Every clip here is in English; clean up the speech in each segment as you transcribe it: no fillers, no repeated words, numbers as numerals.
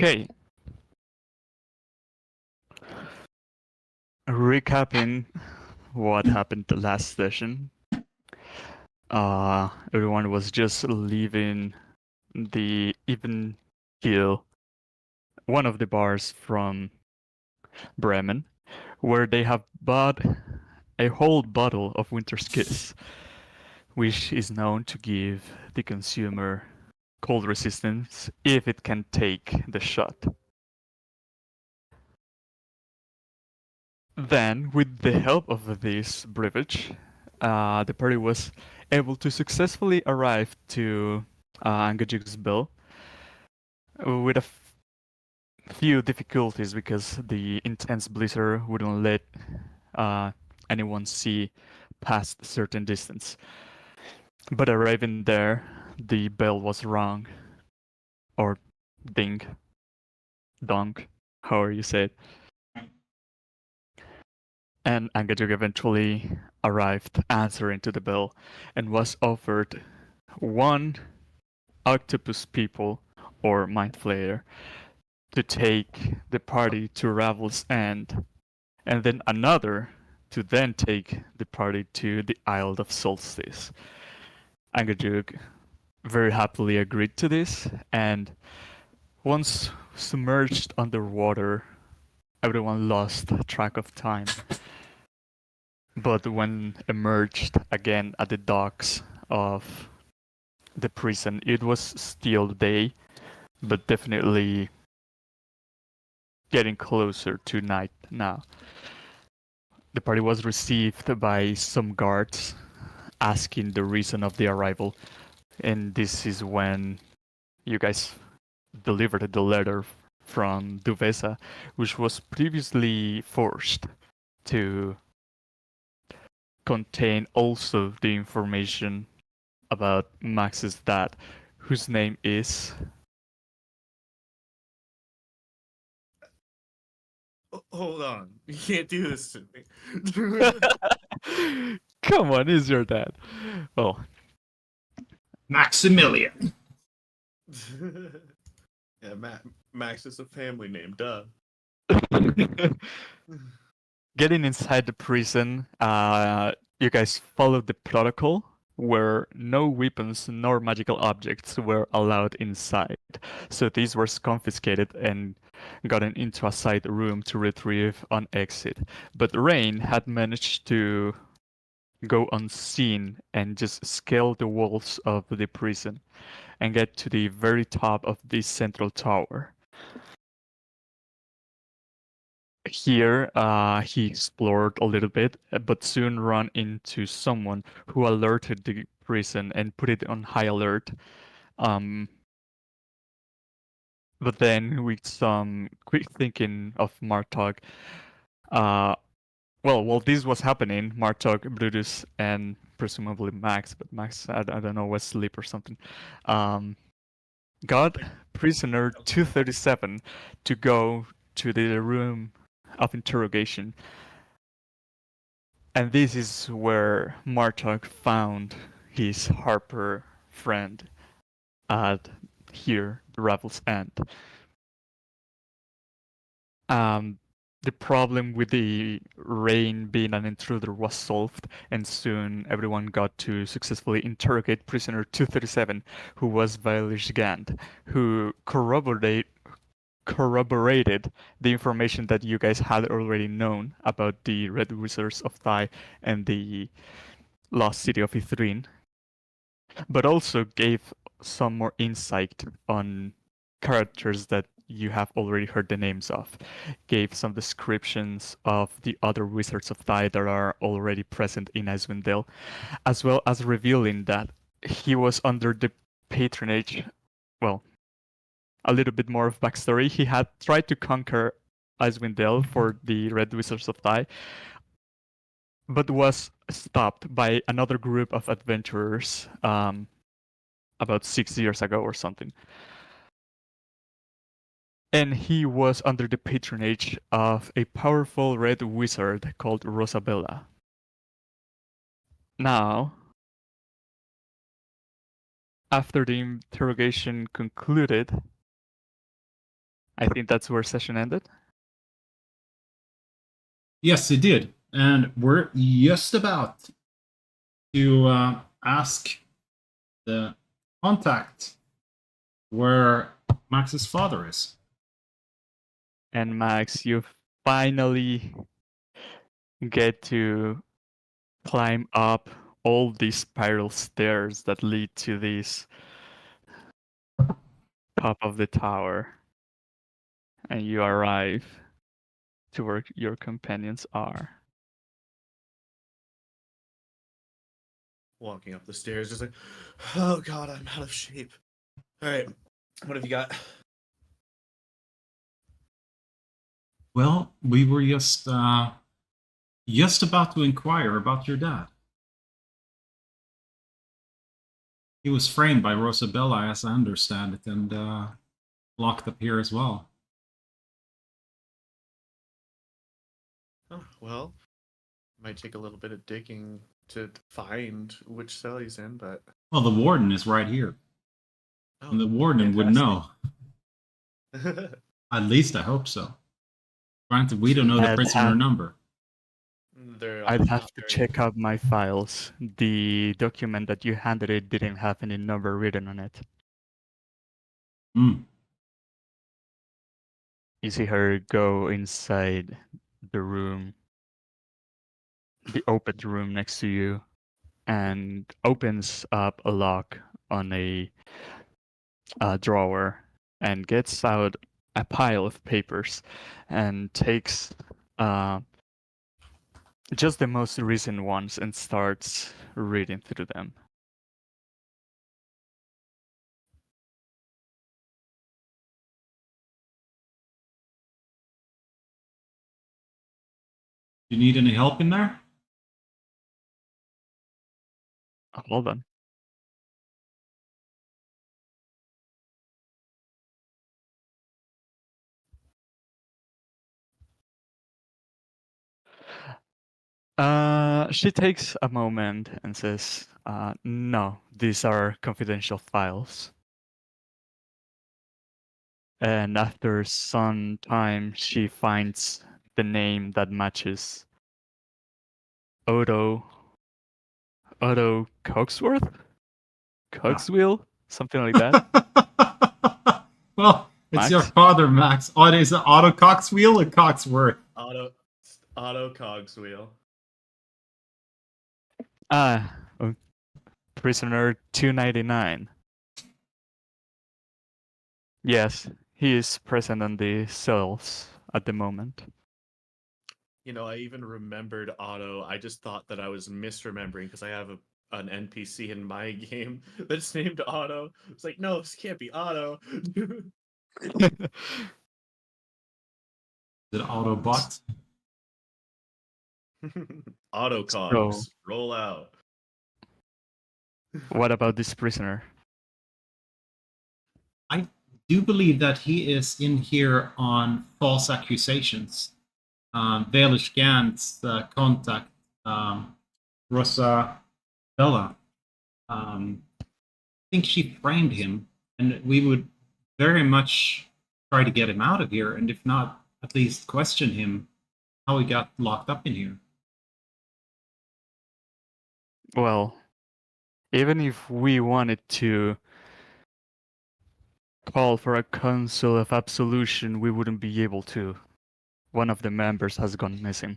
Okay. Recapping what happened the last session. Everyone was just leaving the Even Keel, one of the bars from Bremen, where they have bought a whole bottle of Winter's Kiss, which is known to give the consumer cold resistance if it can take the shot. Then, with the help of this beverage, the party was able to successfully arrive to Angajig's Bill with a few difficulties because the intense blizzard wouldn't let uh, anyone see past a certain distance. But arriving there, the bell was wrong, or ding, donk, however you say it. And Angajig eventually arrived answering to the bell and was offered one octopus people or mind flayer to take the party to Ravel's End, and then another to then take the party to the Isle of Solstice. Angajug very happily agreed to this, and once submerged underwater, everyone lost track of time. But when emerged again at the docks of the prison, it was still day, but definitely getting closer to night now. The party was received by some guards asking the reason of the arrival, and this is when you guys delivered the letter from Duvesa, which was previously forged to contain also the information about Max's dad, whose name is... Hold on. You can't do this to me. Come on, is your dad? Well, Maximilian. Yeah, Max is a family name, duh. getting inside the prison, you guys followed the protocol where no weapons nor magical objects were allowed inside. So these were confiscated and gotten into a side room to retrieve on exit. But Rain had managed to go unseen and just scale the walls of the prison and get to the very top of the central tower. Here, he explored a little bit, but soon ran into someone who alerted the prison and put it on high alert. But then, with some quick thinking of Martog, while this was happening, Martog, Brutus, and presumably Max, but Max, I don't know, was asleep or something, got prisoner 237 to go to the room of interrogation. And this is where Martok found his Harper friend at here, the Ravel's End. The problem with the Rain being an intruder was solved, and soon everyone got to successfully interrogate prisoner 237, who was Vailish Gand, who corroborated the information that you guys had already known about the Red Wizards of Thai and the lost city of Ithrin, but also gave some more insight on characters that you have already heard the names of, gave some descriptions of the other Wizards of Thai that are already present in Icewind Dale, as well as revealing that he was under the patronage, well, a little bit more of backstory. He had tried to conquer Icewind Dale for the Red Wizards of Thai, but was stopped by another group of adventurers about 6 years ago or something. And he was under the patronage of a powerful red wizard called Rosabella. Now, after the interrogation concluded, I think that's where session ended. Yes, it did. And we're just about to ask the contact where Max's father is. And Max, you finally get to climb up all these spiral stairs that lead to this top of the tower. And you arrive to where your companions are. Walking up the stairs, just like, oh god, I'm out of shape. All right, what have you got? Well, we were just about to inquire about your dad. He was framed by Rosabella, as I understand it, and locked up here as well. Oh, well, might take a little bit of digging to find which cell he's in, but Well, the warden is right here. oh, And the warden would know. fantastic. At least I hope so. Granted, we don't know the I'd prisoner have- number. I'd have to check out my files. The document that you handed it didn't have any number written on it. Hmm. You see her go inside the room, the open room next to you, and opens up a lock on a drawer and gets out a pile of papers and takes just the most recent ones and starts reading through them. You need any help in there? Hold on. She takes a moment and says, no, these are confidential files. And after some time, she finds the name that matches Otto Cogsworth? Cogswheel? Something like that. Well, it's Max? your father, Max. Oh, is it Otto Coxwheel or Coxworth? Auto cogs wheel. Prisoner 299. Yes, he is present on the cells at the moment. You know, I even remembered Otto. I just thought that I was misremembering because I have an NPC in my game that's named Otto. It's like, no, this can't be Otto. The Autobot. Auto cogs, So- roll out. What about this prisoner? I do believe that he is in here on false accusations. Valish Gant's contact, Rosa Bella. I think she framed him, and we would very much try to get him out of here, and if not, at least question him how he got locked up in here. Well, even if we wanted to call for a council of absolution, we wouldn't be able to. One of the members has gone missing.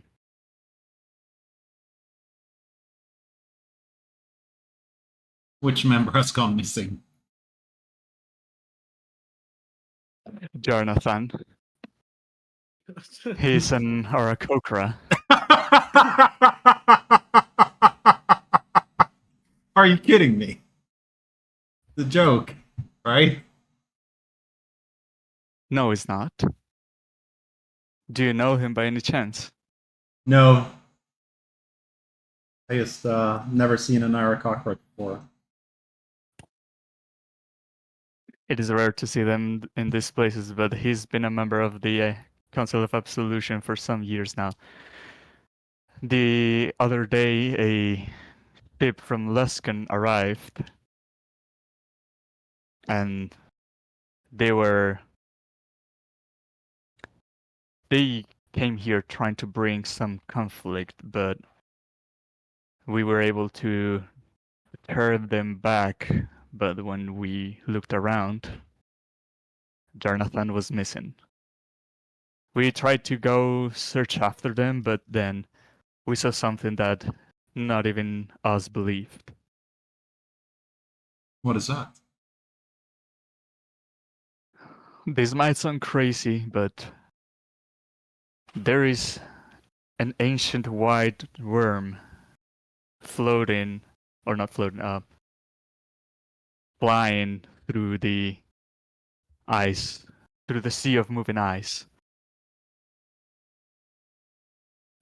Which member has gone missing? Jonathan. He's an Aarakocra. Are you kidding me? The joke, right? No, he's not. Do you know him by any chance? No. I just never seen an Aarakocra before. It is rare to see them in these places, but he's been a member of the Council of Absolution for some years now. The other day, a ship from Luskan arrived, and they were they came here trying to bring some conflict, but we were able to turn them back. But when we looked around, Jonathan was missing. We tried to go search after them, but then we saw something that not even us believed. What is that? This might sound crazy, but there is an ancient white worm floating, or not floating, flying through the ice, through the sea of moving ice.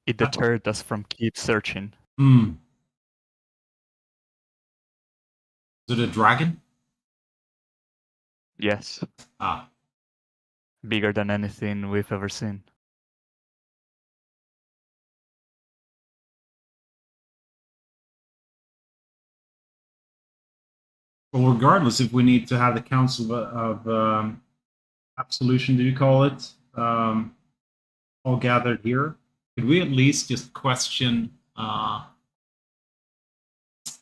It deterred us from keep searching. Hmm. Is it a dragon? Yes, Ah. bigger than anything we've ever seen. Well, regardless, if we need to have the Council of Absolution, do you call it, all gathered here, could we at least just question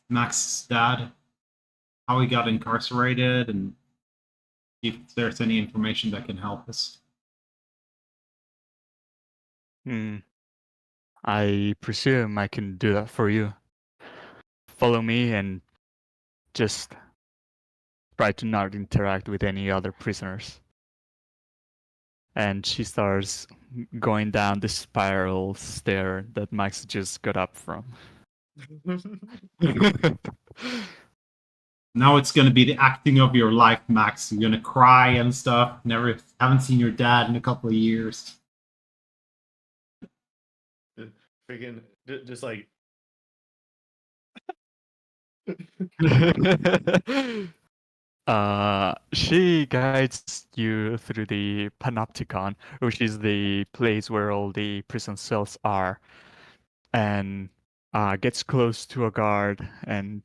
Max's dad, how he got incarcerated, and if there's any information that can help us? I presume I can do that for you. Follow me and just try to not interact with any other prisoners. And she starts going down the spiral stair that Max just got up from. Now it's going to be the acting of your life, Max. You're going to cry and stuff. Haven't seen your dad in a couple of years. Freaking, just like. She guides you through the Panopticon, which is the place where all the prison cells are, and gets close to a guard and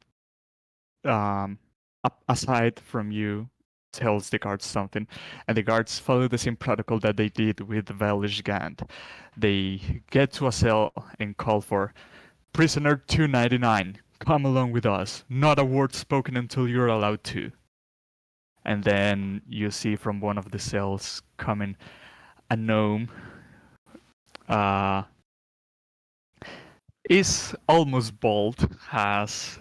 up aside from you tells the guards something, and the guards follow the same protocol that they did with Velish Gand. They get to a cell and call for prisoner 299. Come along with us. Not a word spoken until you're allowed to. And then you see from one of the cells coming a gnome. Is almost bald, has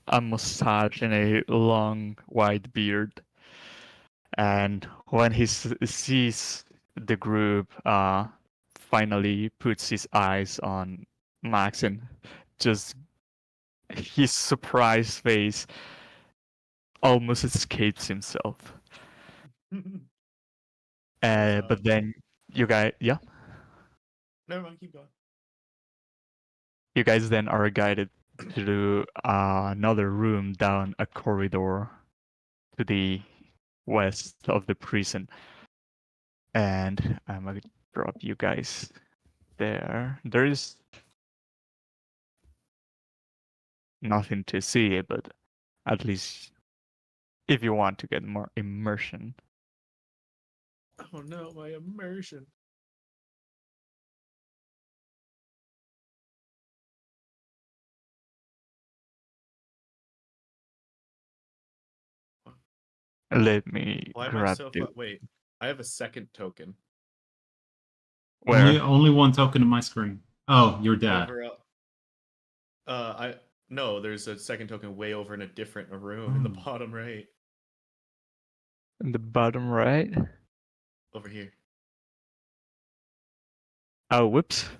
a mustache and a long white beard. And when he sees the group, finally puts his eyes on Max and just his surprised face almost escapes himself. But then you guys, yeah? Never mind, keep going. You guys then are guided to another room down a corridor to the west of the prison. And I'm going to drop you guys there. There is nothing to see, but at least if you want to get more immersion. Oh no, my immersion. Let me Why am I grab so you. wait, I have a second token. Where? Only one token on my screen. Oh, your dad. Over, no, there's a second token way over in a different room in the bottom right. In the bottom right? Over here. Oh, whoops.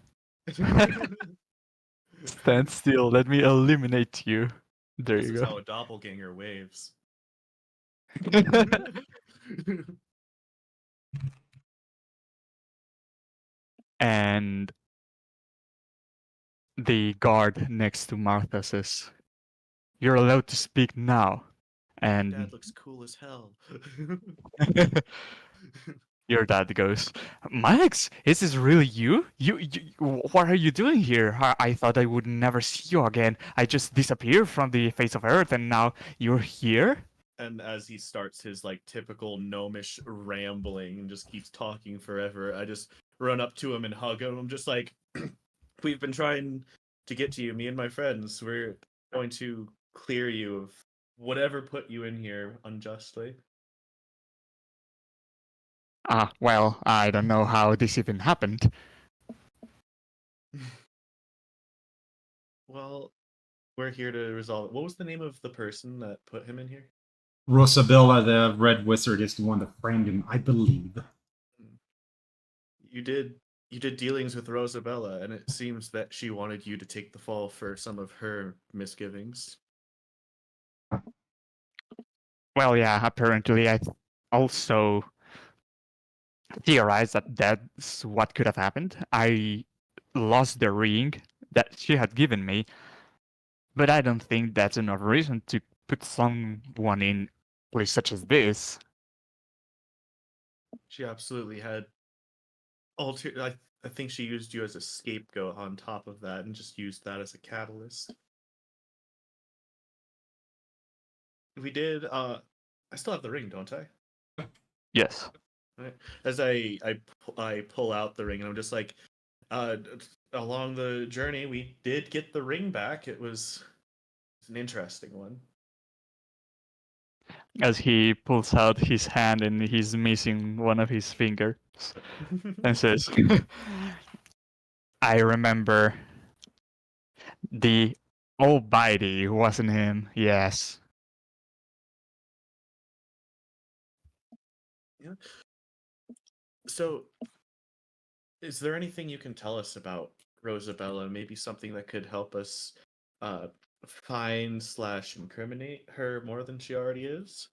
Stand still. Let me eliminate you. There This you is go. how a doppelganger waves. And the guard next to Martha says, "You're allowed to speak now." And Dad looks cool as hell. your dad goes, "Max, is this really you? What are you doing here? I thought I would never see you again. I just disappeared from the face of Earth, and now you're here?" And as he starts his like typical gnomish rambling and just keeps talking forever, I just run up to him and hug him. I'm just like, we've been trying to get to you, me and my friends. We're going to clear you of whatever put you in here unjustly. Well, I don't know how this even happened. Well, we're here to resolve it. What was the name of the person that put him in here? Rosabella, the Red Wizard, is the one that framed him, I believe. You did dealings with Rosabella, and it seems that she wanted you to take the fall for some of her misgivings. Well, yeah, apparently I also theorized that that's what could have happened. I lost the ring that she had given me, but I don't think that's enough reason to put someone in a place such as this. She absolutely had I think she used you as a scapegoat on top of that and just used that as a catalyst. We did I still have the ring, don't I? Yes. Right. As I pull out the ring and I'm just like along the journey we did get the ring back. It's an interesting one. As he pulls out his hand and he's missing one of his fingers and says, I remember the Almighty, wasn't him? Yes. Yeah. So, is there anything you can tell us about Rosabella? Maybe something that could help us find/incriminate her more than she already is?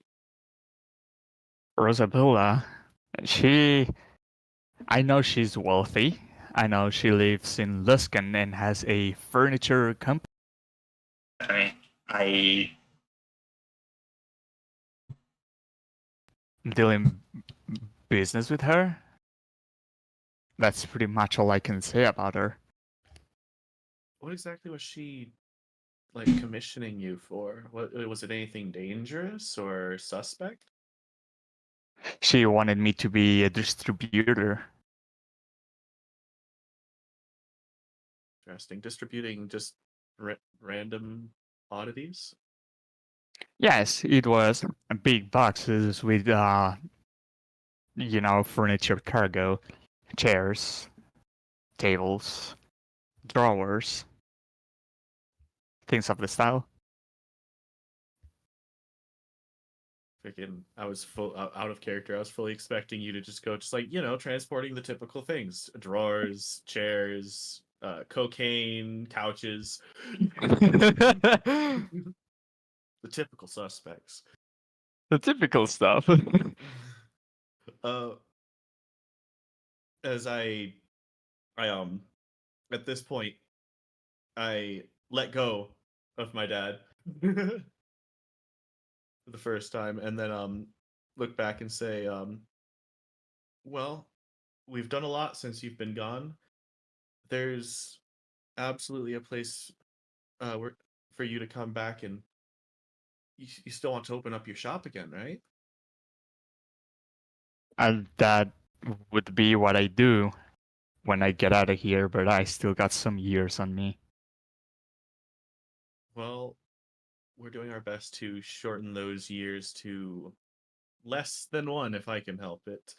Rosabella, I know she's wealthy. I know she lives in Luskan and has a furniture company. I doing business with her. That's pretty much all I can say about her. What exactly was she like commissioning you for? What was it? Anything dangerous or suspect? She wanted me to be a distributor. Interesting. Distributing just random oddities. Yes, it was big boxes with, furniture cargo, chairs, tables, drawers, things of the style. Freaking, I was full out of character. I was fully expecting you to just go, just like transporting the typical things: drawers, chairs, cocaine, couches, the typical suspects. The typical stuff. uh, as I at this point, I let go of my dad for the first time, and then look back and say, well, we've done a lot since you've been gone. There's absolutely a place for you to come back, and you still want to open up your shop again, right? And that would be what I do when I get out of here, but I still got some years on me. Well, we're doing our best to shorten those years to less than one if I can help it.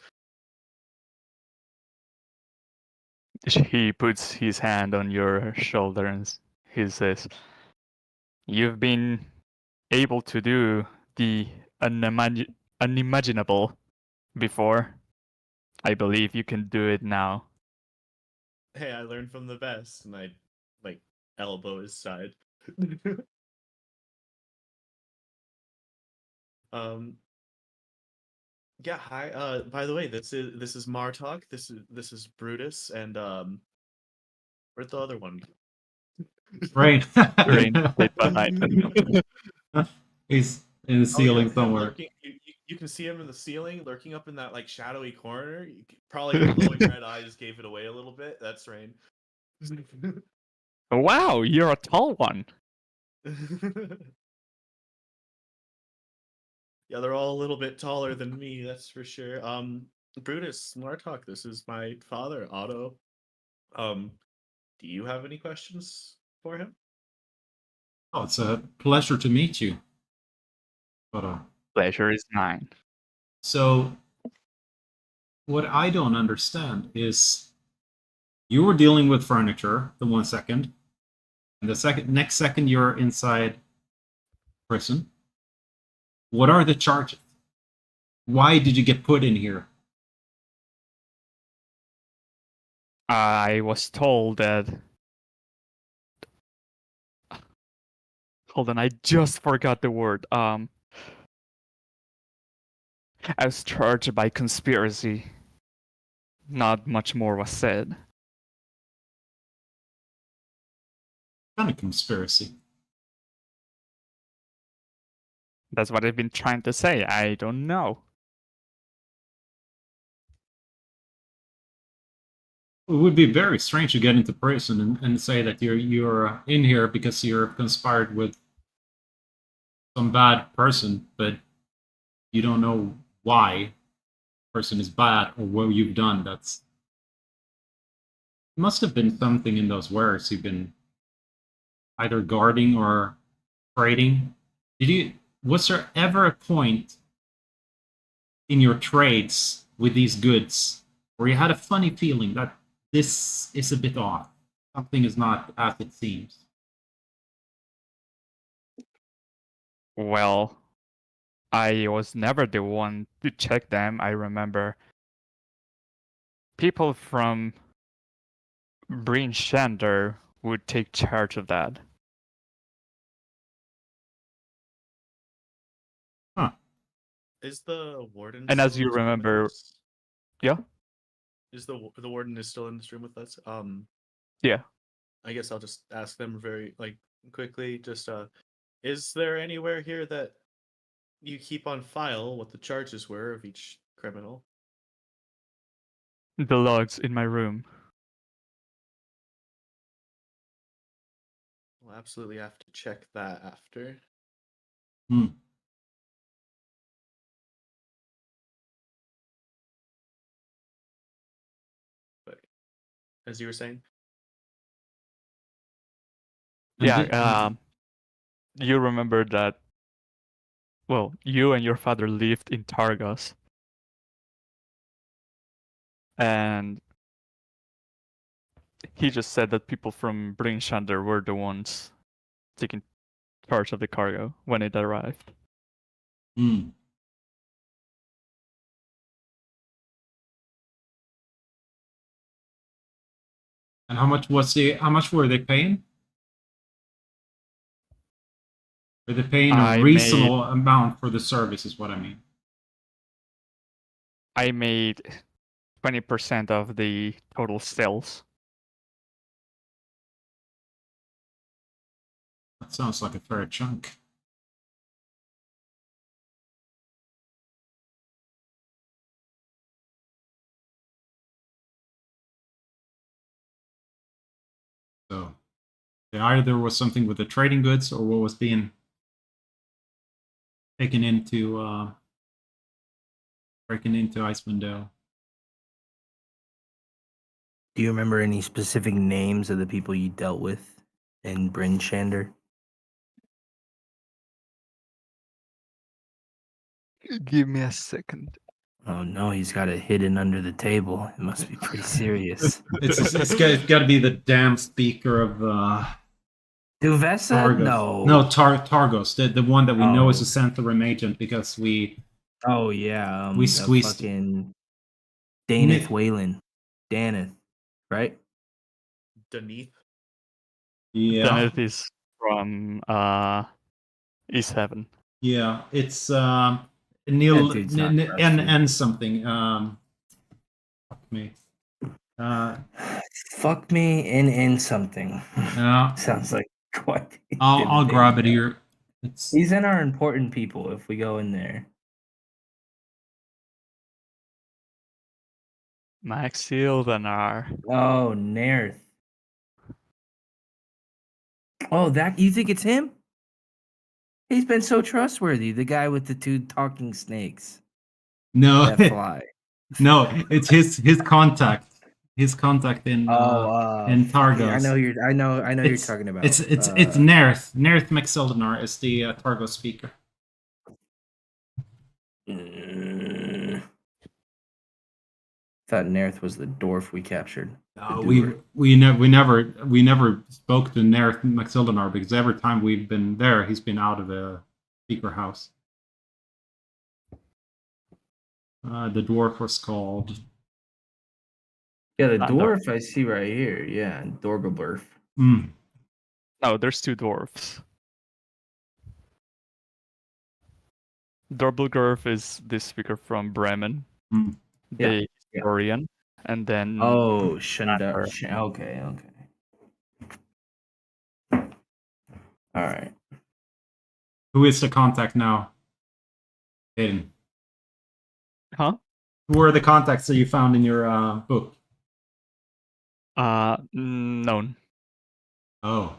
He puts his hand on your shoulder and he says, you've been able to do the unimaginable before. I believe you can do it now. Hey, I learned from the best, and I like elbow his side. um yeah, hi. By the way, this is Martok. This is Brutus, and where'd the other one? Right. Rain stayed behind. He's in the ceiling somewhere. You can see him in the ceiling, lurking up in that like shadowy corner. Probably your glowing red eye just gave it away a little bit. That's Rain. Wow, you're a tall one. Yeah, they're all a little bit taller than me, that's for sure. Brutus, Martok, this is my father, Otto. Do you have any questions for him? Oh, it's a pleasure to meet you. But Pleasure is mine. so, what I don't understand is you were dealing with furniture the 1 second, and the next second you're inside prison. What are the charges? Why did you get put in here? I was told that. Hold on, I just forgot the word. I was charged by conspiracy. Not much more was said. Kind of conspiracy. That's what I've been trying to say. I don't know. It would be very strange to get into prison and say that you're in here because you're conspired with some bad person, but you don't know why the person is bad or what you've done. That's must have been something in those wares you've been either guarding or trading. Was there ever a point in your trades with these goods where you had a funny feeling that this is a bit off? Something is not as it seems. Well, I was never the one to check them. I remember people from Bryn Shander would take charge of that. Huh. Is the warden? And as still you in this room with remember, us? yeah, Is the warden is still in this room with us? yeah. I guess I'll just ask them very quickly. Just is there anywhere here that you keep on file what the charges were of each criminal? The logs in my room. We'll absolutely have to check that after. Hmm. But as you were saying, And Yeah, you remember that, well, you and your father lived in Targos. And he just said that people from Bryn Shander were the ones taking charge of the cargo when it arrived. hmm. And how much were they paying? Were they paying a I reasonable amount for the service is what I mean. I made 20% of the total sales. That sounds like a fair chunk. So either there was something with the trading goods or what was being taken into breaking into Icewind Dale. Do you remember any specific names of the people you dealt with in Bryn Shander? Give me a second. Oh no, he's got it hidden under the table. It must be pretty serious. It's got to be the damn speaker of Duvessa? Targos. No. Targos, the one that we know is Oh. a Xantharim agent because we Oh yeah, we the squeezed fucking Daneth Whalen. Daneth, right? Deneath. yeah Then it is from E7. yeah it's Neil That dude's not N something fuck me Fuck me in something. yeah Sounds like quite. I'll grab it intimidating. here. He's in our important people if we go in there. Max Silvanar. Oh, Nerth. Oh, that you think it's him? He's been so trustworthy. The guy with the two talking snakes No, that fly. No, it's his contact. His contact in fucking, Targos. I know you're It's talking about. it's Nerth. Nerth McSildenar is the Targos speaker. Thought Nerth was the dwarf we captured. No, The we never spoke to Nerth McSildenar because every time we've been there, he's been out of the speaker house. The dwarf was called. Yeah, the dwarf I see right here. Yeah, Dorgaburf. Mm. No, there's two dwarfs. Dorbelgurf is the speaker from Bremen, the historian, and then Shunda. Okay. All right. Who is the contact now? Hayden. Huh? Who are the contacts that you found in your book? Known. Oh.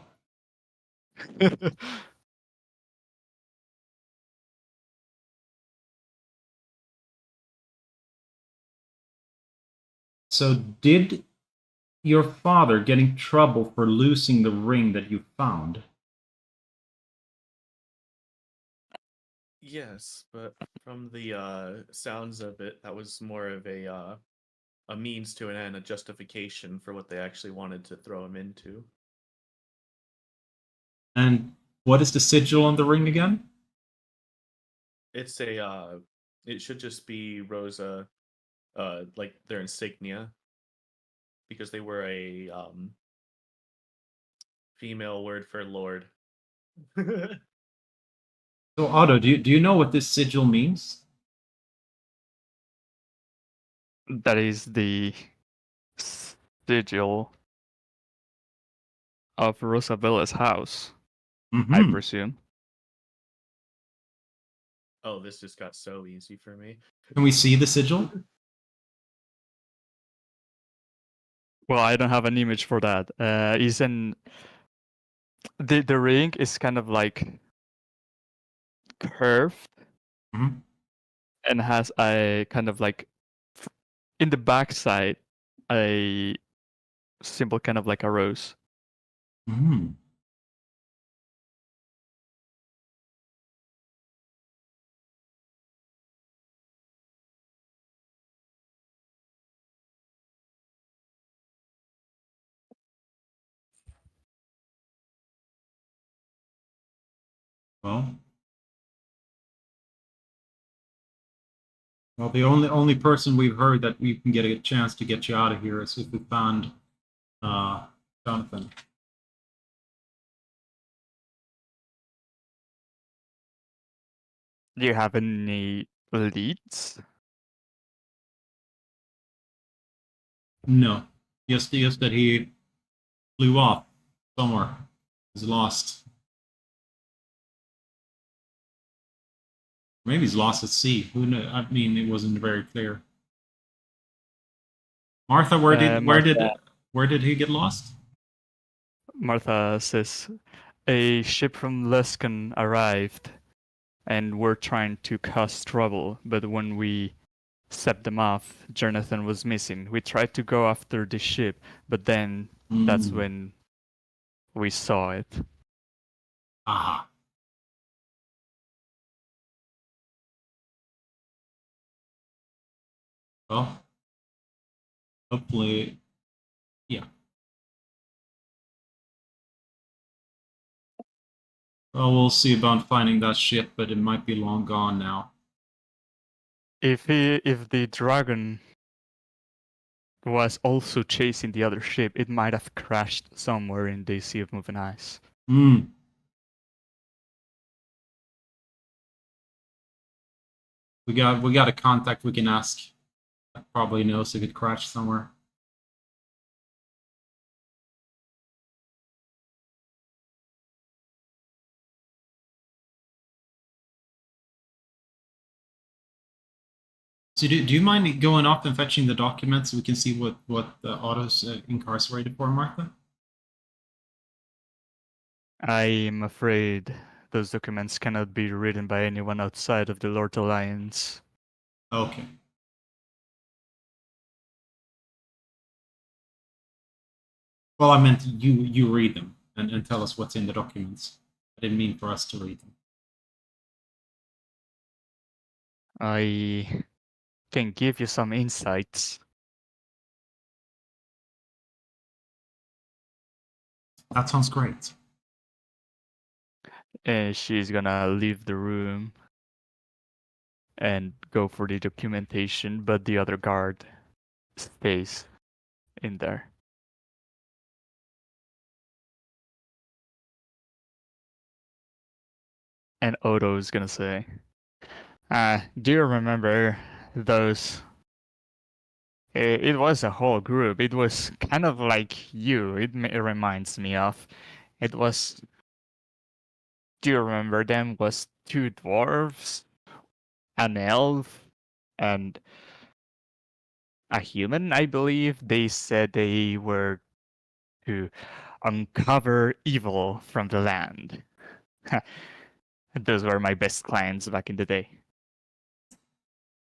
So did your father get in trouble for losing the ring that you found? Yes, but from the sounds of it, that was more of a means to an end, a justification for what they actually wanted to throw him into. And what is the sigil on the ring again? It's it should just be Rosa, like their insignia, because they were a female word for lord. So Otto, do you know what this sigil means? That is the sigil of Rosabella's house, I presume. Oh, this just got so easy for me. Can we see the sigil? Well, I don't have an image for that. Is an the ring is kind of like curved and has a kind of like in the backside a symbol kind of like a rose. Well, the only person we've heard that we can get a chance to get you out of here is if we found Jonathan. Do you have any leads? No, just that he flew off somewhere. He's lost. Maybe he's lost at sea. Who knows? I mean, it wasn't very clear. Martha, where did he get lost? Martha says a ship from Lescan arrived and were trying to cause trouble, but when we set them off, Jonathan was missing. We tried to go after the ship, but then that's when we saw it. Aha. Well, hopefully, yeah. Well, we'll see about finding that ship, but it might be long gone now. If the dragon was also chasing the other ship, it might have crashed somewhere in the Sea of Moving Ice. We got a contact we can ask. That probably knows if it crashed somewhere. So do you mind going off and fetching the documents so we can see what the Otto's incarcerated for, Martha? I'm afraid those documents cannot be written by anyone outside of the Lord Alliance. Okay. Well, I meant you read them and tell us what's in the documents. I didn't mean for us to read them. I can give you some insights. That sounds great. And she's gonna leave the room and go for the documentation, but the other guard stays in there. And Odo's gonna say, do you remember those? It was a whole group. It was kind of like you. It reminds me of. It was. Do you remember them? Was two dwarves, an elf, and a human, I believe. They said they were to uncover evil from the land. Those were my best clients back in the day.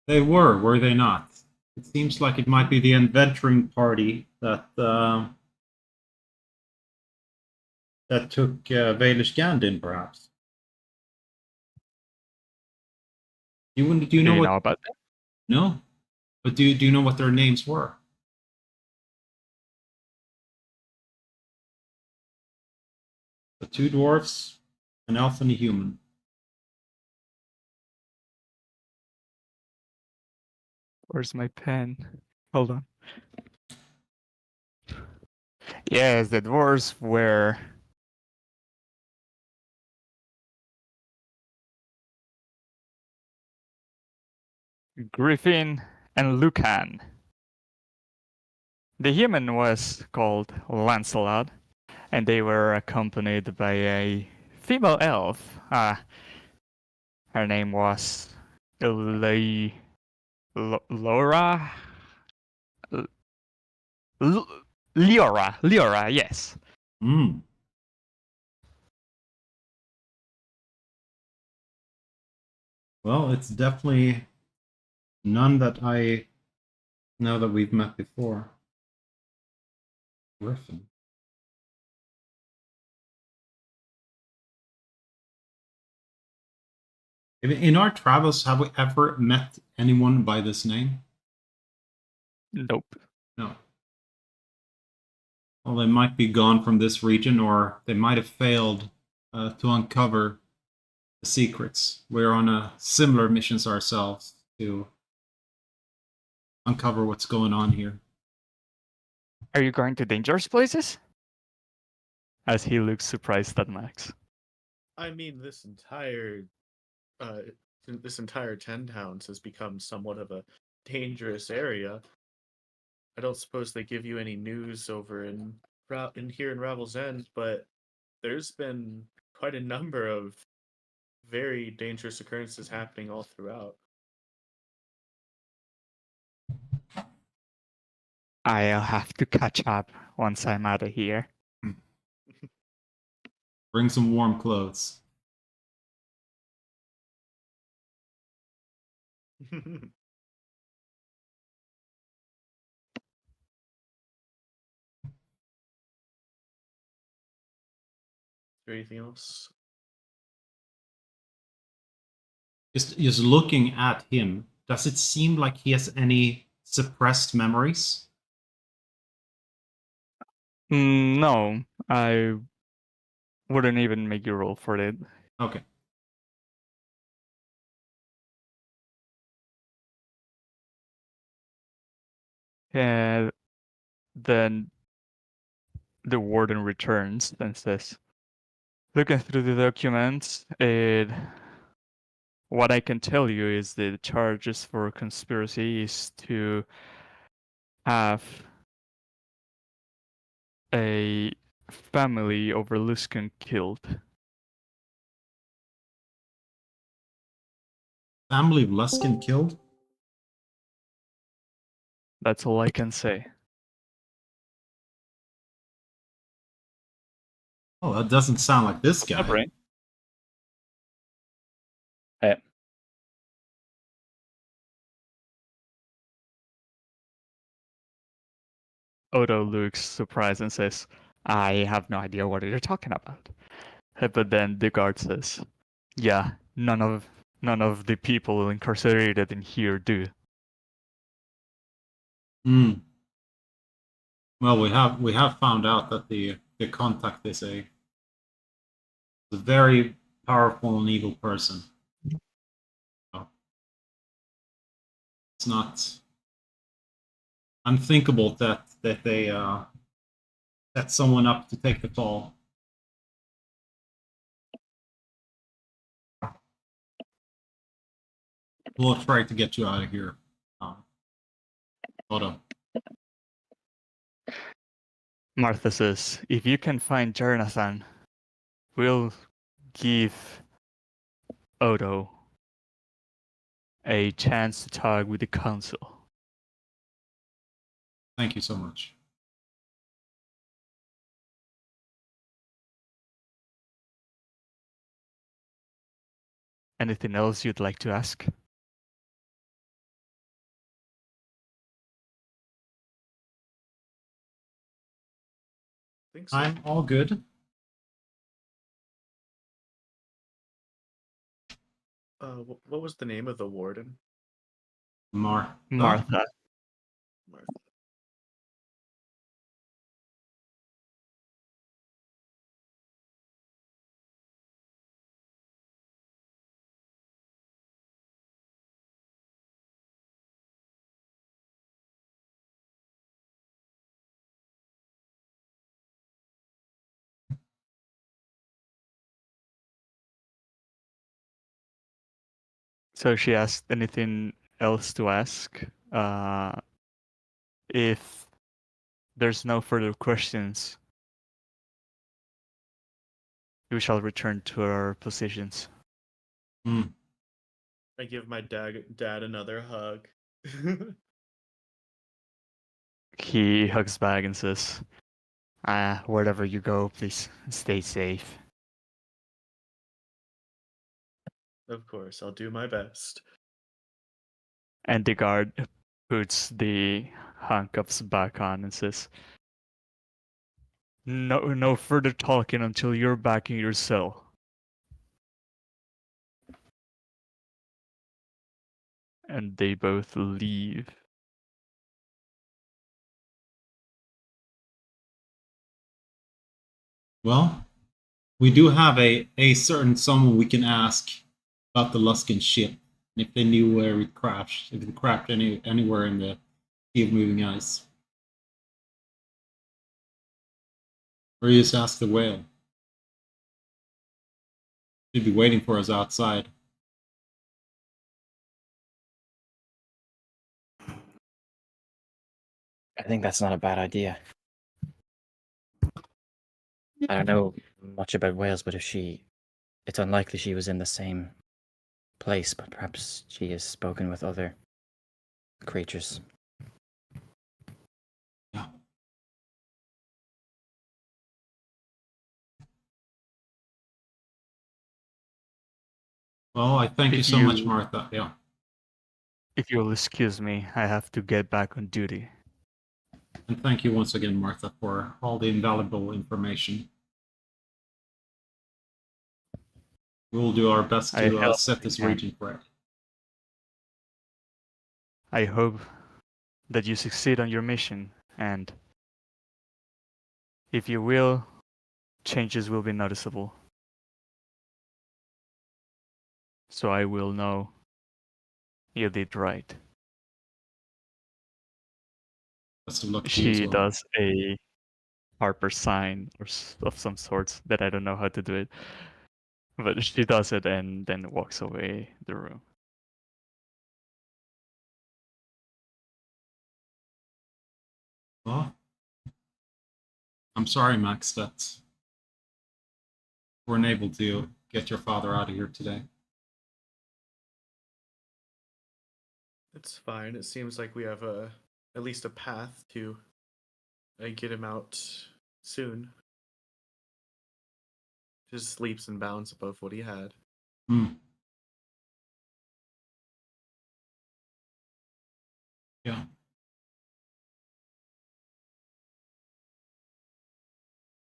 They were they not? It seems like it might be the adventuring party that that took Vailish Gandin, perhaps. Do you Do know you what? know about that? No, but do you know what their names were? The two dwarfs, an elf, and a human. Where's my pen? Hold on. Yes, the dwarves were Griffin and Lucan. The human was called Lancelot, and they were accompanied by a female elf. Her name was Laura? Leora, yes. Hmm. Well, it's definitely none that I know that we've met before. Griffin. In our travels, have we ever met anyone by this name? Nope. No. Well, they might be gone from this region, or they might have failed to uncover the secrets. We're on a similar missions ourselves to uncover what's going on here. Are you going to dangerous places? As he looks surprised at Max. I mean, uh, this entire 10 towns has become somewhat of a dangerous area. I don't suppose they give you any news over in here in Ravel's End, but there's been quite a number of very dangerous occurrences happening all throughout. I'll have to catch up once I'm out of here. Bring some warm clothes. there anything else? Just looking at him, does it seem like he has any suppressed memories? No, I wouldn't even make you roll for it. Okay. And then the warden returns and says, looking through the documents, what I can tell you is the charges for conspiracy is to have a family over Luskan killed. Family of Luskin killed? That's all I can say. Oh, that doesn't sound like this guy. Right. Yeah. Odo looks surprised and says, I have no idea what you're talking about. But then the guard says, yeah, none of the people incarcerated in here do. Hmm. Well, we have found out that the contact is a very powerful and evil person. So it's not unthinkable that they set someone up to take the fall. We'll try to get you out of here. Hold on. Martha says, if you can find Jonathan, we'll give Odo a chance to talk with the council. Thank you so much. Anything else you'd like to ask? think so. I'm all good. What was the name of the warden? Martha. Martha. Martha. So she asked anything else to ask. If there's no further questions, we shall return to our positions. Hmm. I give my dad another hug. He hugs back and says, wherever you go, please stay safe. Of course, I'll do my best. And the guard puts the handcuffs back on and says, no further talking until you're back in your cell. And they both leave. Well, we do have a certain someone we can ask about the Luskin ship, and if they knew where it crashed, if it crashed anywhere in the Sea of Moving Ice. Or you just ask the whale. She'd be waiting for us outside. I think that's not a bad idea. I don't know much about whales, but it's unlikely she was in the same place, but perhaps she has spoken with other creatures. Yeah. Well, I thank you so much, Martha. Yeah. If you'll excuse me, I have to get back on duty. And thank you once again, Martha, for all the invaluable information. We'll do our best to set this region correct. I hope that you succeed on your mission, and if you will, changes will be noticeable. So I will know you did right. Best of luck to you as She well. does a Harper sign of some sorts that I don't know how to do it. But she does it and then walks away the room. Well, I'm sorry, Max, that we're unable to get your father out of here today. It's fine. It seems like we have at least a path to get him out soon. Just leaps and bounds above what he had. Hmm. Yeah.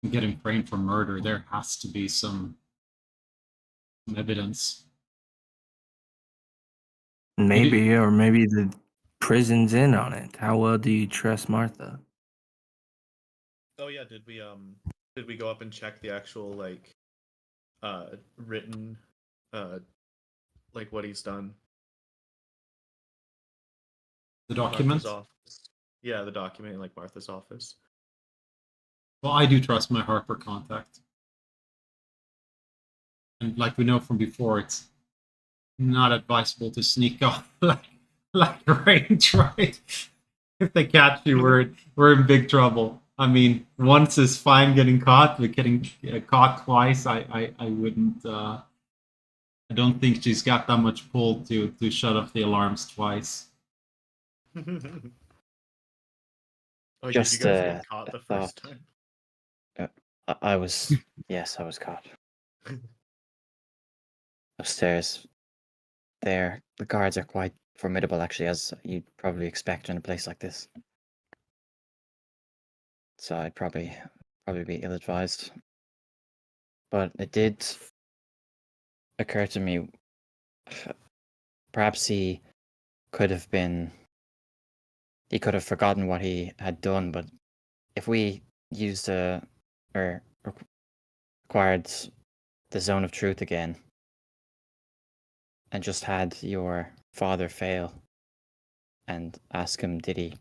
getting framed for murder, there has to be some evidence. Maybe, or maybe the prison's in on it. How well do you trust Martha? Oh yeah, did we go up and check the actual like written like what he's done? The Martha's document? office. Yeah, the document in like Martha's office. Well, I do trust my Harper contact. And like we know from before, it's not advisable to sneak off like Rain tried. If they catch you, we're in big trouble. I mean, once is fine getting caught, but getting caught twice, I wouldn't. I don't think she's got that much pull to shut off the alarms twice. Oh, did you Just guys get caught the a first thought. time? I was, yes, I was caught. Upstairs. There, the guards are quite formidable, actually, as you'd probably expect in a place like this. So I'd probably be ill-advised. But it did occur to me, perhaps he could have forgotten what he had done, but if we used or acquired the zone of truth again and just had your father fail and ask him, did he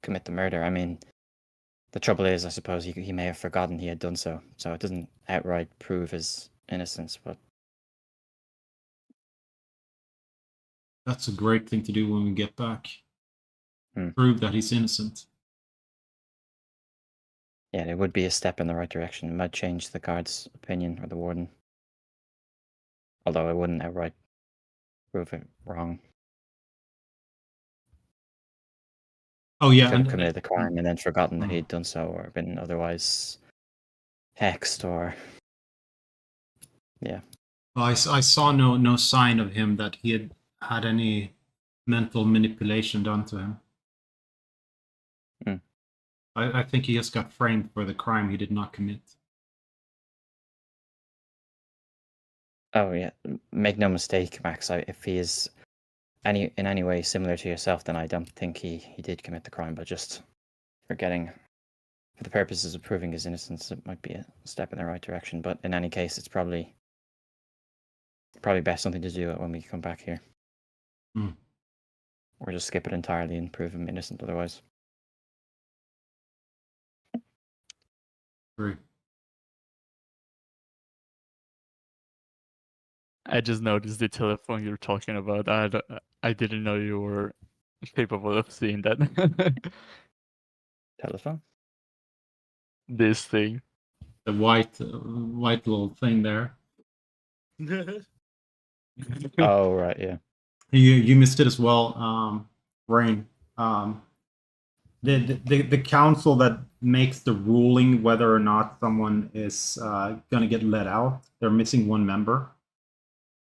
commit the murder? I mean, the trouble is, I suppose, he may have forgotten he had done so, so it doesn't outright prove his innocence, but That's a great thing to do when we get back. Hmm. Prove that he's innocent. yeah, it would be a step in the right direction. It might change the guard's opinion, or the warden. Although it wouldn't outright prove it wrong. Oh He yeah, could have committed the crime and then forgotten that he'd done so, or been otherwise hexed, or yeah. I saw no sign of him that he had any mental manipulation done to him. Hmm. I think he just got framed for the crime he did not commit. Oh yeah, make no mistake, Max. If he is in any way similar to yourself, then I don't think he did commit the crime. But just for the purposes of proving his innocence, it might be a step in the right direction. But in any case, it's probably best something to do when we come back here. Hmm. Or just skip it entirely and prove him innocent otherwise. Great. I just noticed the telephone you're talking about. I didn't know you were capable of seeing that. Telephone? This thing. The white little thing there. Oh right, yeah. You missed it as well, Rain. The council that makes the ruling whether or not someone is going to get let out, they're missing one member.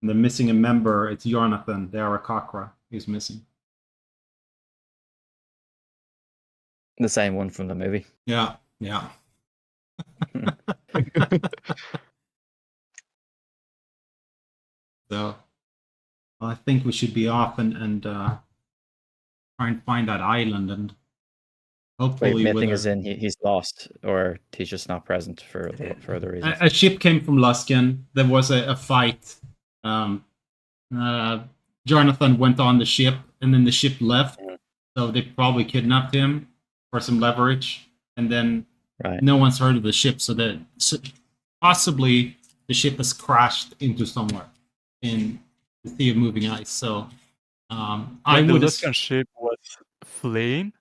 And they're missing a member. It's Jonathan, the Arakakra, who's missing. The same one from the movie. Yeah. So I think we should be off and try and find that island and hopefully Wait, mything is in he's lost, or he's just not present for other reasons. a ship came from Luskin. There was a fight. Jonathan went on the ship, and then the ship left. So they probably kidnapped him for some leverage, and then no one's heard of the ship. So that possibly the ship has crashed into somewhere in the Sea of Moving Ice. So I the would. Luskan ship was fleeing.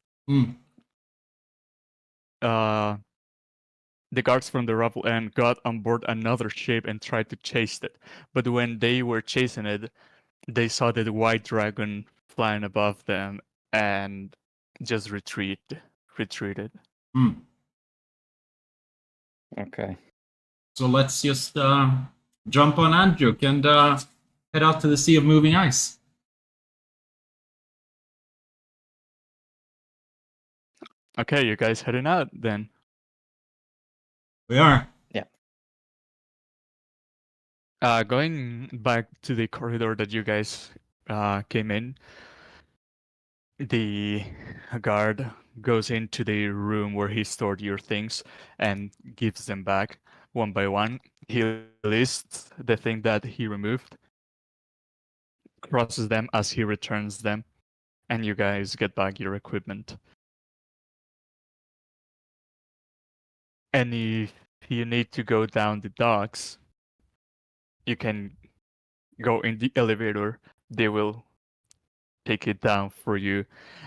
The guards from the rubble end got on board another ship and tried to chase it. But when they were chasing it, they saw the white dragon flying above them and just retreated. Okay. So let's just jump on Andjuk and head out to the Sea of Moving Ice. Okay, you guys heading out then. We are. Going back to the corridor that you guys came in, the guard goes into the room where he stored your things and gives them back one by one. He lists the thing that he removed, crosses them as he returns them, and you guys get back your equipment. And if you need to go down the docks, you can go in the elevator. They will take it down for you.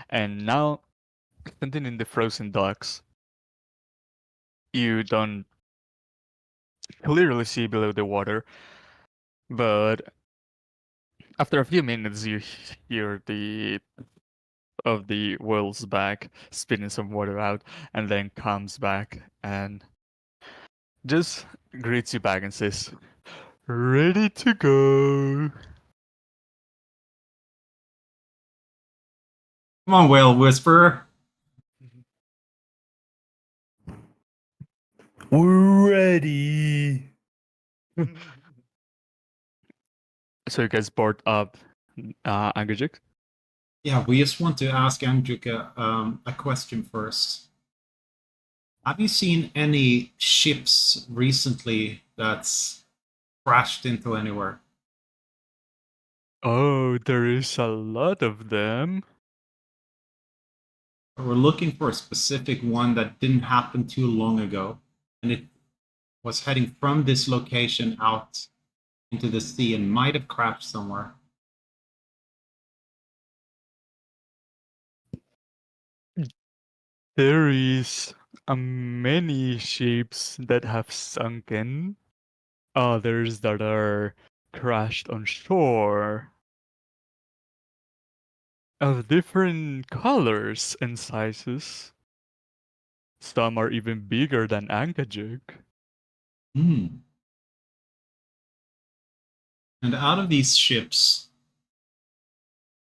And now, standing in the frozen docks, you don't clearly see below the water, but after a few minutes, you hear the of the whale's back spitting some water out, and then comes back and just greets you back and says, "Ready to go." Come on, Whale Whisperer. We're ready. So you guys board up Angajik? Yeah, we just want to ask Angelica a question first. Have you seen any ships recently that's crashed into anywhere? Oh, there is a lot of them. We're looking for a specific one that didn't happen too long ago, and it was heading from this location out into the sea and might have crashed somewhere. There is many ships that have sunken, others that are crashed on shore, of different colors and sizes. Some are even bigger than Angajik. Hmm. And out of these ships,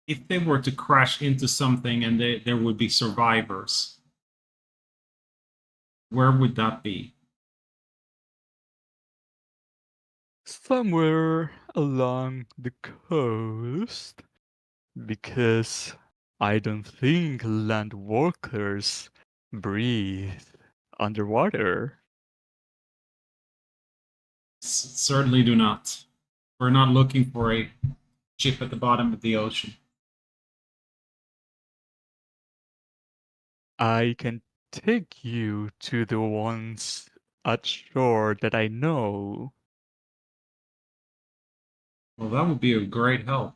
if they were to crash into something and there would be survivors, where would that be? Somewhere along the coast, because I don't think land walkers breathe underwater. Certainly do not. We're not looking for a ship at the bottom of the ocean. I can take you to the ones at shore that I know. Well, that would be a great help.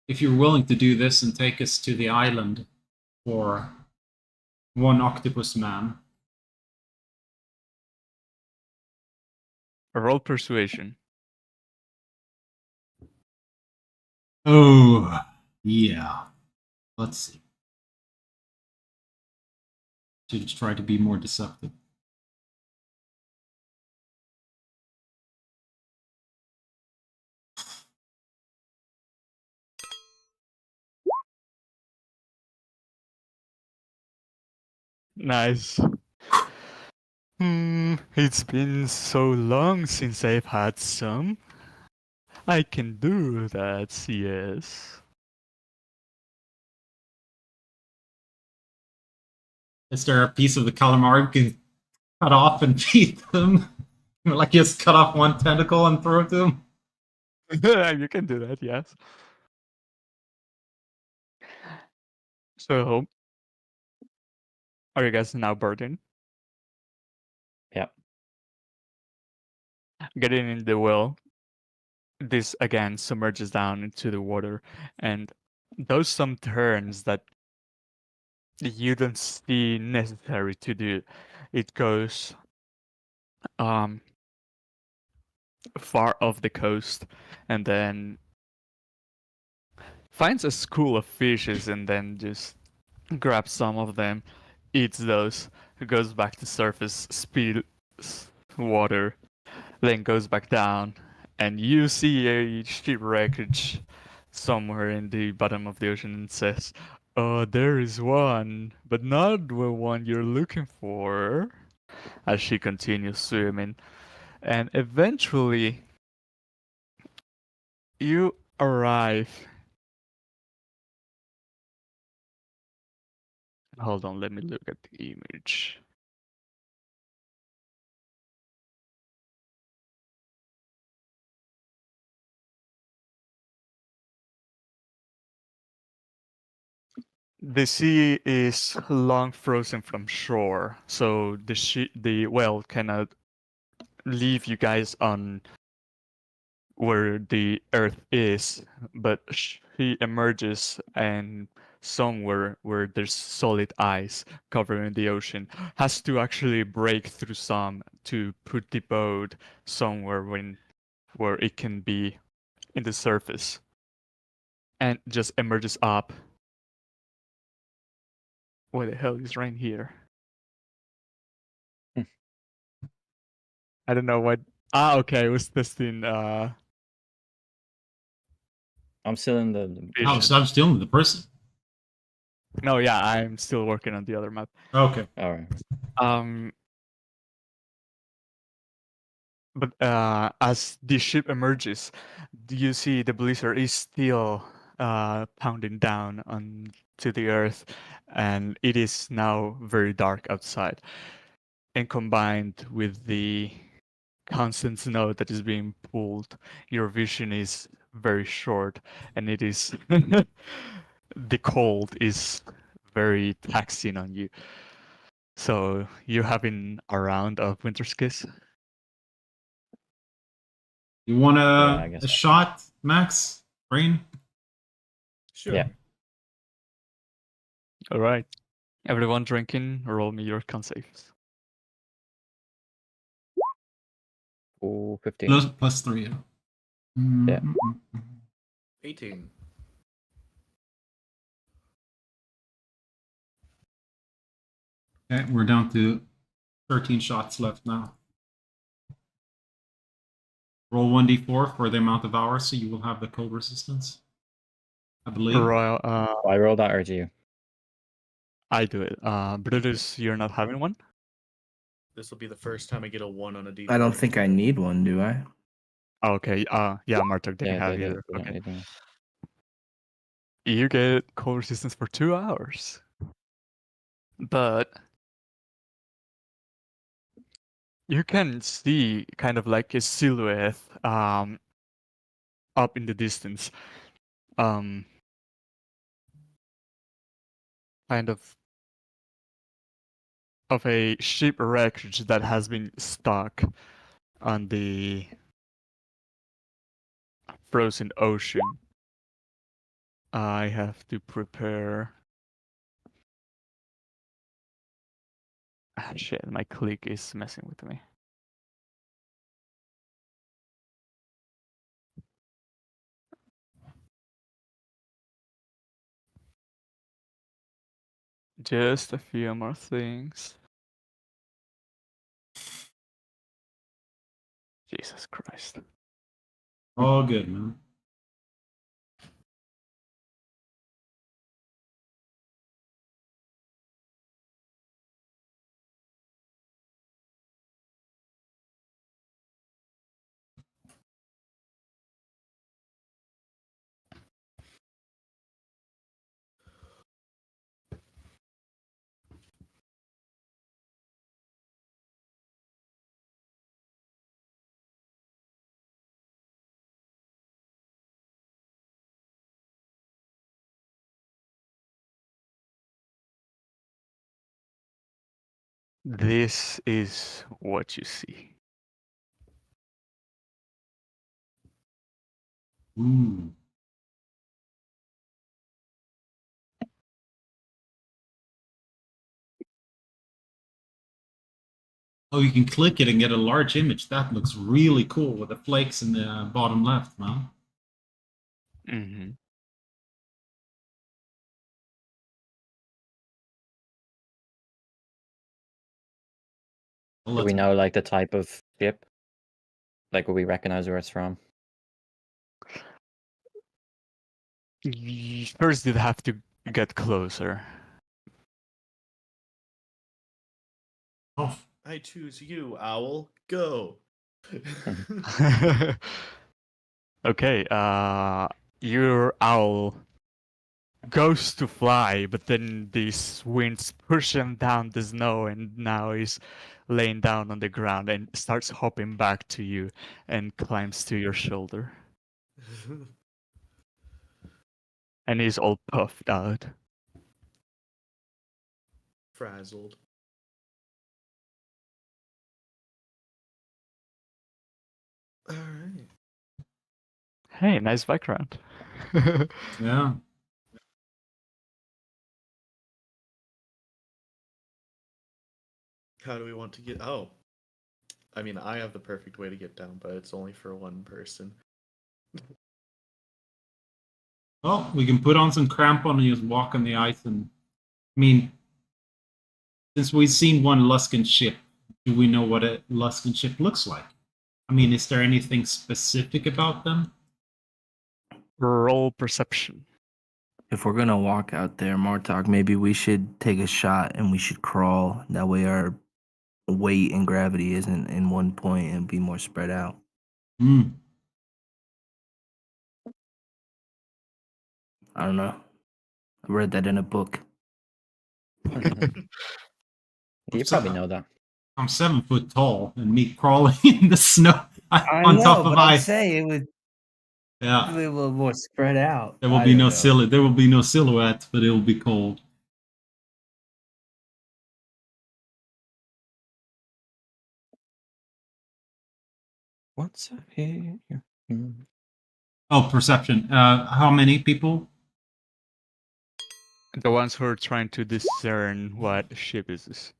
If you're willing to do this and take us to the island for one octopus man. Roll persuasion. Oh, yeah. Let's see. Should try to be more deceptive. Nice. It's been so long since I've had some. I can do that, yes. Is there a piece of the calamari we can cut off and feed them? Like just cut off one tentacle and throw it to them? You can do that, yes. So, are you guys now burdened? Yep. Getting in the well, this again submerges down into the water and does some turns that you don't see necessary to do. It goes far off the coast and then finds a school of fishes and then just grabs some of them, eats those, goes back to surface, speeds water, then goes back down, and you see a ship wreckage somewhere in the bottom of the ocean and says, "Oh, there is one, but not the one you're looking for." as she continues swimming. And eventually, you arrive. Hold on, let me look at the image. The sea is long frozen from shore, so the well cannot leave you guys on where the earth is, but she emerges and somewhere where there's solid ice covering the ocean, has to actually break through some to put the boat somewhere where it can be in the surface, and just emerges up. What the hell is right here? Hmm. I don't know what. Ah, okay, I was testing I'm still in the I'm, vision. I'm still the person. No, yeah, I'm still working on the other map. Okay. all right. Um, but as the ship emerges, you see the blizzard is still pounding down onto the earth, and it is now very dark outside. And combined with the constant snow that is being pulled, your vision is very short, and it is the cold is very taxing on you. So you're having a round of winter's kiss. You want I a guess. shot, Max? Brain? Sure. Yeah. All right, everyone drinking. Roll me your con saves. Ooh, 15. Plus 3. Yeah. Mm-mm-mm. 18. Okay, we're down to 13 shots left now. Roll 1d4 for the amount of hours, so you will have the cold resistance. I believe. Royal, I rolled that or do you? I do it. Brutus, you're not having one. This will be the first time I get a 1 on a D. I don't think I need one, do I? Okay. Yeah, Martok didn't Yeah, have they either. don't Okay. need one. You get cold resistance for 2 hours, but you can see kind of like a silhouette up in the distance, kind of a shipwreckage that has been stuck on the frozen ocean. I have to prepare. Ah, shit, my click is messing with me. Just a few more things. Jesus Christ. All good, man. This is what you see. Ooh. Oh, you can click it and get a large image. That looks really cool with the flakes in the bottom left, man. Mm-hmm. Well, Do we let's- know like the type of ship? Like, will we recognize where it's from? First, you'd have to get closer. Oh, I choose you, owl. Go. Okay, your owl goes to fly, but then these winds push him down the snow, and now he's laying down on the ground and starts hopping back to you and climbs to your shoulder. And he's all puffed out. Frazzled. All right. Hey, nice background. Yeah. How do we want to get? Oh, I mean, I have the perfect way to get down, but it's only for one person. Well, we can put on some crampon and just walk on the ice. And I mean, since we've seen one Luskan ship, do we know what a Luskan ship looks like? I mean, is there anything specific about them? Roll perception. If we're gonna walk out there, Martok, maybe we should take a shot and we should crawl. That way our weight and gravity isn't in one point and be more spread out. Hmm. I don't know. I read that in a book. You probably know that. I'm 7 foot tall, and me crawling in the snow I on know, top of but I'm ice. saying it would Yeah, be a little more spread out. there will I be don't no know. There will be no silhouette, but it will be cold. What's up here? Oh, perception. How many people? The ones who are trying to discern what ship is this.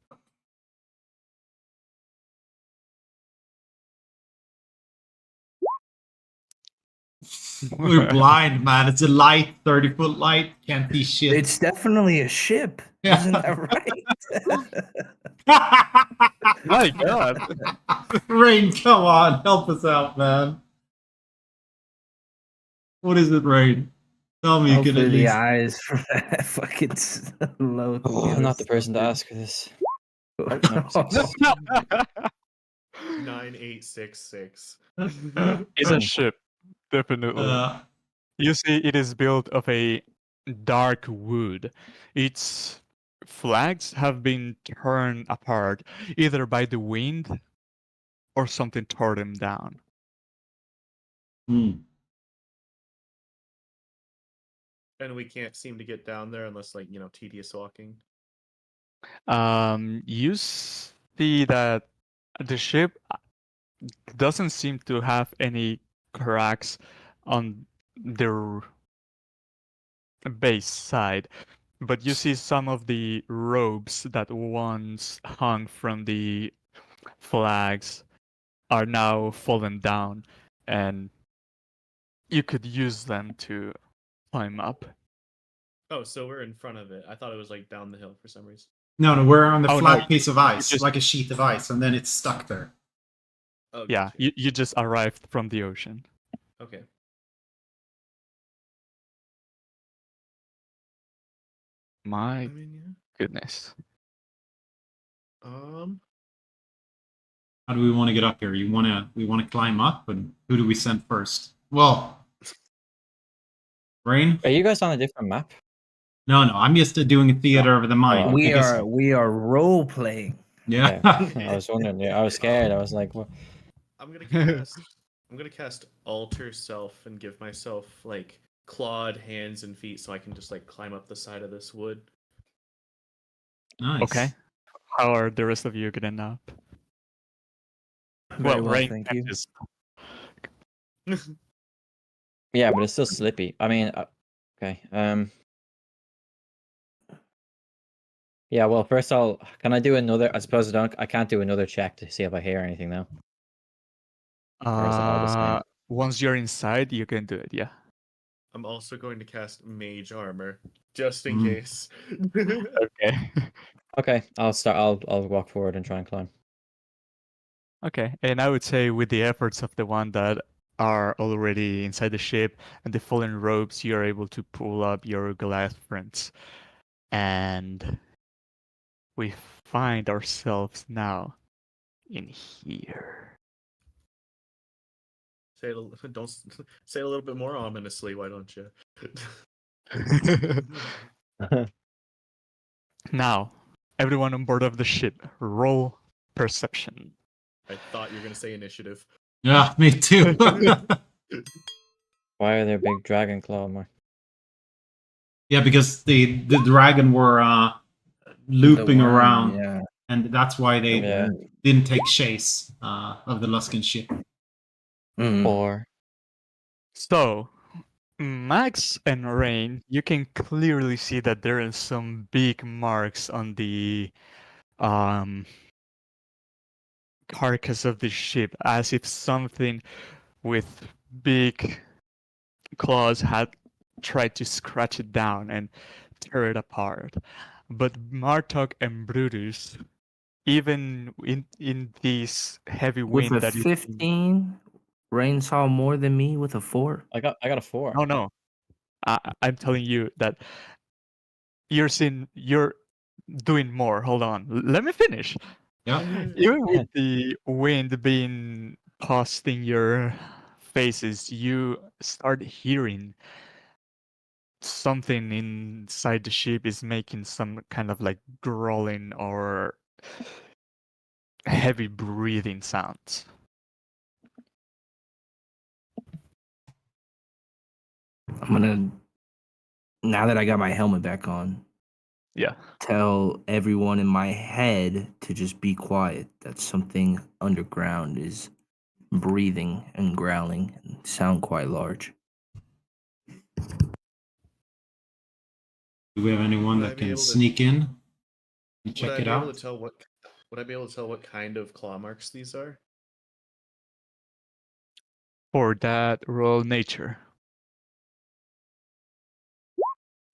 We're blind, man. It's a light, 30-foot light. Can't see shit. It's definitely a ship. Yeah. Isn't that right? My God. Rain, come on, help us out, man. What is it, Rain? Tell me you can Hopefully at the least. eyes for that fucking low. Oh, I'm not the person to ask for this. ask. 9866. It's a ship, definitely. You see, it is built of a dark wood. Its flags have been torn apart, either by the wind or something tore them down. Hmm. And we can't seem to get down there unless, like, tedious walking. You see that the ship doesn't seem to have any cracks on their base side, but you see some of the ropes that once hung from the flags are now fallen down, and you could use them to climb up. Oh, so we're in front of it. I thought it was like down the hill for some reason. No, we're on the Oh, flat no, piece of ice, just- like a sheet of ice, and then it's stuck there. Oh, Yeah, gotcha. you just arrived from the ocean. Okay. My I mean, goodness. yeah. How do we want to get up here? We want to climb up, and who do we send first? Well, Rain? Are you guys on a different map? No, I'm used to doing a theater of the mind. Oh, I guess- we are role playing. Yeah. Okay. I was wondering. Yeah, I was scared. I was like, what? I'm gonna cast alter self and give myself like clawed hands and feet so I can just like climb up the side of this wood. Nice. Okay. How are the rest of you getting up? Very well, Rain thank can you. just- Yeah, but it's still slippy. I mean, okay. Yeah. Well, first can I do another? I suppose I can't do another check to see if I hear anything now. Or is it all the same? Once you're inside, you can do it. Yeah. I'm also going to cast mage armor just in Mm. case. Okay. Okay, I'll start. I'll walk forward and try and climb. Okay, and I would say with the efforts of the one that are already inside the ship and the fallen ropes, you're able to pull up your Goliath friends. And we find ourselves now in here. Say it. Don't say it a little bit more ominously. Why don't you? Now, everyone on board of the ship, roll perception. I thought you were gonna say initiative. Yeah, me too. Why are there big dragon claw marks? Yeah, because the dragon were looping The worm, around, yeah. and that's why they Yeah. didn't take chase of the Luskan ship. Mm. Or So, Max and Rain, you can clearly see that there are some big marks on the carcass of the ship, as if something with big claws had tried to scratch it down and tear it apart. But Martok and Brutus, even in this heavy With wind a that is 15, Rain saw more than me with a 4. I got a 4. no, I'm telling you that you're doing more. Hold on, let me finish. Yeah. Even with the wind being tossed in your faces, you start hearing something inside the ship is making some kind of like growling or heavy breathing sounds. I'm gonna, now that I got my helmet back on, Yeah. tell everyone in my head to just be quiet. That something underground is breathing and growling and sound quite large. Do we have anyone Would I that be can able to- sneak in and Would check I it be able out? to tell what? Would I be able to tell what kind of claw marks these are? For that, roll nature.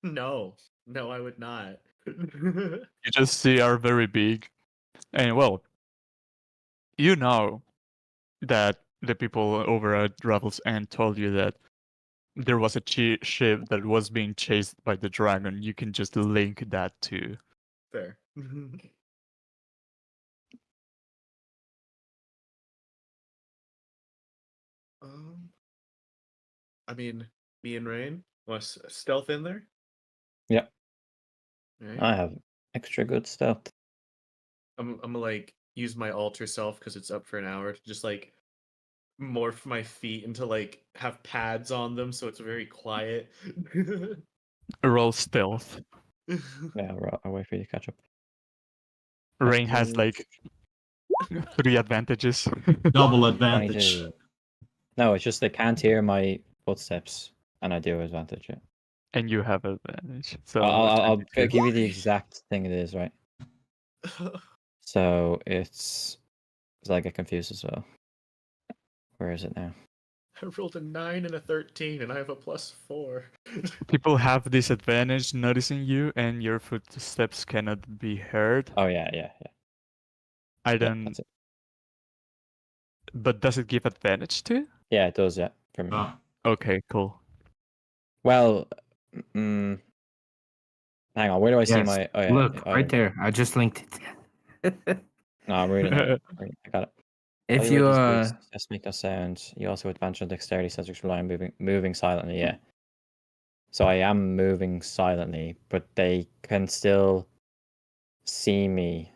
No, I would not. You just see are very big. And well, you know that the people over at Ravel's End told you that there was a ship that was being chased by the dragon. You can just link that to. Fair. I mean, me and Rain was stealth in there. Yep. Right. I have extra good stealth. I'm gonna like use my alter self because it's up for an hour to just like morph my feet into like have pads on them so it's very quiet. Roll stealth. Yeah, I'll wait for you to catch up. Rain has like 3 advantages. Double advantage. 22. No, it's just they can't hear my footsteps, and I do have advantage. Yeah. And you have advantage. So I'll 22. give you the exact thing it is, right? So it's I get confused as well. Where is it now? I rolled a 9 and a 13 and I have a +4. People have this advantage noticing you, and your footsteps cannot be heard. Oh yeah. I Yeah, don't. that's it. But does it give advantage too? Yeah, it does. Yeah, for me. Oh, Okay, cool. Well, hang on. Where do I see Yes, my? Oh yeah. look, oh, right there. I just linked it. No, I'm reading it. I got it. If While you read these books, just make no sound. You also advance on dexterity subjects rely on moving silently. Yeah. So I am moving silently, but they can still see me.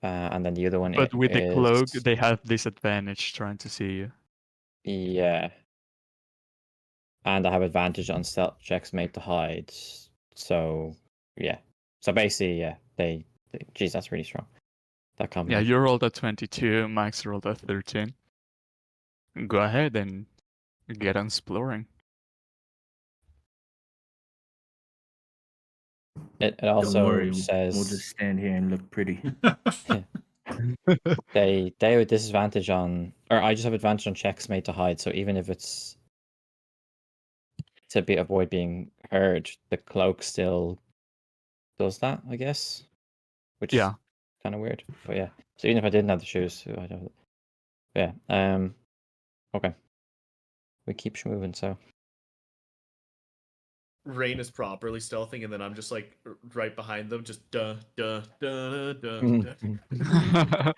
And then the other one But with the is cloak, they have disadvantage trying to see you. yeah. And I have advantage on stealth checks made to hide. So yeah. So basically, yeah, geez, that's really strong. That Yeah, combination. you rolled a 22, Max rolled a 13. Go ahead and get on exploring. It don't also worry, says we'll just stand here and look pretty. they have disadvantage on, or I just have advantage on checks made to hide. So even if it's to avoid being heard, the cloak still does that, I guess. Which Yeah. is kind of weird, but yeah. So even if I didn't have the shoes, I don't. Yeah. Okay. We keep moving. So Rain is properly stealthing, and then I'm just like right behind them, just duh duh duh duh. duh.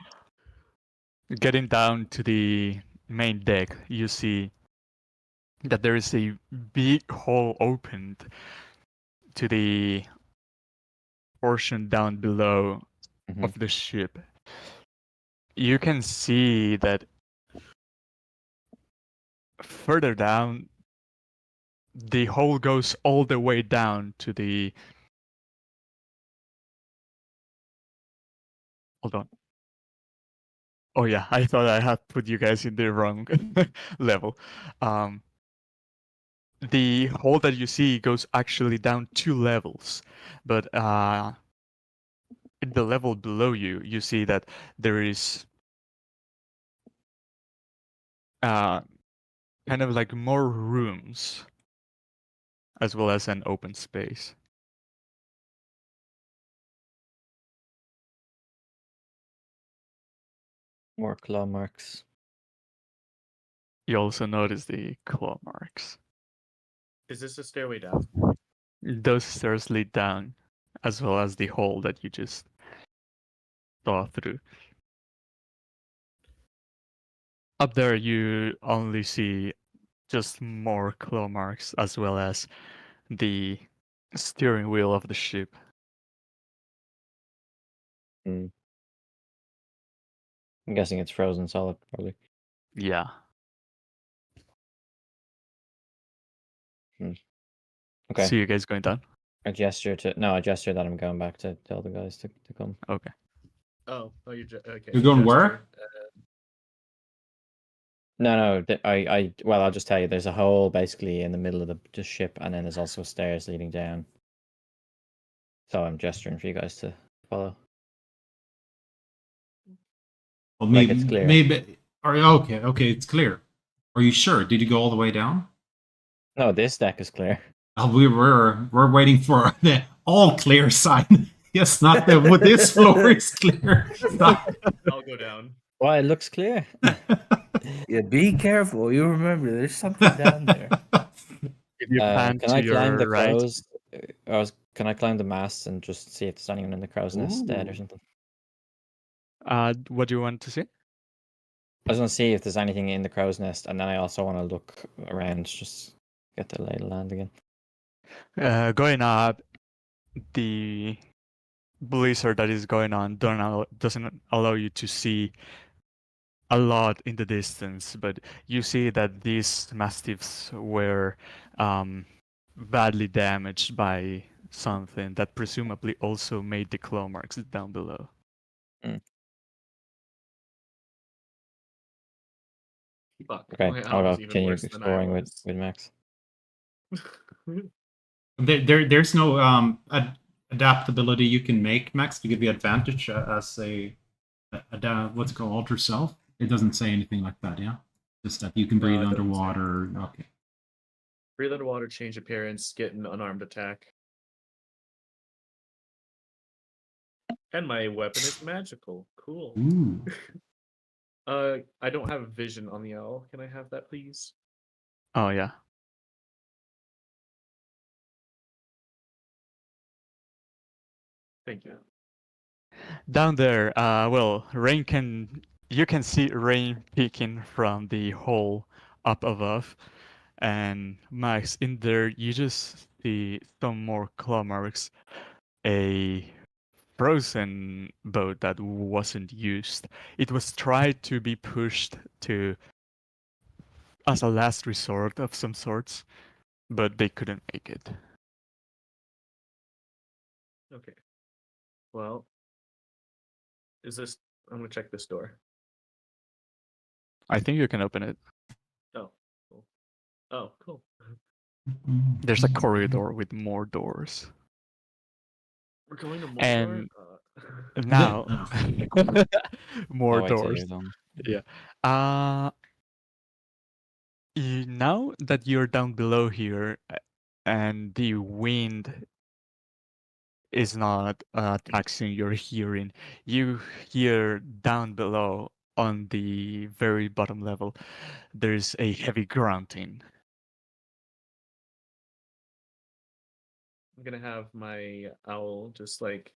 Getting down to the main deck, you see that there is a big hole opened to the portion down below of the ship. You can see that further down, the hole goes all the way down to the. Hold on. Oh yeah, I thought I had put you guys in the wrong level. The hole that you see goes actually down 2 levels, but in the level below you, you see that there is kind of like more rooms as well as an open space. More claw marks. You also notice the claw marks. Is this a stairway down? Those stairs lead down, as well as the hole that you just saw through. Up there, you only see just more claw marks, as well as the steering wheel of the ship. I'm guessing it's frozen solid, probably. Yeah. Okay. So you guys going down? I gesture that I'm going back to tell the guys to come. Okay. Oh, you're okay. You're going where? gesture, No, well, I'll just tell you. There's a hole basically in the middle of the ship, and then there's also stairs leading down. So I'm gesturing for you guys to follow. Well, Like maybe it's clear. maybe. Okay, it's clear. Are you sure? Did you go all the way down? No, this deck is clear. Oh, we're waiting for the all clear sign. Yes, not the what this floor is clear. I'll go down. Why, it looks clear. Yeah, be careful. You remember, there's something down there. If you pan Can to I climb the your right, crows? Can I climb the masts and just see if there's anyone in the crow's nest dead or Ooh. something? what do you want to see? I just want to see if there's anything in the crow's nest, and then I also want to look around, just get the lay of the land again. Going up, the blizzard that is going on doesn't allow you to see a lot in the distance, but you see that these mastiffs were badly damaged by something that presumably also made the claw marks down below. Fuck. Okay, My I'll was go even continue worse than I exploring with was. Max. There's no adaptability you can make, Max, to give you advantage as a what's it called, alter self. It doesn't say anything like that, yeah. Just that you can breathe it doesn't say. underwater. Okay. Breathe underwater, change appearance, get an unarmed attack. And my weapon is magical. Cool. Ooh. I don't have vision on the owl. Can I have that, please? Oh yeah. Thank you. Down there, you can see rain peeking from the hole up above, and Max, in there you just see some more claw marks, a frozen boat that wasn't used. It was tried to be pushed to as a last resort of some sorts, but they couldn't make it. Okay. Well, is this? I'm gonna check this door. I think you can open it. Oh, cool. Oh, cool. There's a corridor with more doors. We're going to And Mordor? now more Oh, wait till doors. you're done. Yeah. Now that you're down below here and the wind is not taxing your hearing, you hear down below on the very bottom level, there's a heavy grunting. I'm gonna have my owl just like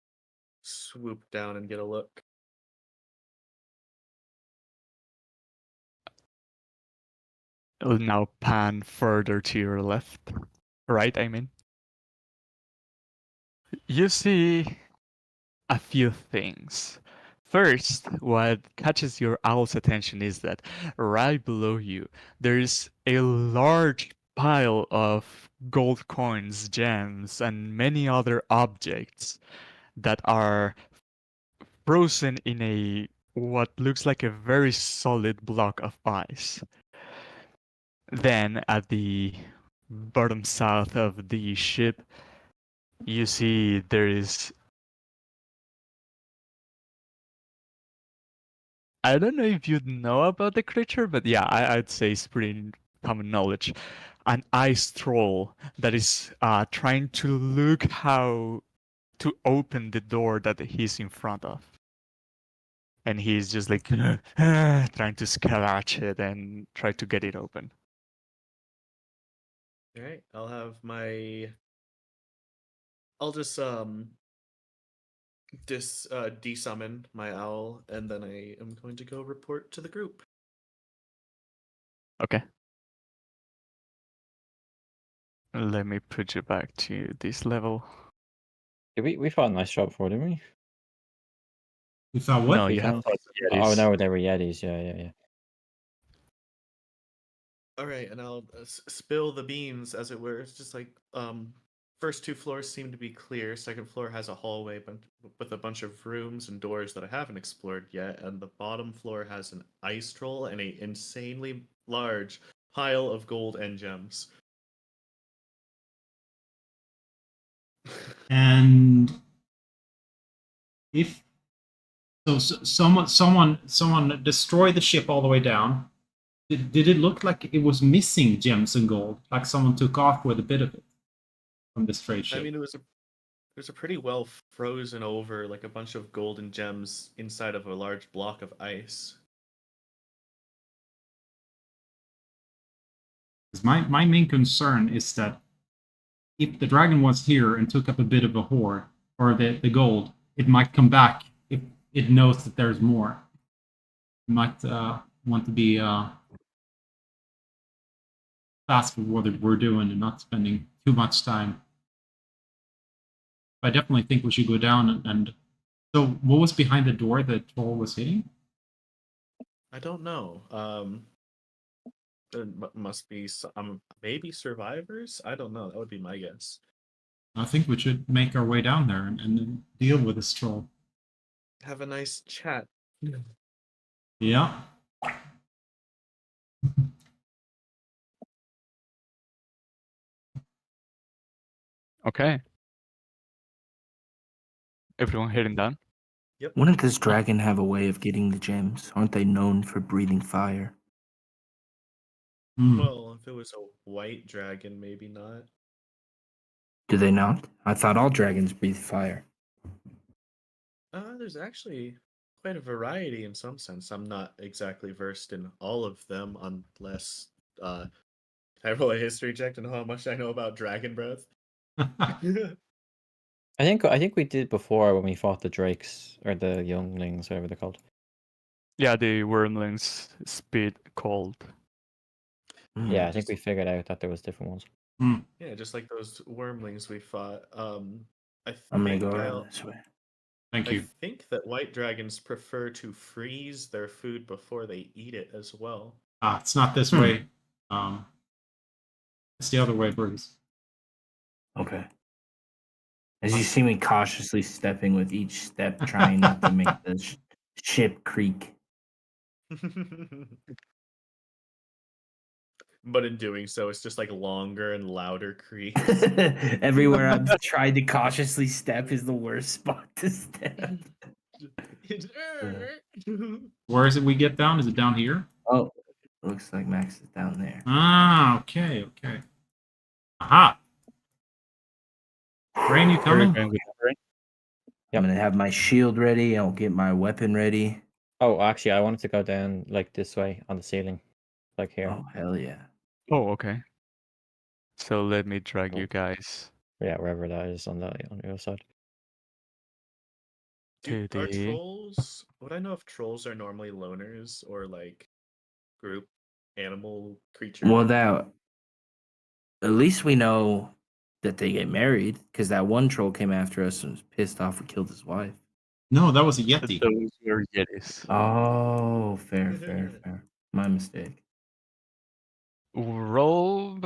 swoop down and get a look. It'll now pan further to your left. Right, I mean. You see a few things. First, what catches your owl's attention is that right below you, there's a large pile of gold coins, gems, and many other objects that are frozen in a what looks like a very solid block of ice. Then at the bottom south of the ship, you see there is, I don't know if you know about the creature, but yeah, I'd say it's pretty common knowledge. An ice troll that is trying to look how to open the door that he's in front of. And he's just like trying to scratch it and try to get it open. All right, I'll just desummon my owl, and then I am going to go report to the group. Okay. Let me put you back to this level. We fought a nice shot before, didn't we? We thought what? No, We you have found- fought Oh Yetis. no, they were Yetis. Yeah. All right, and I'll spill the beans, as it were. It's just like first two floors seem to be clear. Second floor has a hallway with a bunch of rooms and doors that I haven't explored yet, and the bottom floor has an ice troll and a insanely large pile of gold and gems. And if someone destroyed the ship all the way down, did it look like it was missing gems and gold? Like someone took off with a bit of it from this trade ship? I mean, it was a pretty well frozen over, like a bunch of golden gems inside of a large block of ice. 'Cause my main concern is that if the dragon was here and took up a bit of a hoard, or the gold, it might come back if it knows that there's more. It might want to be fast with what we're doing and not spending too much time. I definitely think we should go down and so what was behind the door that troll was hitting? I don't know. There must be some maybe survivors. I don't know. That would be my guess. I think we should make our way down there and deal with this troll. Have a nice chat. Yeah. Okay. Everyone heading down? Yep. Wouldn't this dragon have a way of getting the gems? Aren't they known for breathing fire? Hmm. Well, if it was a white dragon, maybe not. Do they not? I thought all dragons breathe fire. There's actually quite a variety in some sense. I'm not exactly versed in all of them, unless can I roll a history check to know how much I know about dragon breath. I think we did before when we fought the drakes or the younglings, whatever they're called. Yeah, the wormlings spit cold. Yeah, I think we figured out that there was different ones. Yeah, just like those wormlings we fought. I'm gonna go I'll- around this way. Thank I you. think that white dragons prefer to freeze their food before they eat it as well. It's not this way. It's the other way, Bruce. Okay. As you see me cautiously stepping with each step, trying not to make the ship creak. But in doing so, it's just like longer and louder creaks. Everywhere I've tried to cautiously step is the worst spot to step. Where is it we get down? Is it down here? Oh, looks like Max is down there. Okay. Aha. Rain, you coming? Going with the rain? I'm gonna have my shield ready. I'll get my weapon ready. Oh, actually, I wanted to go down like this way on the ceiling, like here. Oh hell yeah! Oh, okay. So let me drag Oh. you guys Yeah, wherever that is on the other side. Dude, To are the trolls? Would I know if trolls are normally loners or like group animal creatures? Well, that at least we know that they get married because that one troll came after us and was pissed off and killed his wife. No, that was a Yeti. those were Yetis. Oh, fair, fair, fair. My mistake. Roll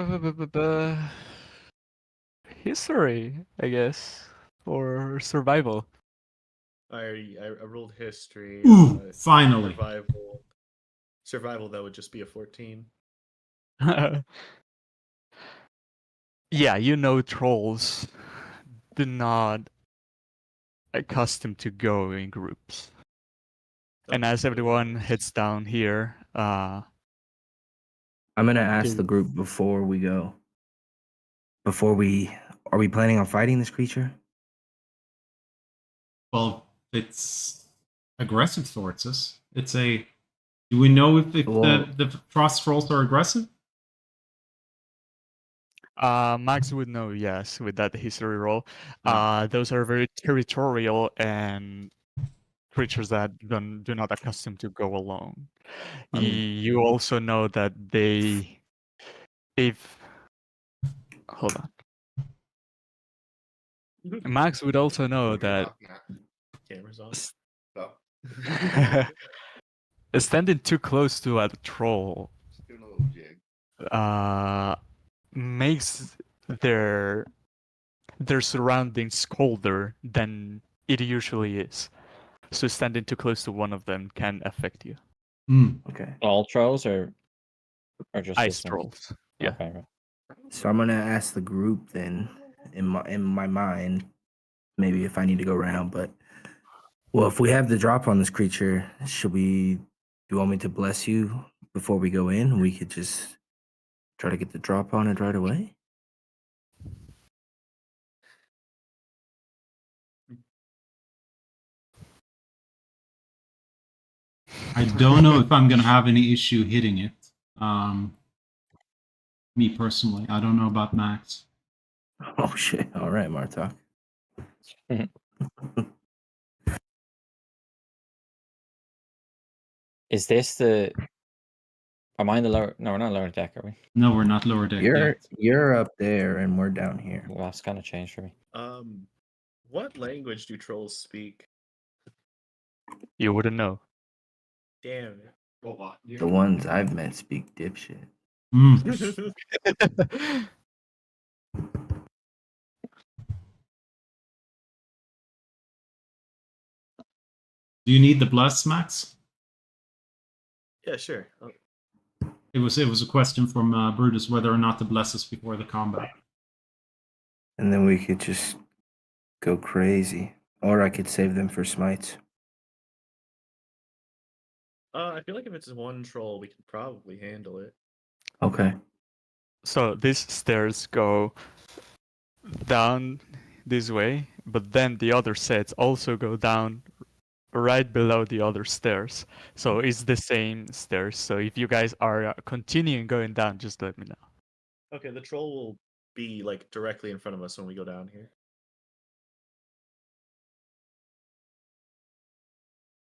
history, I guess, for survival. I rolled history. Ooh, finally. Survival. Survival, that would just be a 14. Yeah, you know trolls do not accustomed to go in groups. And as everyone heads down here, I'm gonna ask Dude. the group before we go. Are we planning on fighting this creature? Well, it's aggressive towards us. It's a. Do we know if Well- the frost trolls are aggressive? Max would know, yes, with that history roll. Those are very territorial and creatures that do not accustomed to go alone. You also know that if hold on. Max would also know that Cameras on. standing too close to a troll makes their surroundings colder than it usually is. So standing too close to one of them can affect you. Okay. All trolls or just Ice this one? trolls. Yeah. Okay, right. So I'm gonna ask the group then, in my mind, maybe if I need to go around. But well, if we have the drop on this creature, should we? Do you want me to bless you before we go in? We could just try to get the drop on it right away. I don't know if I'm gonna have any issue hitting it. Me personally, I don't know about Max. Oh shit! All right, Martok. Is this the? Am I in the lower? No, we're not lower deck, are we? No, we're not lower deck yet. You're up there and we're down here. Well, that's kind of changed for me. What language do trolls speak? You wouldn't know. Damn it. The ones I've met speak dipshit. Do you need the bless, Max? Yeah, sure. It was a question from Brutus whether or not to bless us before the combat. And then we could just go crazy. Or I could save them for smites. I feel like if it's one troll, we can probably handle it. Okay. So these stairs go down this way, but then the other sets also go down right below the other stairs. So it's the same stairs. So if you guys are continuing going down, just let me know. Okay, the troll will be like directly in front of us when we go down here.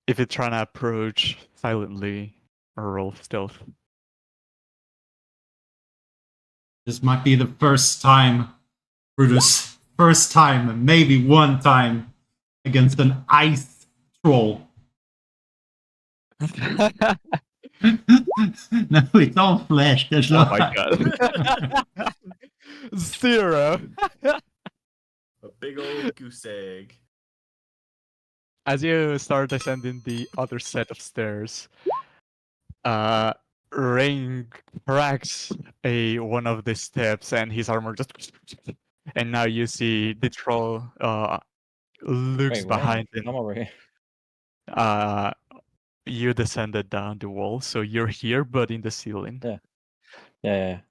If you're trying to approach silently or roll stealth. This might be the first time, Brutus. First time, maybe one time, against an ice troll. No, it's all flesh. There's no. Oh my god. 0. A big old goose egg. As you start ascending the other set of stairs, Rain cracks one of the steps and his armor just and now you see the troll looks Wait, behind Wayne, him. come over here. You descended down the wall, so you're here but in the ceiling. Yeah.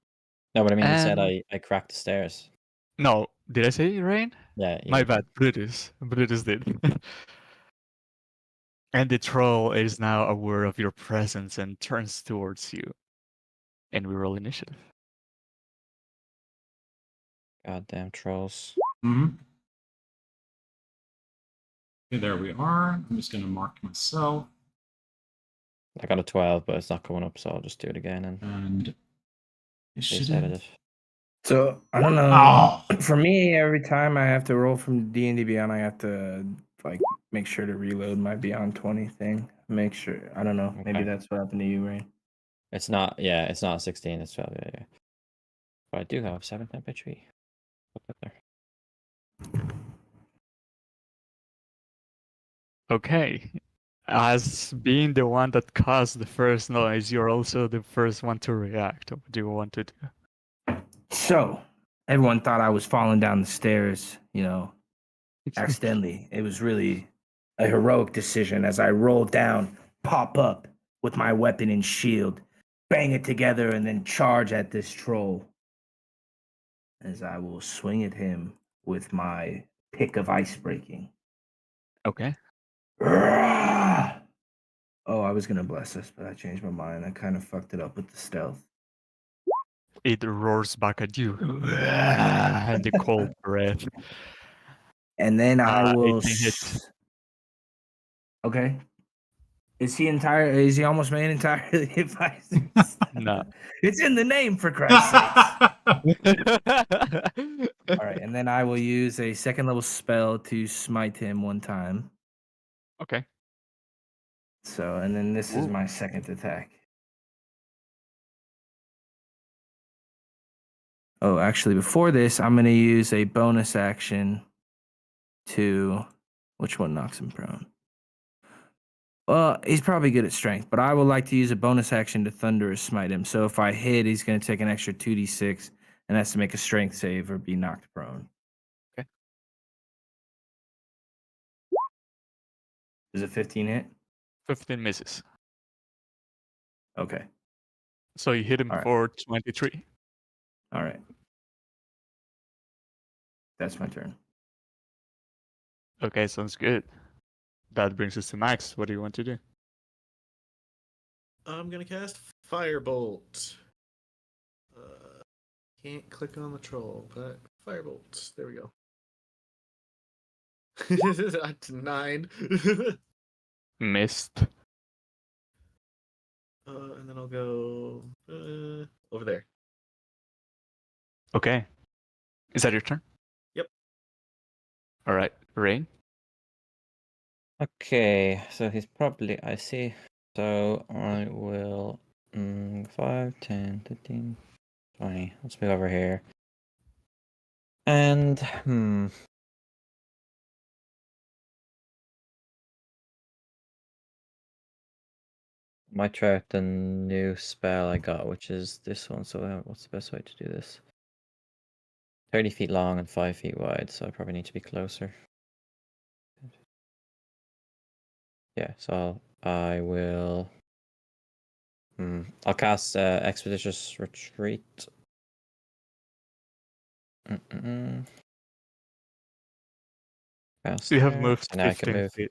No, but I mean, you said And- I cracked the stairs. No, did I say Rain? Yeah. My you- bad, Brutus did. And the troll is now aware of your presence and turns towards you. And we roll initiative. Goddamn trolls. Hmm. Okay, there we are. I'm just going to mark myself. I got a 12, but it's not coming up, so I'll just do it again and And just edit it. So I don't know. Oh! For me, every time I have to roll from D&D Beyond, I have to like make sure to reload my Beyond 20 thing. Make sure. I don't know. Maybe Okay. that's what happened to you, Rain. It's not, yeah, it's not 16, it's 12, yeah. But I do have 7th MP3. Put that there. Okay. As being the one that caused the first noise, you're also the first one to react. What do you want to do? So everyone thought I was falling down the stairs, accidentally. It was really a heroic decision as I rolled down, pop up with my weapon and shield, bang it together, and then charge at this troll. As I will swing at him with my pick of ice breaking. Okay. Oh, I was gonna bless us, but I changed my mind. I kind of fucked it up with the stealth. It roars back at you. And the cold breath. And then I will. 18 hit. Okay. Is he almost made entirely advisors? No. It's in the name, for Christ's sakes. All right, and then I will use a second level spell to smite him one time. Okay. So, and then this is Ooh. my second attack. Oh, actually, before this, I'm going to use a bonus action to. Which one knocks him prone? Well, he's probably good at strength, but I would like to use a bonus action to Thunderous Smite him. So if I hit, he's going to take an extra 2d6 and has to make a strength save or be knocked prone. Okay. Is it 15 hit? 15 misses. Okay. So you hit him All right. for 23. All right. That's my turn. Okay, sounds good. That brings us to Max. What do you want to do? I'm gonna cast Firebolt. Can't click on the troll, but Firebolt. There we go. That's 9. Missed. And then I'll go over there. Okay. Is that your turn? Yep. All right. Rain? Okay, so he's probably, I see. So I will 5, 10, 15, 20. Let's move over here. And might try out the new spell I got, which is this one. So what's the best way to do this? 30 feet long and 5 feet wide, so I probably need to be closer. Yeah, so I will. I'll cast Expeditious Retreat. Cast You have there. moved So now I can 15 move. feet.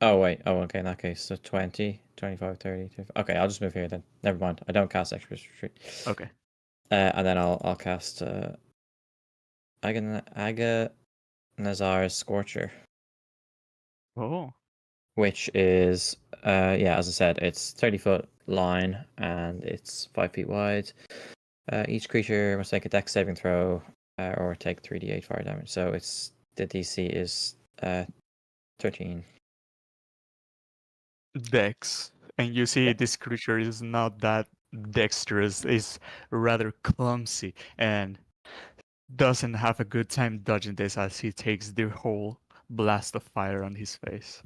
Oh, wait. Oh, okay. In that case, so 20, 25, 30. Okay, I'll just move here then. Never mind. I don't cast Expeditious Retreat. Okay. And then I'll cast Nazar's Scorcher, Oh. which is yeah, as I said, it's 30-foot line and it's 5 feet wide. Each creature must make a dex saving throw or take 3d8 fire damage. So it's the DC is 13. Dex. And you see Yeah. this creature is not that dexterous, is rather clumsy and doesn't have a good time dodging this as he takes the whole blast of fire on his face.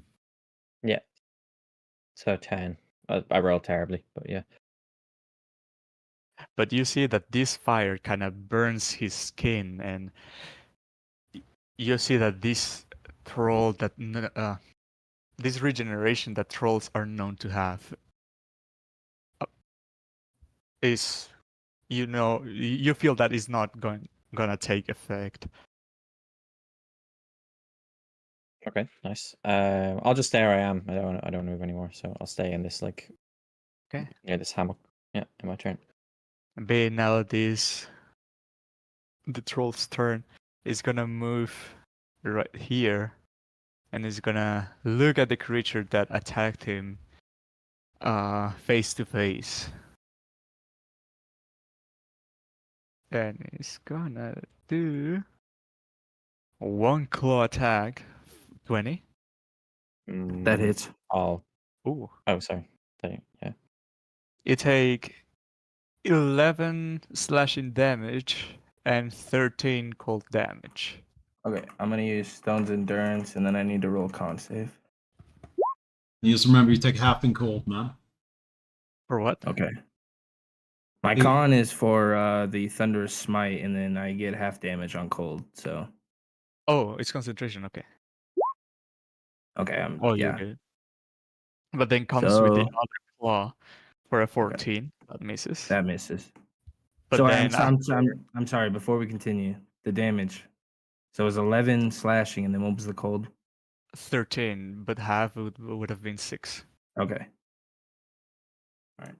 Yeah. So 10. I rolled terribly, but yeah. But you see that this fire kind of burns his skin, and you see that this troll that this regeneration that trolls are known to have is, you feel that is not gonna take effect. Okay, nice. I'll just stay where I am. I don't move anymore, so I'll stay in this Okay. near this hammock. Yeah, in my turn. Be now the troll's turn. is gonna move right here, and is gonna look at the creature that attacked him face to face. And it's gonna do one claw attack, 20. That hits. Oh, Ooh. sorry. Yeah. You take 11 slashing damage and 13 cold damage. Okay, I'm gonna use Stone's Endurance, and then I need to roll con save. You just remember you take half in cold, man. For what? Okay. My It- con is for the Thunderous Smite, and then I get half damage on cold. So Oh, it's concentration. Okay. okay, Oh, you're yeah. good. But then comes with the So other claw for a 14. That misses. that misses. But So then I'm sorry. Before we continue, the damage. So it was 11 slashing, and then what was the cold? 13, but half would have been 6. Okay. All right.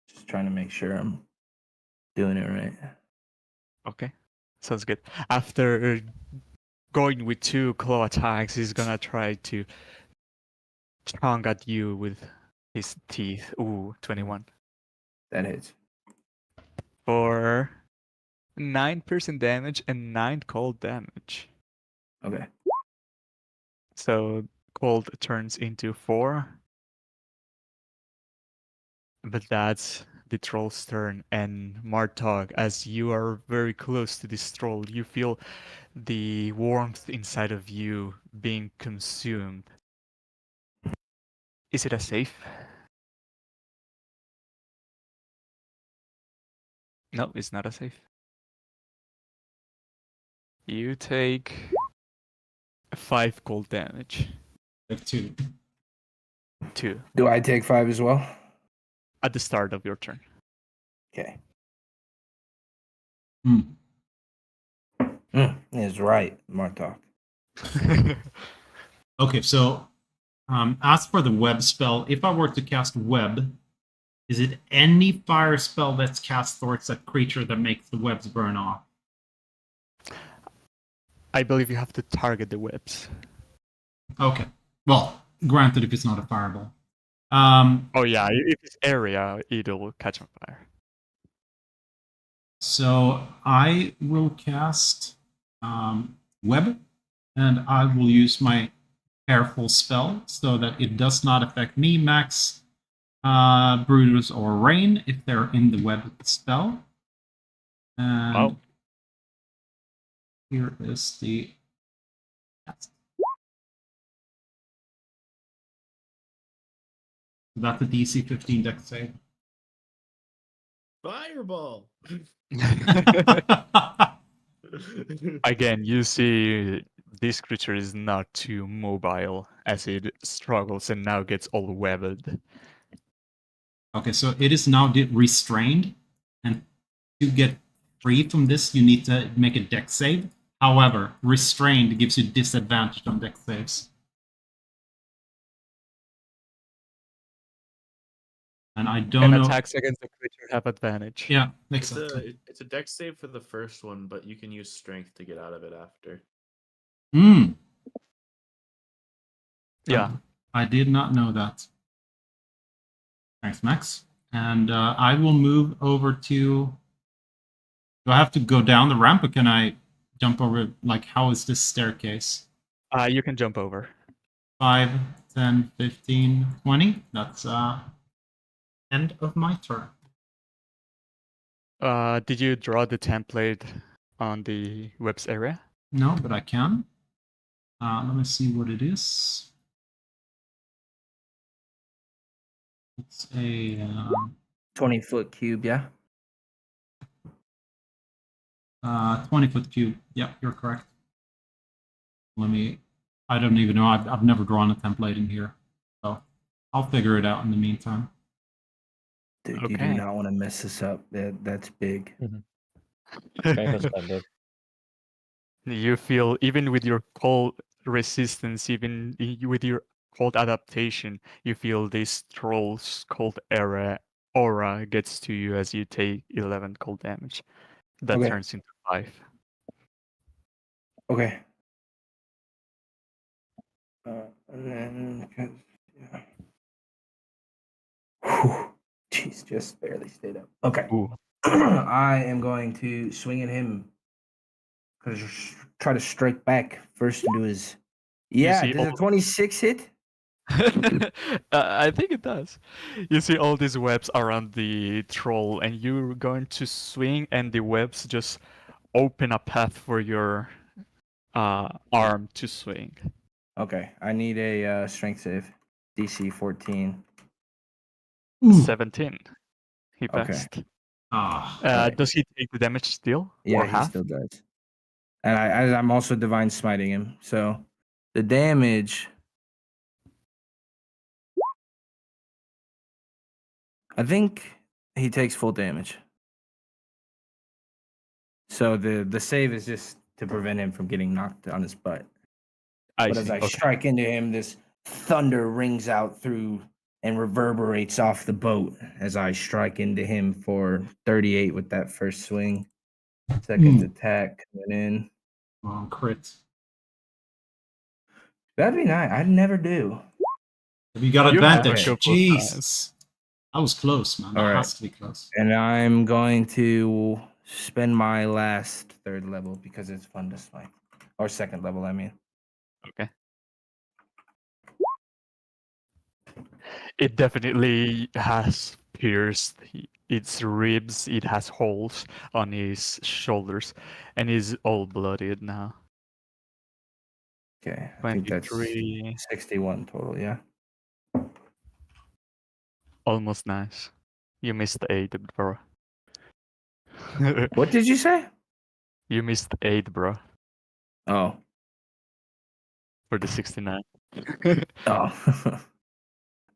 Just trying to make sure I'm doing it right. Okay. Sounds good. After going with 2 claw attacks, he's gonna try to chong at you with his teeth. Ooh, 21. That hits. For 9% damage and 9 cold damage. Okay. So cold turns into 4. But that's the troll's turn. And Martog, as you are very close to this troll, you feel the warmth inside of you being consumed. Is it a safe? No, it's not a safe. You take 5 cold damage. Take 2. 2 Do I take 5 as well? at the start of your turn. Okay. Hmm. Is right, Martok. Okay, so as for the web spell, if I were to cast web, is it any fire spell that's cast towards that creature that makes the webs burn off? I believe you have to target the webs. Okay. Well, granted, if it's not a fireball. Oh yeah, if it's area, it'll catch on fire. So I will cast web, and I will use my careful spell so that it does not affect me, Max, Brutus, or Rain if they're in the web spell. And Wow. here is the cast. That's a DC 15 dex save. Fireball. Again, you see this creature is not too mobile as it struggles and now gets all webbed. Okay, so it is now restrained, and to get free from this, you need to make a dex save. However, restrained gives you disadvantage on dex saves. And I don't know. Attacks against the creature have advantage. Yeah, makes sense. It's a dex save for the first one, but you can use strength to get out of it after. Yeah. I did not know that. Thanks, Max. And I will move over to. Do I have to go down the ramp, or can I jump over? Like, how is this staircase? You can jump over. 5, 10, 15, 20. That's end of my turn. Did you draw the template on the webs area? No, but I can. Let me see what it is. It's a 20-foot cube, yeah? 20-foot cube. Yep, you're correct. I don't even know. I've never drawn a template in here. So I'll figure it out in the meantime. Dude, you do Okay. not want to mess this up. That's big. Very quite big. You feel, even with your cold resistance, even with your cold adaptation, you feel this troll's cold aura gets to you as you take 11 cold damage. That Okay. turns into 5. Okay. And then, yeah. Whew. Jeez, just barely stayed up. Okay. Ooh. I am going to swing at him. Try to strike back first into his. Yeah, see does a all- 26 hit? I think it does. You see all these webs around the troll, and you're going to swing, and the webs just open a path for your arm to swing. Okay, I need a strength save. DC 14. Ooh. 17. He Okay. passed. Ah. Alright. Does he take the damage still? Yeah, or he half? still does. And I'm also divine smiting him. So the damage. I think he takes full damage. So the save is just to prevent him from getting knocked on his butt. But as I Okay. strike into him, this thunder rings out through and reverberates off the boat as I strike into him for 38 with that first swing. Second attack coming in. Wrong crit. That'd be nice. I'd never do. Have you got You have a advantage? couple of Jesus. That was close, man. That All right. has to be close. And I'm going to spend my last third level because it's fun to smite. Or second level, I mean. Okay. It definitely has pierced its ribs. It has holes on his shoulders, and he's all bloodied now. Okay, I think that's 23, 61 total, yeah. almost nice. You missed 8, bro. What did you say? You missed 8, bro, Oh. for the 69. Oh.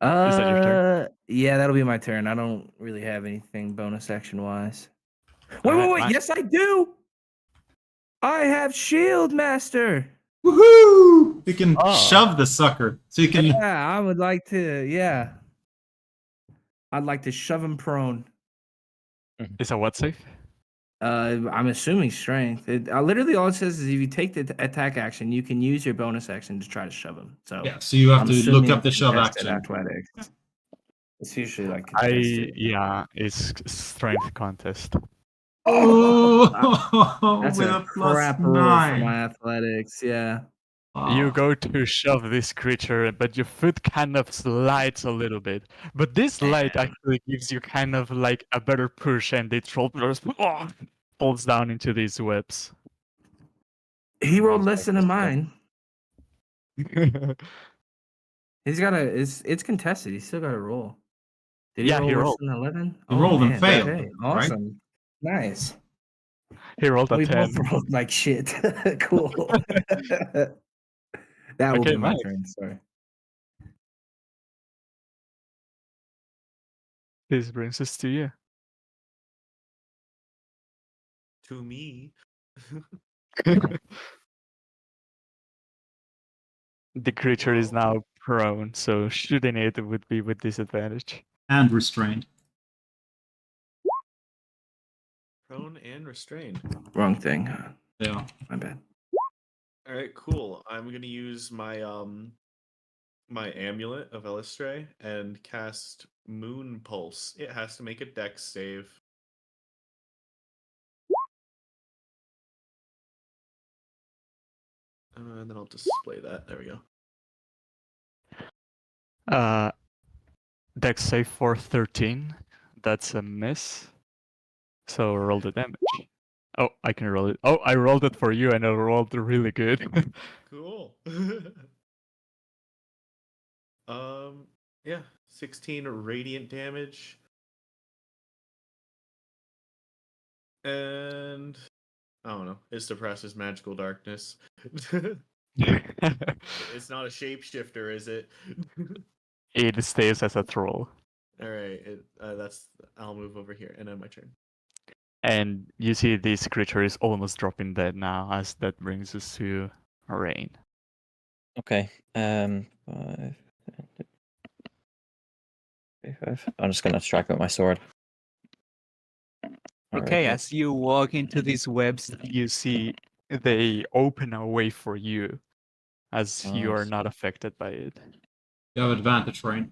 Is that your turn? Yeah, that'll be my turn. I don't really have anything bonus action wise. Wait, Alright, wait. Max. Yes, I do. I have Shield Master. Woohoo! You can Oh. shove the sucker. So you can. Yeah, I would like to. Yeah, I'd like to shove him prone. Is that what save? I'm assuming strength. Literally all it says is if you take the attack action, you can use your bonus action to try to shove him. So Yeah, so you have I'm to look assuming up the shove contested action. Athletics. It's usually like contested. Yeah, it's strength contest. Oh, That's with a a plus crap roll for 9. my athletics. Yeah. You Oh. go to shove this creature, but your foot kind of slides a little bit. But this slide Damn. actually gives you kind of like a better push, and the troll just falls down into these webs. He rolled Nice, less than like a this, yeah. mine. He's got it's contested. He's still got to roll. Did he Yeah, roll he worse rolled. than 11? He rolled and failed, Okay, right? awesome. Nice. He rolled a We 10. both rolled like shit. Cool. That will Okay, be my Mike. turn. Sorry. This brings us to you. To me. The creature is now prone, so shooting it would be with disadvantage. And restrained. Prone and restrained. Wrong thing. Yeah. My bad. All right, cool. I'm gonna use my my amulet of Elistray and cast Moon Pulse. It has to make a dex save. And then I'll display that. There we go. Dex save for 13. That's a miss. So roll the damage. Oh, I can roll it. Oh, I rolled it for you, and I rolled really good. Cool. Yeah, 16 radiant damage. And I don't know. It suppresses magical darkness. It's not a shapeshifter, is it? It stays as a troll. All right, I'll move over here and end my turn. And you see this creature is almost dropping dead now, as that brings us to Rain. Okay. 5. I'm just gonna strike with my sword. Alright. Okay, as you walk into these webs, you see they open a way for you, as you I are not see. affected by it. You have advantage, right?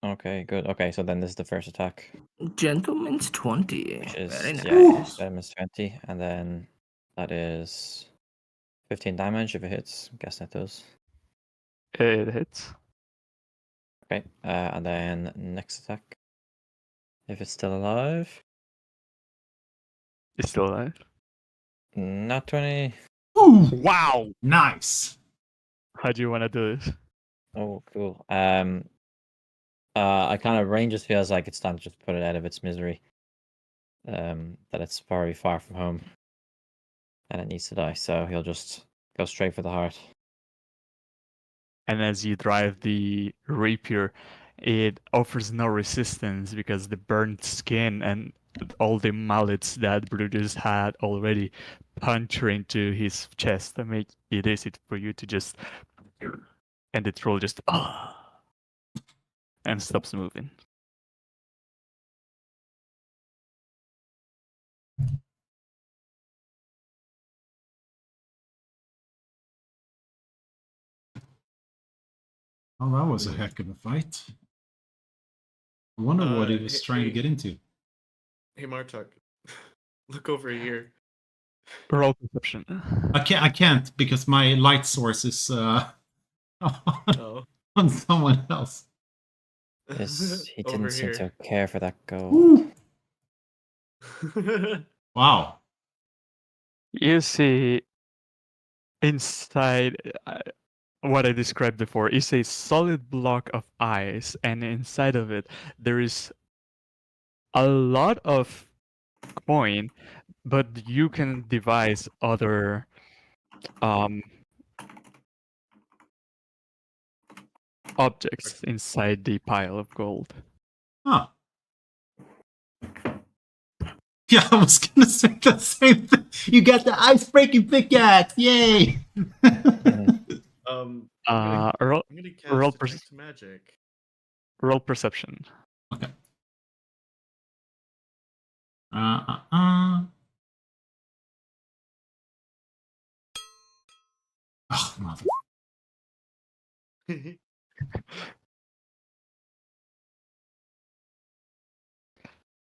Okay, good. Okay, so then this is the first attack, Gentleman's 20. which is Very yeah, nice. damage 20, and then that is 15 damage if it hits. I'm guessing it does. It hits. Okay, and then next attack, if it's still alive, It's still alive. not 20. Ooh, Wow! nice. How do you want to do this? Oh, cool. I kind of Rain just feels like it's time to just put it out of its misery. That it's very far from home, and it needs to die. So he'll just go straight for the heart. And as you drive the rapier, it offers no resistance because the burnt skin and all the mallets that Brutus had already puncture into his chest to make it easy for you to just, and the troll just and stops moving. Oh, that was a heck of a fight. I wonder what he was trying to get into. Hey, Martok, look over here. Roll perception. I can't because my light source is Oh. on someone else. He Over didn't seem here. to care for that gold. Wow. You see, inside what I described before is a solid block of ice, and inside of it there is a lot of coin, but you can devise other objects inside the pile of gold. Huh. Yeah, I was gonna say the same thing. You got the ice-breaking pickaxe! Yay! I'm Roll gonna cast roll detect magic. roll perception. Okay. Oh, mother.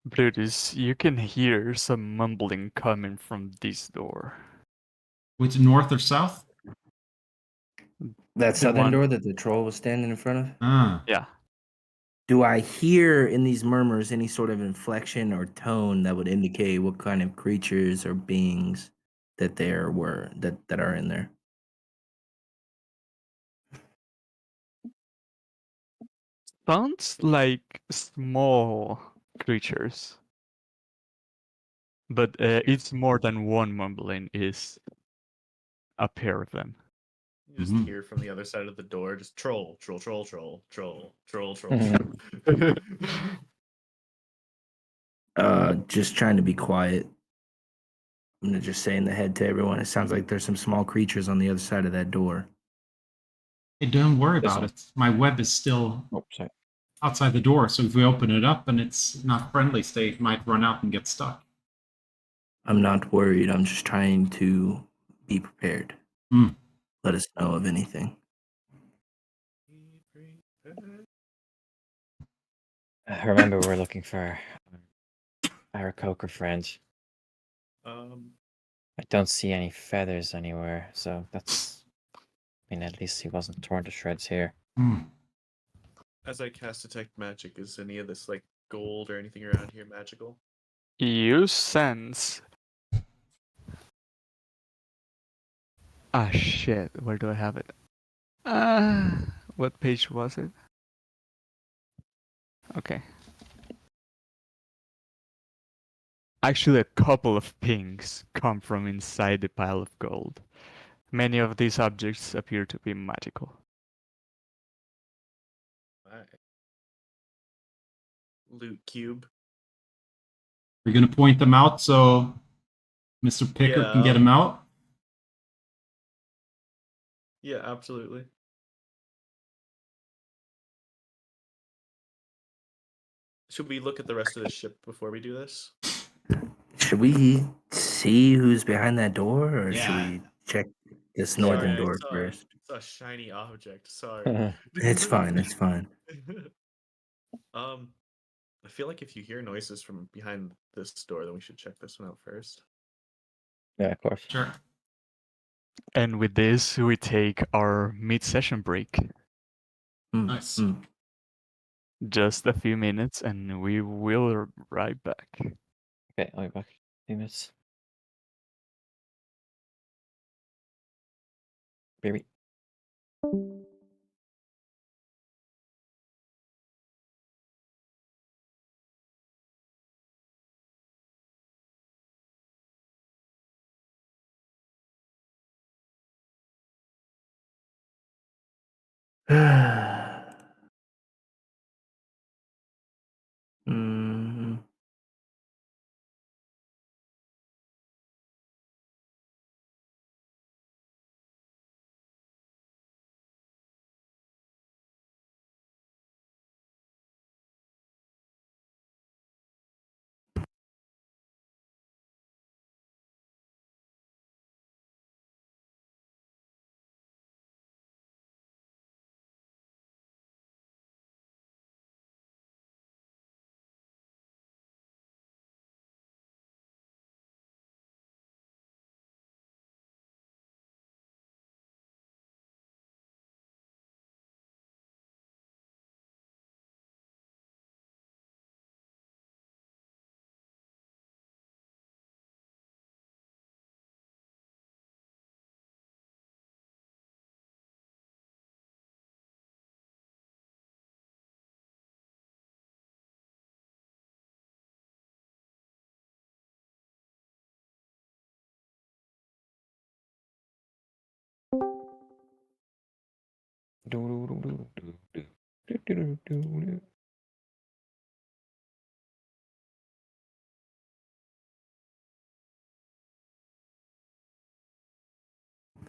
Brutus, you can hear some mumbling coming from this door. Which, north or south? That The southern one- door that the troll was standing in front of? Ah. Yeah. Do I hear in these murmurs any sort of inflection or tone that would indicate what kind of creatures or beings that there were that are in there? Sounds like small creatures. But it's more than one mumbling is a pair of them. You just Mhm. hear from the other side of the door, just troll, troll, troll, troll, troll, troll, troll. Just trying to be quiet. I'm gonna just say in the head to everyone, it sounds like there's some small creatures on the other side of that door. Hey, don't worry This about one. it. My web is still Oh, sorry. outside the door, so if we open it up and it's not friendly state, it might run out and get stuck. I'm not worried. I'm just trying to be prepared. Hmm. Let us know of anything. Remember, we're looking for our Coker friend. I don't see any feathers anywhere, so that's. I mean, at least he wasn't torn to shreds here. Hmm. As I cast detect magic, is any of this like gold or anything around here magical? You sense. Ah, shit. Where do I have it? What page was it? Okay. Actually, a couple of pings come from inside the pile of gold. Many of these objects appear to be magical. Alright. Loot cube. We're gonna point them out so Mr. Picker Yeah, can get them out. Yeah, absolutely. Should we look at the rest of the ship before we do this? Should we see who's behind that door, or should Yeah. we check this Sorry, northern I door saw, first? saw a shiny object. Sorry. It's fine. It's fine. I feel like if you hear noises from behind this door, then we should check this one out first. Yeah, of course. Sure. And with this, we take our mid-session break. Mm, Nice. mm. Just a few minutes, and we will be right back. Okay, I'll be back. 2 minutes. Baby.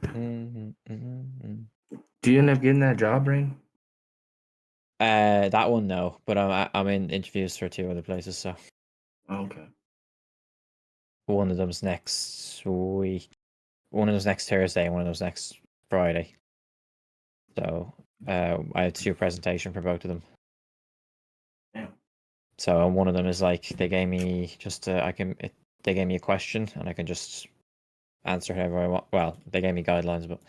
Mm. Do you end up getting that job, Ring? That one no, but I'm in interviews for 2 other places, so Oh, okay. one of them's next week. One of them's next Thursday, and one of them's next Friday. So I had to do a presentation for both of them. Yeah. So one of them is like they gave me they gave me a question and I can just answer however I want. Well, they gave me guidelines, but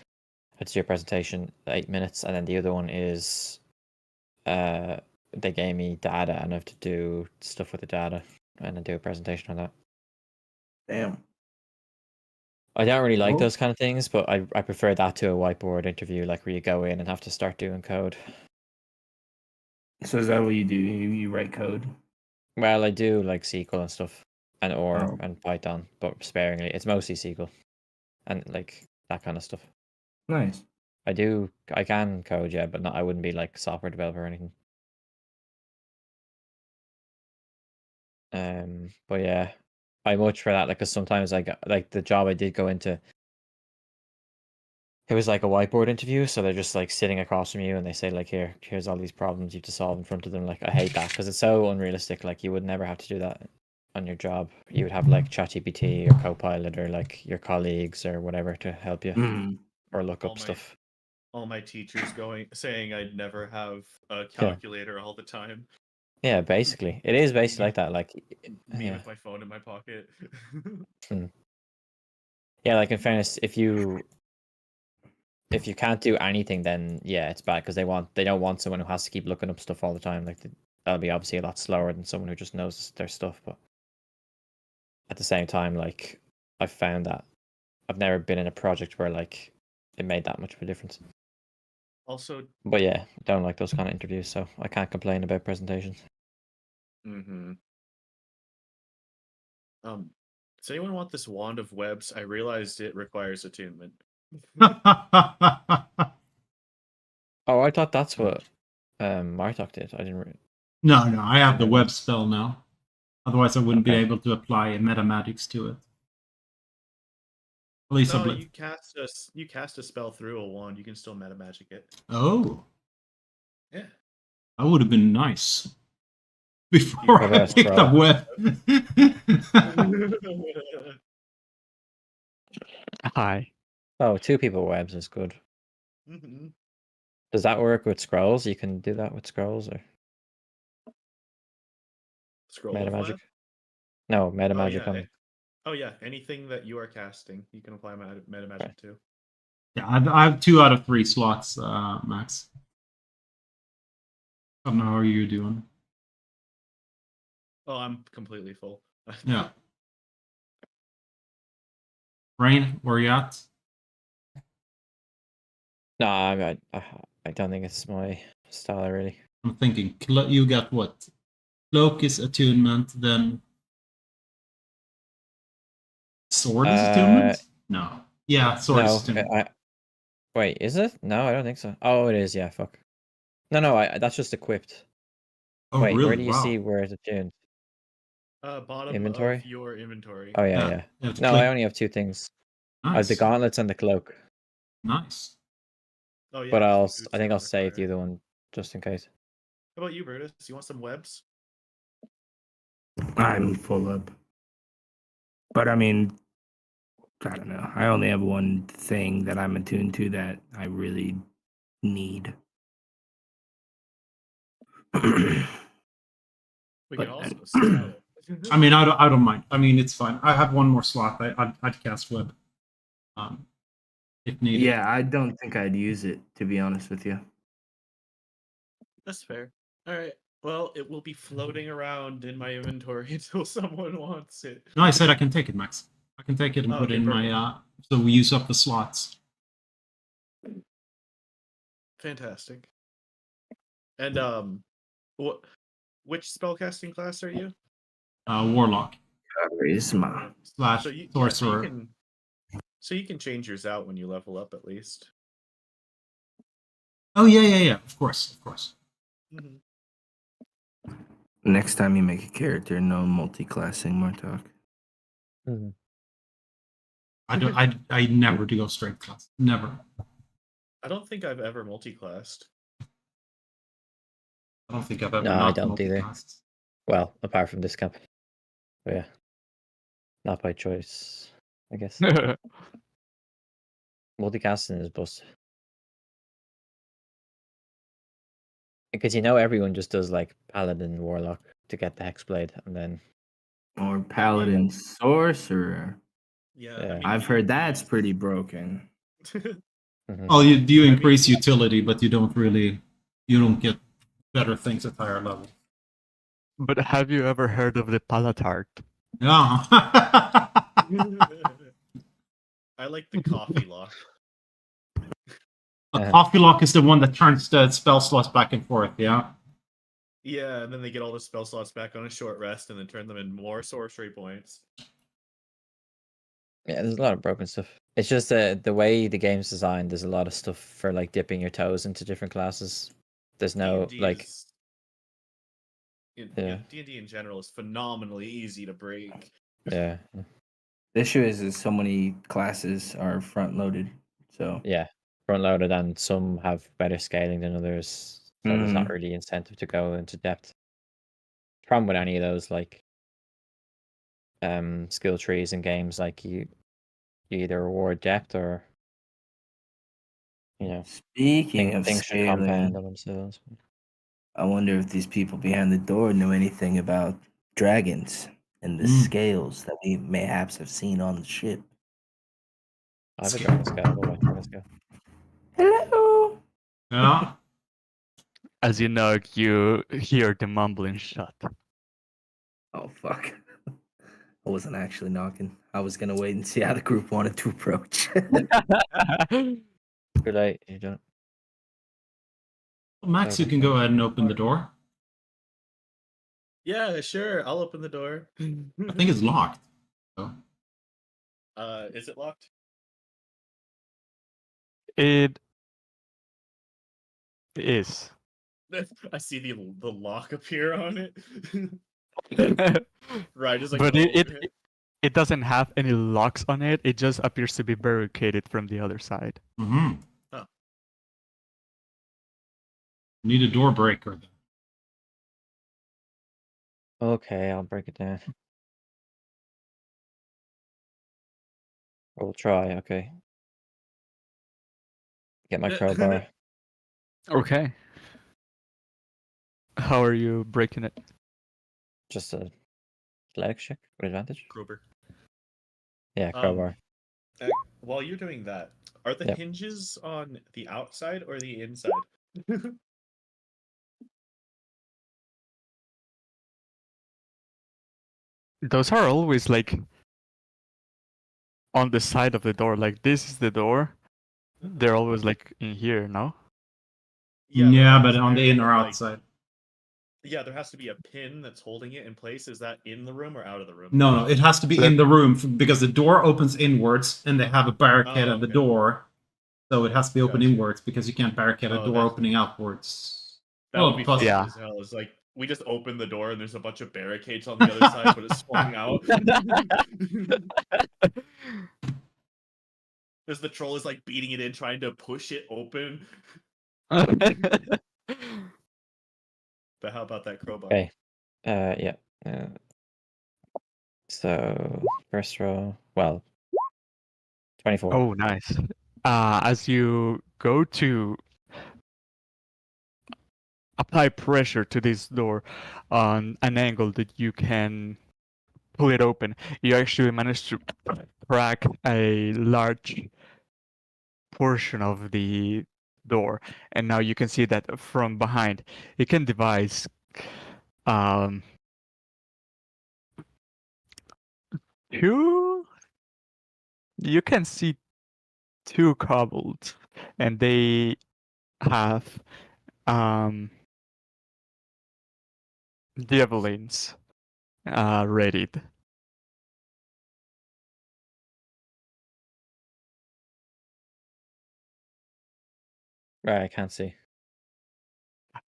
I had to do a presentation 8 minutes, and then the other one is they gave me data and I have to do stuff with the data and then do a presentation on that. Damn. I don't really like Cool. those kind of things, but I prefer that to a whiteboard interview, like where you go in and have to start doing code. So is that what you do? You write code? Well, I do like SQL and stuff, and Oh. and Python, but sparingly. It's mostly SQL and like that kind of stuff. Nice. I can code, yeah, but not. I wouldn't be like a software developer or anything. But yeah, I much for that. Like, cause sometimes I got like the job I did go into. It was like a whiteboard interview, so they're just like sitting across from you, and they say like, here's all these problems you have to solve in front of them. Like, I hate that because it's so unrealistic. Like, you would never have to do that on your job. You would have like ChatGPT or Copilot or like your colleagues or whatever to help you Mm. or look All up my- stuff. All my teachers saying I'd never have a calculator all the time. Yeah, basically, it is basically like that. Like, Me yeah. with my phone in my pocket. Yeah, like in fairness, if you can't do anything, then yeah, it's bad because they don't want someone who has to keep looking up stuff all the time. Like that'll be obviously a lot slower than someone who just knows their stuff. But at the same time, like I've found that I've never been in a project where like it made that much of a difference. Also, But yeah, I don't like those kind of interviews, so I can't complain about presentations. mm-hmm. Does anyone want this wand of webs? I realized it requires attunement. Oh, I thought that's what Martok did. I didn't. No, I have the web spell now. Otherwise, I wouldn't be Okay. able to apply mathematics to it. At least No, I you cast a spell through a wand. You can still metamagic it. Oh, Yeah. that would have been nice. Before What I about picked up scroll? web. Hi. Oh, 2 people webs is good. Mm-hmm. Does that work with scrolls? You can do that with scrolls or Scroll meta of magic? web? No, meta Oh magic yeah. only. Oh yeah. Anything that you are casting, you can apply meta magic Right. to. Yeah, I have 2 out of 3 slots, Max. I don't know how you're doing. Oh, I'm completely full. Yeah. Rain, where you at? No, I don't think it's my style really. I'm thinking you got what? Cloak is attunement, then sword is attunement? No. Yeah, sword is No, attunement. wait, is it? No, I don't think so. Oh, it is. Yeah, fuck. No, that's just equipped. Oh, Wait, where really? do you Wow. see where it's attuned? Bottom Inventory? of your inventory. Oh yeah, Yeah, yeah. you have to No, click. I only have 2 things. I have Nice. the gauntlets and the cloak. Nice. Oh yeah. But 'cause the I boots think don't I'll save the require it. other one just in case. How about you, Brutus? You want some webs? I'm full up. But I mean, I don't know. I only have one thing that I'm attuned to that I really need. We But can also sell it. I mean, I don't mind. I mean, it's fine. I have one more slot. I'd cast web, if needed. yeah, I don't think I'd use it, to be honest with you. That's fair. All right. Well, it will be floating around in my inventory until someone wants it. No, I said I can take it, Max. I can take it and Oh, put it okay, in perfect. my. So we use up the slots. Fantastic. And what? Which spellcasting class are you? Warlock Charisma. slash So you sorcerer. you can change yours out when you level up at least. Oh yeah. Of course. Mm-hmm. Next time you make a character, no multi-classing, Martok. Mhm. I never do go straight class. Never. I don't think I've ever multi-classed. I don't think I've ever No, I not don't either. multi-classed. Well, apart from this camp. But yeah. Not by choice, I guess. Multicasting is bust. Because everyone just does like Paladin Warlock to get the Hexblade and then Or paladin sorcerer. Yeah, Yeah. I mean, I've heard that's pretty broken. Mhm. Oh, you I mean- increase utility, but you don't get better things at higher level. But have you ever heard of the Palatart? Yeah. I like the coffee lock. A coffee lock is the one that turns the spell slots back and forth, yeah? Yeah, and then they get all the spell slots back on a short rest and then turn them in more sorcery points. Yeah, there's a lot of broken stuff. It's just the way the game's designed. There's a lot of stuff for like dipping your toes into different classes. There's no D&D like is, in, Yeah. D&D in general is phenomenally easy to break. yeah The issue is so many classes are front loaded. So front loaded, and some have better scaling than others. So there's not Mhm. really incentive to go into depth. Problem with any of those like skill trees in games, like you either reward depth or Speaking of things should compound scaling, on themselves. I wonder if these people behind the door know anything about dragons and the Mm. scales that we mayhaps have seen on the ship. I have a dragon scale. What about dragon scale? Hello. Yeah. As you know, you hear the mumbling shut. Oh fuck. I wasn't actually knocking. I was gonna wait and see how the group wanted to approach. Too late. You don't. Max, you can go ahead and open the door. Yeah, sure. I'll open the door. I think it's locked. So. Is it locked? It is. I see the lock appear on it. Right, just like But go it over it doesn't have any locks on it. It just appears to be barricaded from the other side. Mm-hmm. Oh. Need a door breaker. Then. Okay, I'll break it down. We'll try. Okay. Get my crowbar. Okay. How are you breaking it? Just a athletics check with advantage. Krober. Yeah, crowbar. While you're doing that, are the Yep. hinges on the outside or the inside? Those are always like on the side of the door. Like this is the door. They're always like in here, no? Yeah, there but is on the there, in or like- outside. Yeah, there has to be a pin that's holding it in place. Is that in the room or out of the room? No, it has to be in the room because the door opens inwards and they have a barricade Oh, at the okay. door. So it has to be open Gotcha. inwards because you can't barricade a Oh, door that's- opening outwards. That Well, would be plus- fun Yeah. as hell. It's like we just open the door and there's a bunch of barricades on the other side, but it's swung out. As the troll is like beating it in, trying to push it open. But how about that crowbar? Okay. Yeah. So first row. Well, 24. Oh, nice. As you go to apply pressure to this door on an angle that you can pull it open, you actually manage to crack a large portion of the door, and now you can see that from behind. You can devise two. You can see two kobolds, and they have javelins readied. Right, I can't see.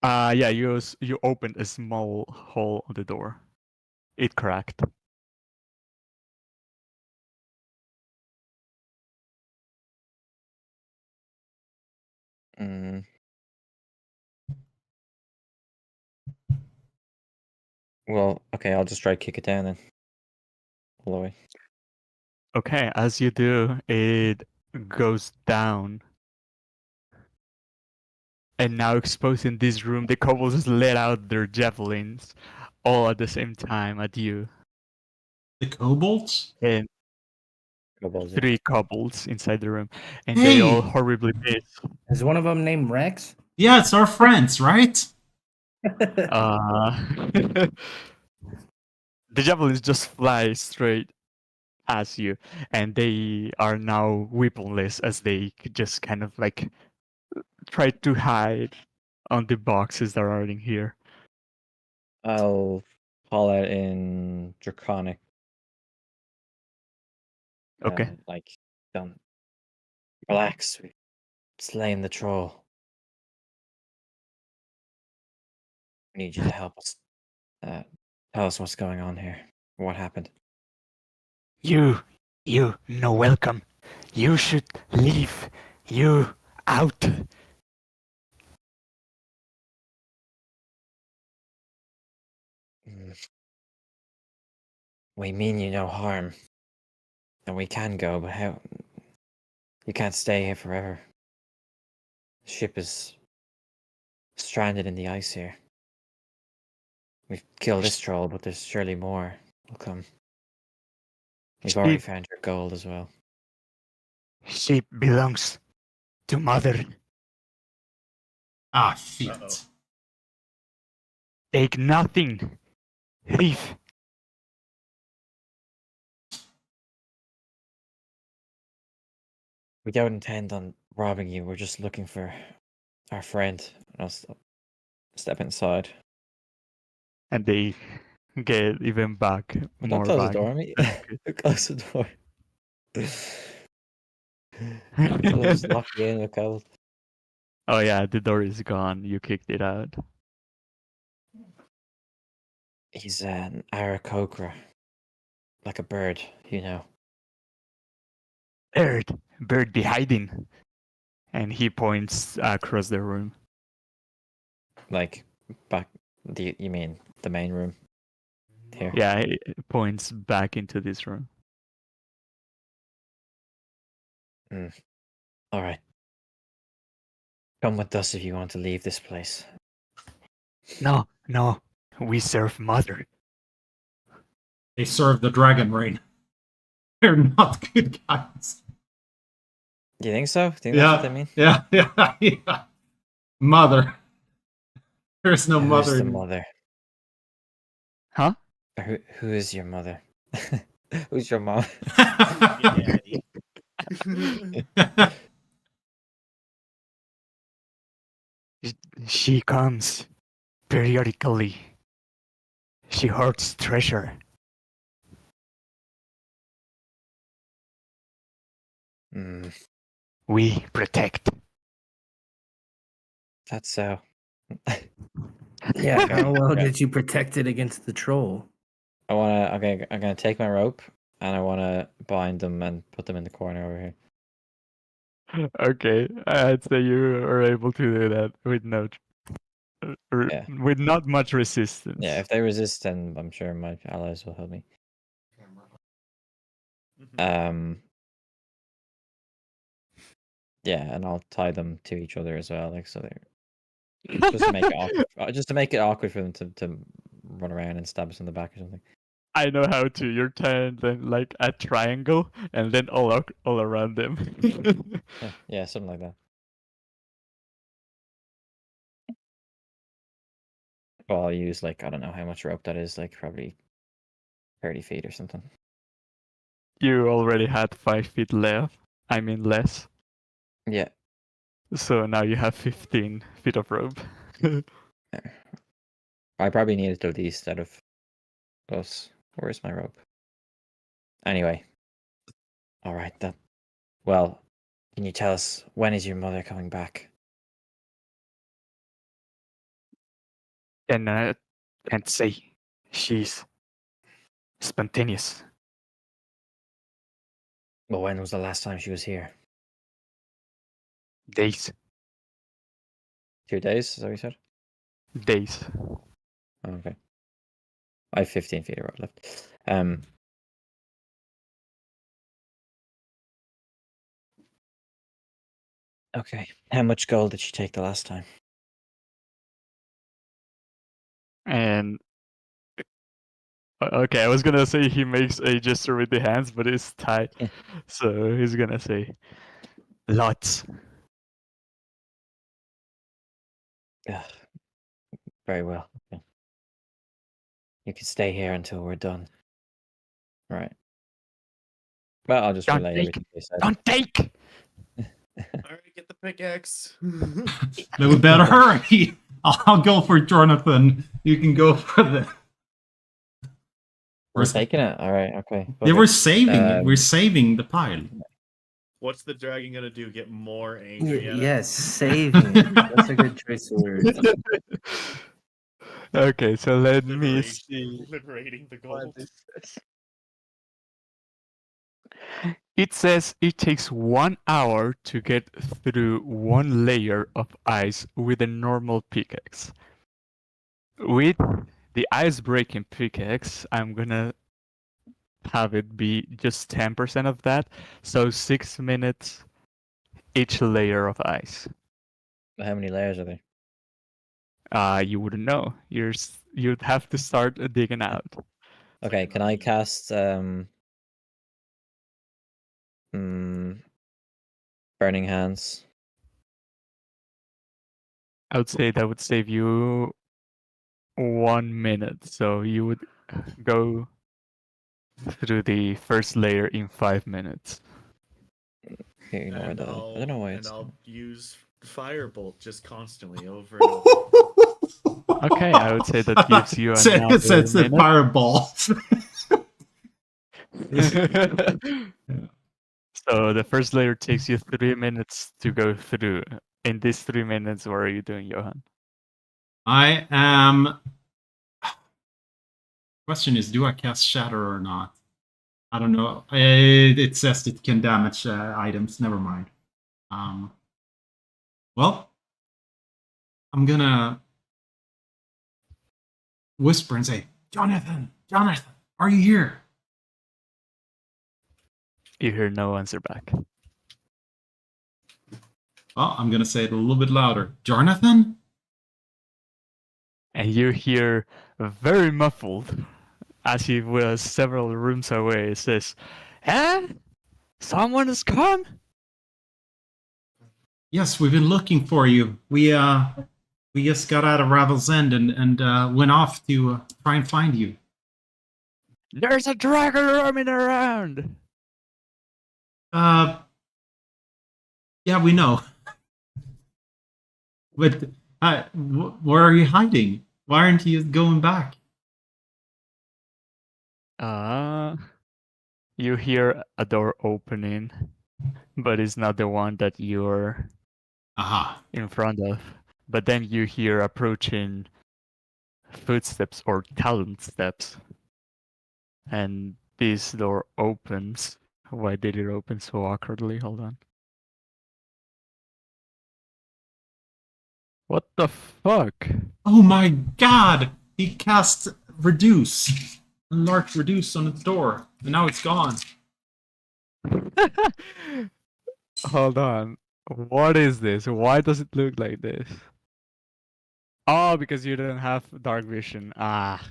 Yeah, you opened a small hole on the door. It cracked. Mm. Well, okay, I'll just try to kick it down then. All the way. Okay, as you do, it goes down. And now exposing this room, the kobolds let out their javelins all at the same time at you. The kobolds? And Kobolds, yeah. 3 kobolds inside the room. And they all Hey! horribly miss. Is one of them named Rex? Yeah, it's our friends, right? The javelins just fly straight past you, and they are now weaponless as they just kind of like try to hide on the boxes that are in here. I'll call out in Draconic. Okay. Like, don't relax. We've slain the troll. We need you to help us. Tell us what's going on here. What happened? You no welcome. You should leave. You out. We mean you no harm. And we can go, but how? You can't stay here forever. The ship is stranded in the ice here. We've killed this troll, but there's surely more will come. We've already She- found your gold as well. She belongs to mother. Ah, shit. Uh-oh. Take nothing. Leave. We don't intend on robbing you. We're just looking for our friend. I'll step inside. And they get even back But more don't close back. the door, mate. Don't close the door. I'll just lock you in with cold. Oh yeah, the door is gone. You kicked it out. He's an Aarakocra. Like a bird, you know. Bird be hiding. And he points across the room. Like back you mean the main room? Here. Yeah, he points back into this room. All right. Come with us if you want to leave this place. No, we serve Mother. They serve the dragon rain. They're not good guys. Do you think so? Do you think that's what they mean? Yeah. Mother. There's no Who's mother. the mother? Huh? Who is your mother? Who's your mom? Daddy. She comes periodically. She hoards treasure. We protect. That's so. Yeah, how well Okay. did you protect it against the troll? I'm gonna take my rope and I wanna bind them and put them in the corner over here. Okay, I'd say you are able to do that with Yeah. with not much resistance. Yeah, if they resist, then I'm sure my allies will help me. Yeah, and I'll tie them to each other as well, like so they're just to make it awkward. Just to make it awkward for them to run around and stab us in the back or something. I know how to. You're tying them like a triangle, and then all around them. Yeah, something like that. Well, I'll use like I don't know how much rope that is, like probably 30 feet or something. You already had 5 feet left. I mean less. Yeah. So now you have 15 feet of rope. I probably needed the least out of us. Where's my rope? Anyway. Alright, that. Well, can you tell us when is your mother coming back? And I can't say. She's spontaneous. Well, when was the last time she was here? Days. 2 days, is that what you said? Days. Oh, okay. I have 15 feet of rope left. Okay. How much gold did she take the last time? And okay, I was gonna say he makes a gesture with the hands, but it's tied. So he's gonna say lots. Ugh. Very well. Okay. You can stay here until we're done. Right. Well, I'll just Don't relay take- everything they said. Don't take! Alright, get the pickaxe. They would better hurry. I'll go for Jonathan. You can go for the. We're taking it. All right. Okay. They were saving it. We're Um, saving the pile. What's the dragon gonna do? Get more angry at us? Yes, saving. That's a good choice of words. Okay, so let me Liberation- see. Liberating the what gold. it says. It says it takes 1 hour to get through 1 layer of ice with a normal pickaxe. With the ice breaking pickaxe, I'm gonna have it be just 10% of that, so 6 minutes each layer of ice. How many layers are there? You wouldn't know. You'd have to start digging out. Okay. Can I cast Burning Hands? I would say that would save you 1 minute, so you would go through the first layer in 5 minutes. Here, you know where And that is. I don't know why it's. I'll use firebolt just constantly over and over. Okay, I would say that gives you another It says the minute. fireball. So the first layer takes you 3 minutes to go through. In these 3 minutes, what are you doing, Johan? I am. Question is, do I cast Shatter or not? I don't know. It says it can damage items. Never mind. Well, I'm gonna whisper and say, Jonathan, are you here? You hear no answer back. Oh, I'm gonna say it a little bit louder. Jonathan? And you hear very muffled, as he was several rooms away, says, "Huh? Someone has come?" Yes, we've been looking for you. We just got out of Ravel's End and went off to try and find you. There's a dragon roaming around. Uh, yeah, we know. But where are you hiding? Why aren't you going back? You hear a door opening, but it's not the one that you're Aha. in front of. But then you hear approaching footsteps or talent steps. And this door opens. Why did it open so awkwardly? Hold on. What the fuck? Oh my god! He cast Reduce. A large Reduce on its door. And now it's gone. Hold on. What is this? Why does it look like this? Oh, because you didn't have dark vision. Ah.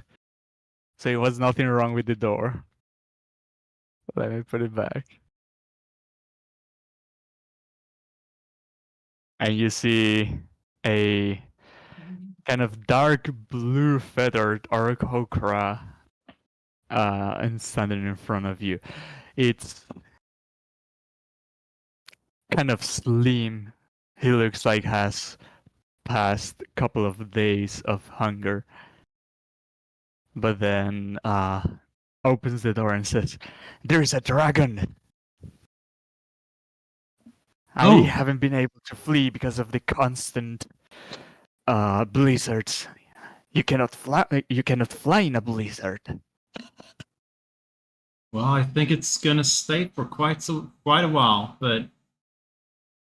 So it was nothing wrong with the door. Let me put it back. And you see a kind of dark blue feathered Orcocra and standing in front of you. It's kind of slim. He looks like has passed a couple of days of hunger. But then opens the door and says, "There's a dragon." I Oh. haven't been able to flee because of the constant blizzards. You cannot fly. You cannot fly in a blizzard. Well, I think it's gonna stay for quite a while, but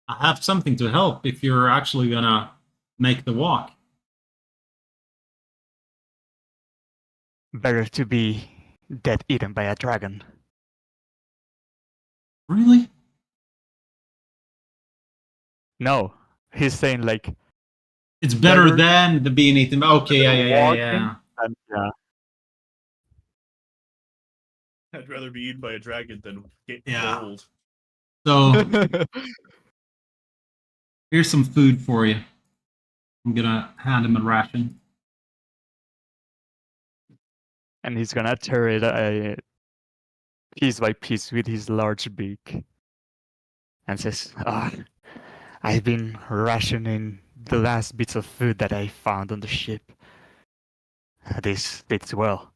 I have something to help if you're actually gonna make the walk. Better to be dead eaten by a dragon. Really? No, he's saying like It's better Better- than the being eaten. Okay, yeah. walking. And, I'd rather be eaten by a dragon than get Yeah. cold. So here's some food for you. I'm gonna hand him a ration. and he's gonna tear it piece by piece with his large beak, and says, "I've been rationing the last bits of food that I found on the ship. This fits well."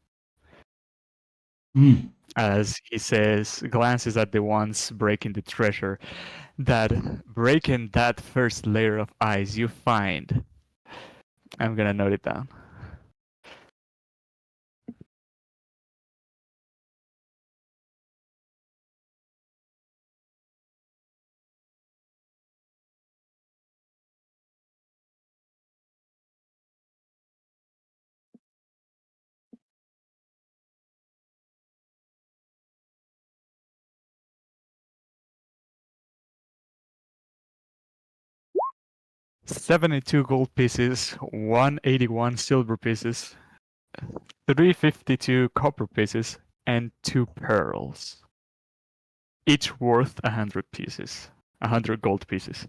Mm. As he says, glances at the ones breaking the treasure, that breaking that first layer of ice you find. I'm gonna note it down. $72 gold pieces, 181 silver pieces, 352 copper pieces, and 2 pearls. Each worth 100 pieces. 100 gold pieces.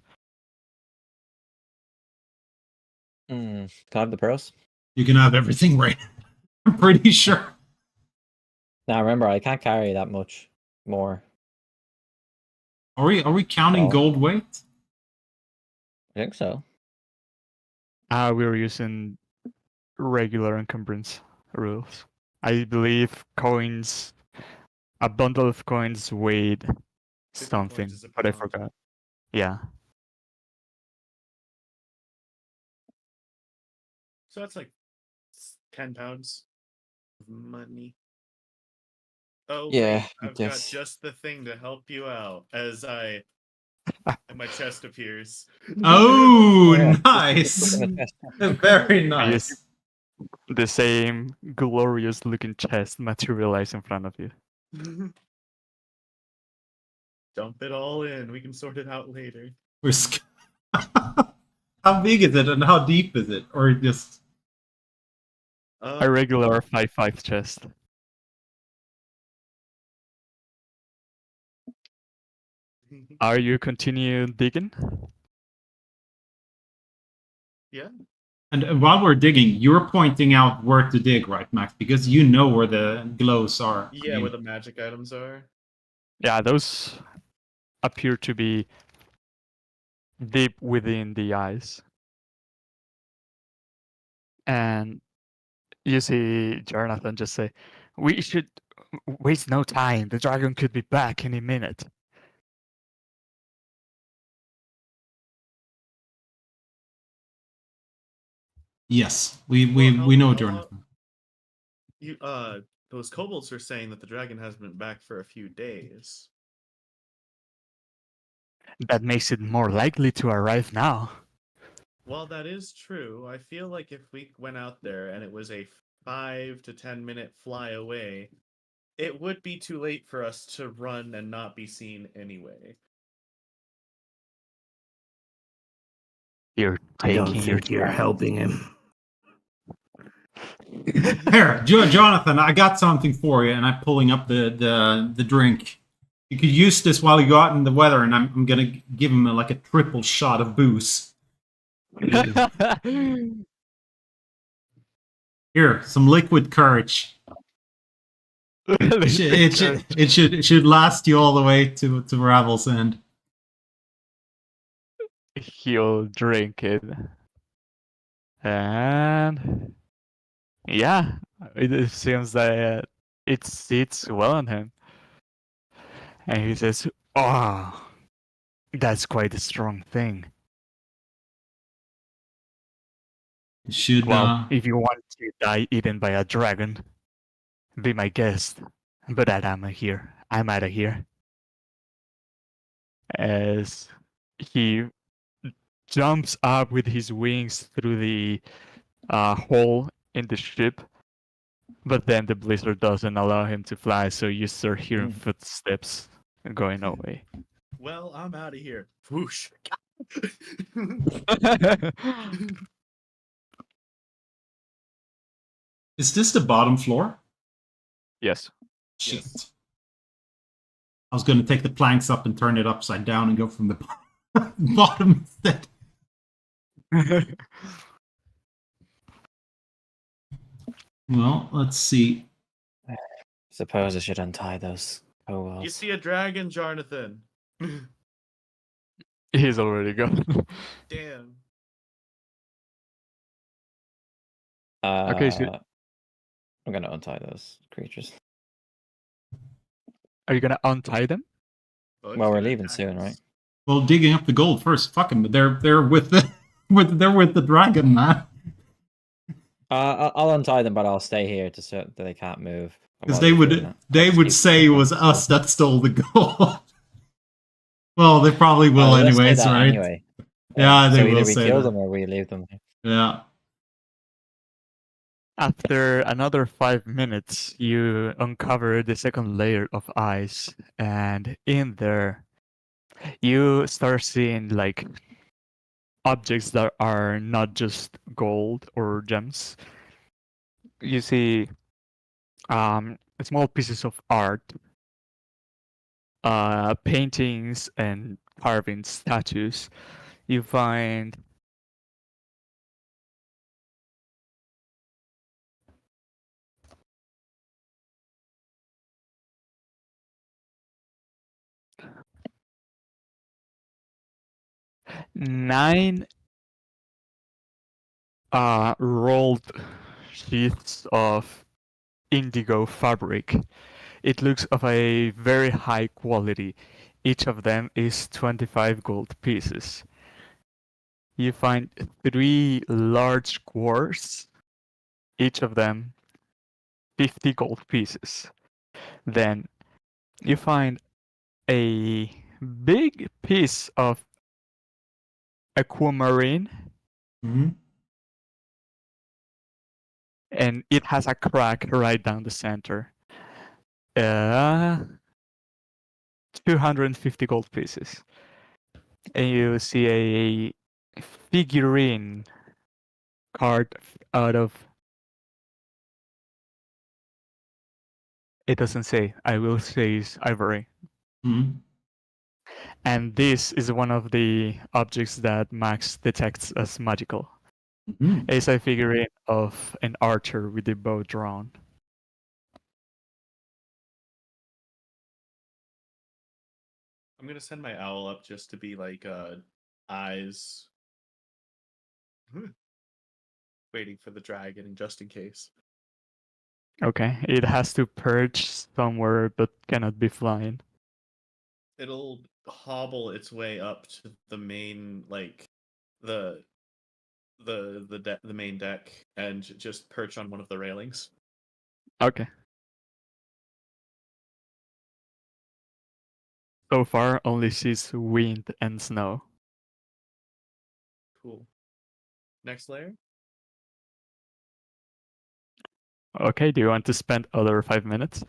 Can I have the pearls? You can have everything right. I'm pretty sure. Now remember, I can't carry that much more. Are we counting Oh. gold weight? I think so. We were using regular encumbrance rules. I believe coins, a bundle of coins weighed 50 something, coins is a but I pound. forgot. Yeah. So that's like 10 pounds of money. Oh, Yeah, wait, I've yes. got just the thing to help you out as and my chest appears. Oh, Yeah. nice. Very And you nice. see the same glorious looking chest materialize in front of you. Dump it all in. We can sort it out later. We're How big is it and how deep is it? Or just A regular 5-5 chest. Are you continue digging? Yeah. and while we're digging, you're pointing out where to dig, right, Max? Because you know where the glows are. Yeah, I mean, where the magic items are. Yeah, those appear to be deep within the ice. And you see Jonathan just say, "We should waste no time. The dragon could be back any minute." yes, we Well, know, how Jonathan. You those kobolds are saying that the dragon hasn't been back for a few days. That makes it more likely to arrive now. While that is true, I feel like if we went out there and it was a 5 to 10 minute fly away, it would be too late for us to run and not be seen anyway. You're I don't taking your think you're time. helping him. Here, Jonathan, I got something for you, and I'm pulling up the drink. You could use this while you go out in the weather, and I'm gonna give him like a triple shot of booze. Here, some liquid courage. It should last you all the way to Ravel's end. He'll drink it. And yeah, it seems that it sits well on him. And he says, "Oh, that's quite a strong thing. It should Well, if you want to die eaten by a dragon, be my guest. But I'm here. I'm out of here." As he jumps up with his wings through the hole in the ship, but then the blizzard doesn't allow him to fly, so you start hearing footsteps going away. Well, I'm out of here. Whoosh. Is this the bottom floor? Yes. Shit. Yes. I was going to take the planks up and turn it upside down and go from the bottom instead. Well, let's see. Suppose I should untie those kobolds. You see a dragon, Jonathan? He's already gone. Damn. Okay, so I'm gonna untie those creatures. are you gonna untie them? Oh, Well, we're it's leaving attack soon, us. right? Well, digging up the gold first. Fuck them. They're with the they're with the dragon, man. I'll untie them, but I'll stay here to so that they can't move. Because while they you're doing would that. they I'll just would keep- say it was us that stole the gold. Well, they probably will they'll say anyways, that right? Anyway. Yeah, they so will either we say kill that. them or we leave them. Yeah. After another 5 minutes, you uncover the second layer of ice, and in there, you start seeing like objects that are not just gold or gems. You see small pieces of art, paintings and carving statues. You find nine rolled sheaths of indigo fabric. It looks of a very high quality. Each of them is 25 gold pieces. You find 3 large quartz, each of them 50 gold pieces. Then you find a big piece of aquamarine, Mhm. and it has a crack right down the center. 250 gold pieces. And you see figurine carved out of. It doesn't say. I will say is ivory. Hmm. And this is one of the objects that Max detects as magical. Hmm. It's a figurine of an archer with a bow drawn. I'm gonna send my owl up just to be like eyes waiting for the dragon and just in case. Okay, it has to perch somewhere but cannot be flying. It'll hobble its way up to the main like the the main deck and just perch on one of the railings. Okay. So far, only sees wind and snow. Cool. Next layer. Okay, do you want to spend other 5 minutes?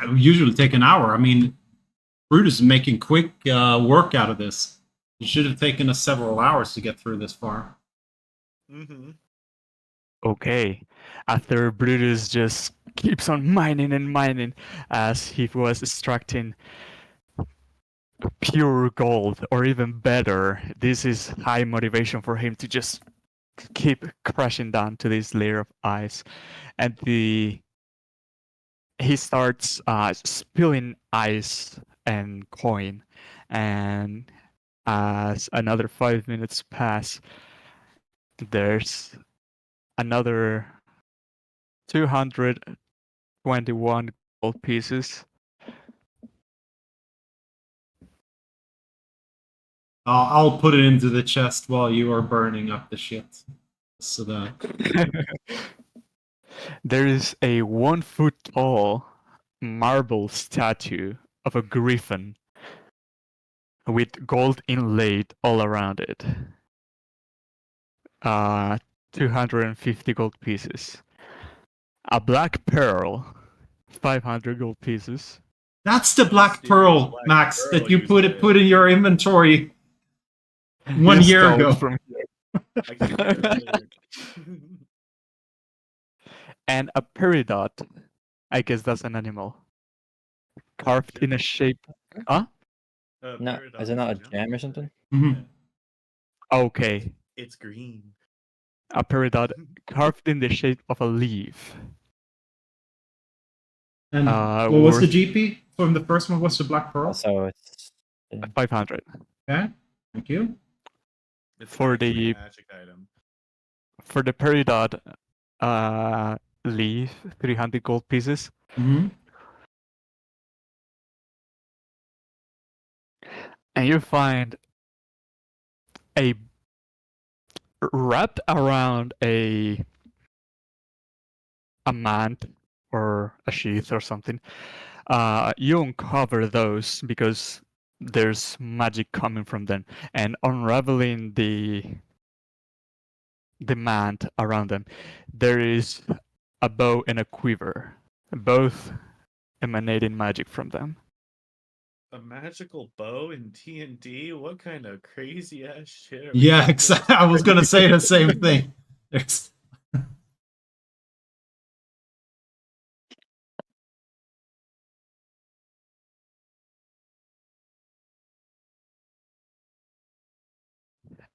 It would usually take an hour. I mean, Brutus is making quick work out of this. It should have taken us several hours to get through this far. Mm-hmm. Okay. After Brutus just keeps on mining and mining as he was extracting pure gold, or even better, this is high motivation for him to just keep crashing down to this layer of ice. And he starts spilling ice and coin. And as another 5 minutes pass, there's another 221 gold pieces. I'll put it into the chest while you are burning up the shit. So that There is a 1 foot tall marble statue of a griffin with gold inlaid all around it. 250 gold pieces. A black pearl, 500 gold pieces. that's the black Mysterious pearl, black Max, pearl that you you put say. in your inventory one You year stole it ago. from here. I can hear it. And a peridot. I guess that's an animal. Carved in a shape. Huh? No, Peridot is it not a an gem or animal, something? Mhm. Okay. It's green. A peridot carved in the shape of a leaf. And what was the Worth GP from the first one? Was the black pearl? So it's 500. Okay, thank you. It's For actually a the- magic item. For the peridot leaf, 300 gold pieces. Hmm. And you find a wrapped around a mant or a sheath or something. You uncover those because there's magic coming from them, and unraveling the mant around them, there is a bow and a quiver, both emanating magic from them. A magical bow in D&D? What kind of crazy ass shit are we Yeah, talking exactly. I was gonna say the same thing. There's-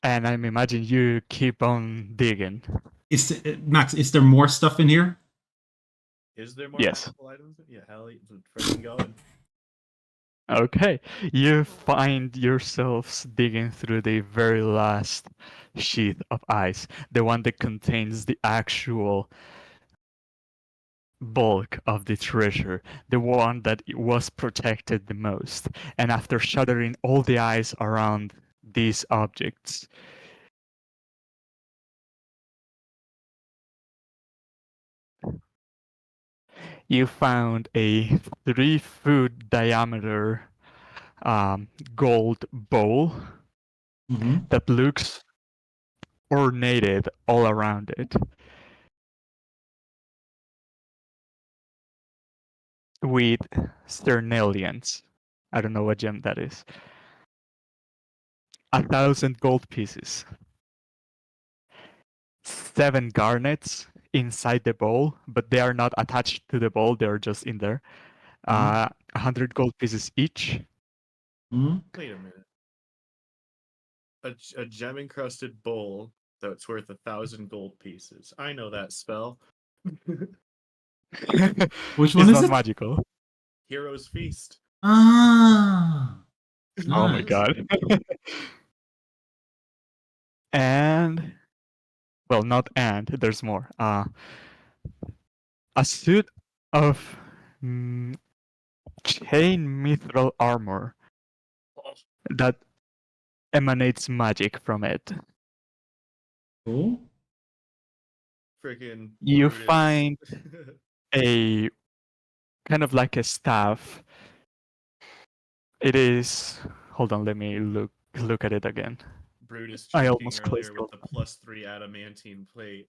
And I'm imagining you keep on digging. Max, is there more stuff in here? Is there more Yes. magical items? Yeah, hell, freaking going. Okay, you find yourselves digging through the very last sheath of ice, the one that contains the actual bulk of the treasure, the one that was protected the most. And after shattering all the ice around these objects, you found a 3-foot diameter gold bowl Hmm. that looks ornated all around it, with sternalians. I don't know what gem that is. 1,000 gold pieces, 7 garnets inside the bowl, but they are not attached to the bowl, they're just in there. 100 gold pieces each. Hmm? Wait a minute. A gem encrusted bowl that's worth 1,000 gold pieces. I know that spell. Which It's one is not it? magical. Hero's Feast. Ah. Oh my Nice. god. And well, not and, there's more. A suit of chain mithril armor that emanates magic from it. Cool. Freaking You Brutus. find a kind of like a staff. It is. Hold on, let me look at it again. Brutus I joking almost closed earlier with the it. +3 adamantine plate.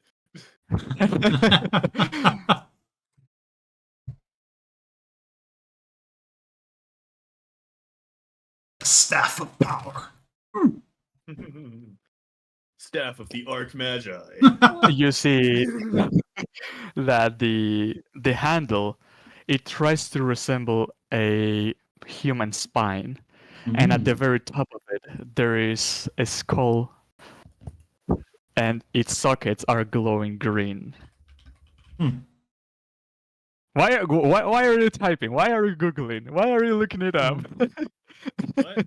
Staff of power. Staff of the Archmagi. You see that the handle, it tries to resemble a human spine, and at the very top of it there is a skull, and its sockets are glowing green. Why are you typing? Why are you googling? Why are you looking it up? What?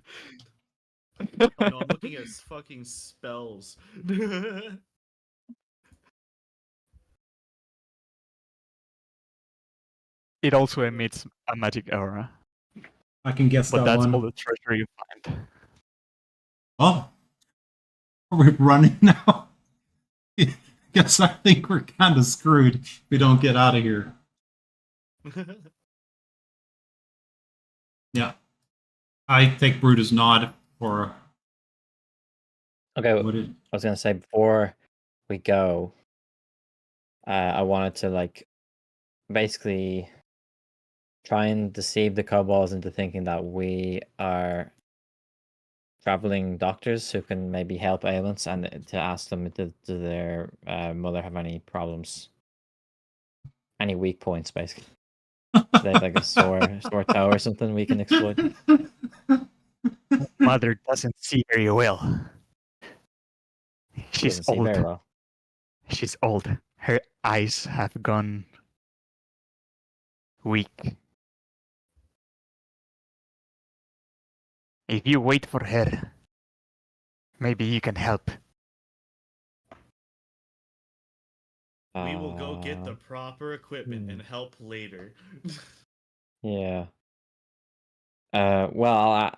Oh no, I'm looking at fucking spells. It also emits a magic aura, I can guess but that that's one. all the treasure you find. Oh, are we running now? Guess I think we're kind of screwed if we don't get out of here. Yeah. I take Brutus' nod for Okay, what it. I was gonna say before we go, I wanted to like basically try and deceive the kobolds into thinking that we are traveling doctors who can maybe help ailments, and to ask them do their mother have any problems, any weak points, basically. They have like a sore toe or something we can exploit. Mother doesn't see very well. She's Doesn't see very old. well. She's old. Her eyes have gone weak. If you wait for her, maybe you can help. We will go get the proper equipment and help later. Yeah. Well,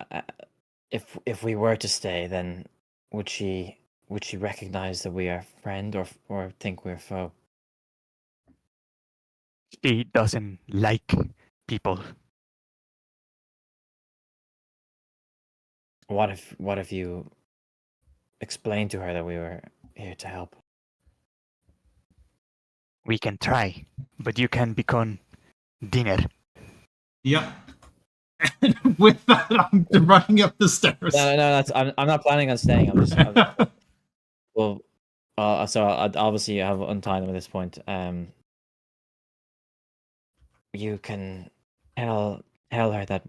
if we were to stay, then would she recognize that we are friend or think we're foe? She doesn't like people. What if you explained to her that we were here to help? We can try, but you can become dinner. Yep. And with that, I'm running up the stairs. No, that's I'm not planning on staying. I'm just well, so I'd obviously have untied them at this point. You can tell her that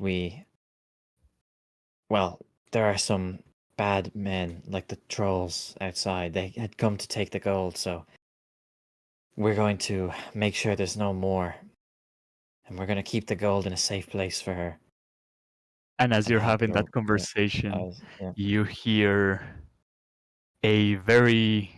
there are some bad men like the trolls outside. They had come to take the gold, so we're going to make sure there's no more, and we're going to keep the gold in a safe place for her. And as And you're help having her, that conversation, yeah. you hear a very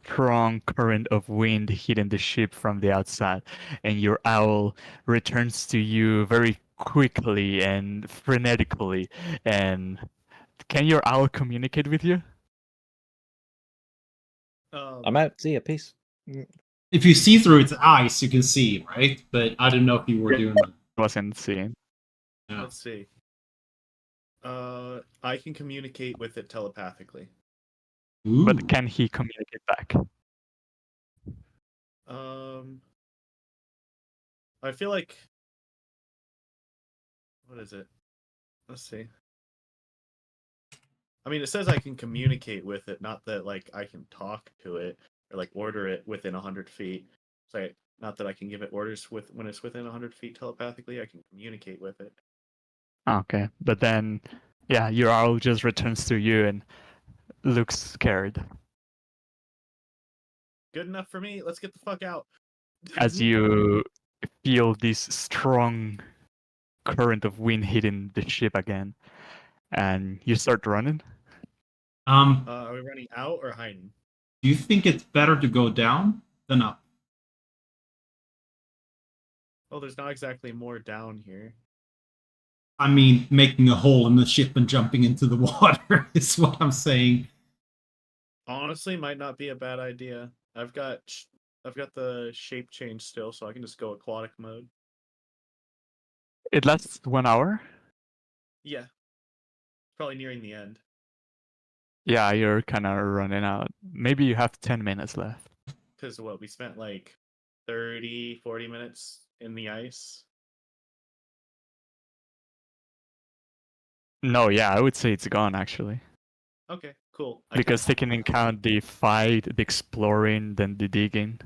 strong current of wind hitting the ship from the outside, and your owl returns to you very quickly and frenetically. And can your owl communicate with you? I'm out. See ya. Peace. If you see through its eyes, you can see, right? But I don't know if you were doing that. Wasn't seeing. Yeah. Let's see. I can communicate with it telepathically. Ooh. But can he communicate back? I feel like. What is it? Let's see. I mean, it says I can communicate with it, not that like I can talk to it or like order it within 100 feet. So not that I can give it orders with when it's within 100 feet telepathically. I can communicate with it. Okay, but then, yeah, your owl just returns to you and looks scared Good enough for me. Let's get the fuck out. as you feel this strong current of wind hitting the ship again, and you start running. Are we running out or hiding? Do you think it's better to go down than up? Oh, there's not exactly more down here. I mean, making a hole in the ship and jumping into the water is what I'm saying. Honestly, might not be a bad idea. I've got the shape change still, so I can just go aquatic mode. It lasts 1 hour. Yeah, probably nearing the end. Yeah, you're kind of running out. Maybe you have 10 minutes left. Because what, we spent like 30, 40 minutes in the ice. No, yeah, I would say it's gone actually. Okay, cool. Because taking into account the fight, the exploring, then the digging.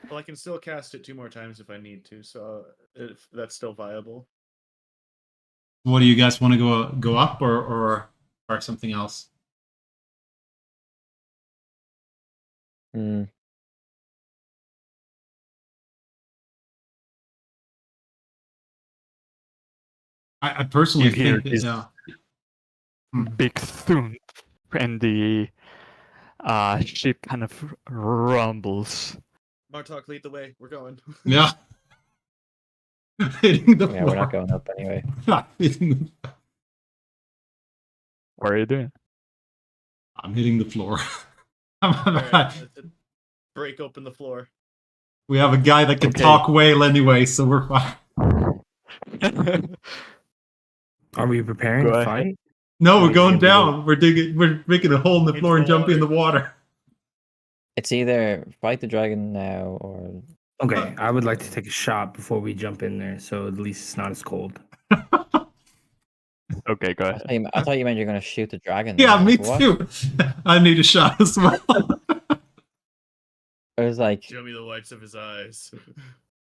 Well, I can still cast it 2 more times if I need to, so if that's still viable. What do you guys want to go up or something else? Hmm. I personally You hear think this big thump, and the ship kind of rumbles. Martok, lead the way. We're going. yeah. Hitting the Yeah, floor. we're not going up anyway. Hitting What are you doing? I'm hitting the floor. Alright, let's break open the floor. We have a guy that can Okay. talk whale anyway, so we're fine. Are we preparing Go to ahead. fight? No, we're Maybe going we go- down. We're making a hole in the Into floor and the jumping in the water. It's either fight the dragon now or Okay, I would like to take a shot before we jump in there, so at least it's not as cold. Okay, go I ahead. thought you, I thought you meant you're gonna shoot the dragon. Yeah, I was me like, what? too. I need a shot as well. I was like, Show me the whites of his eyes.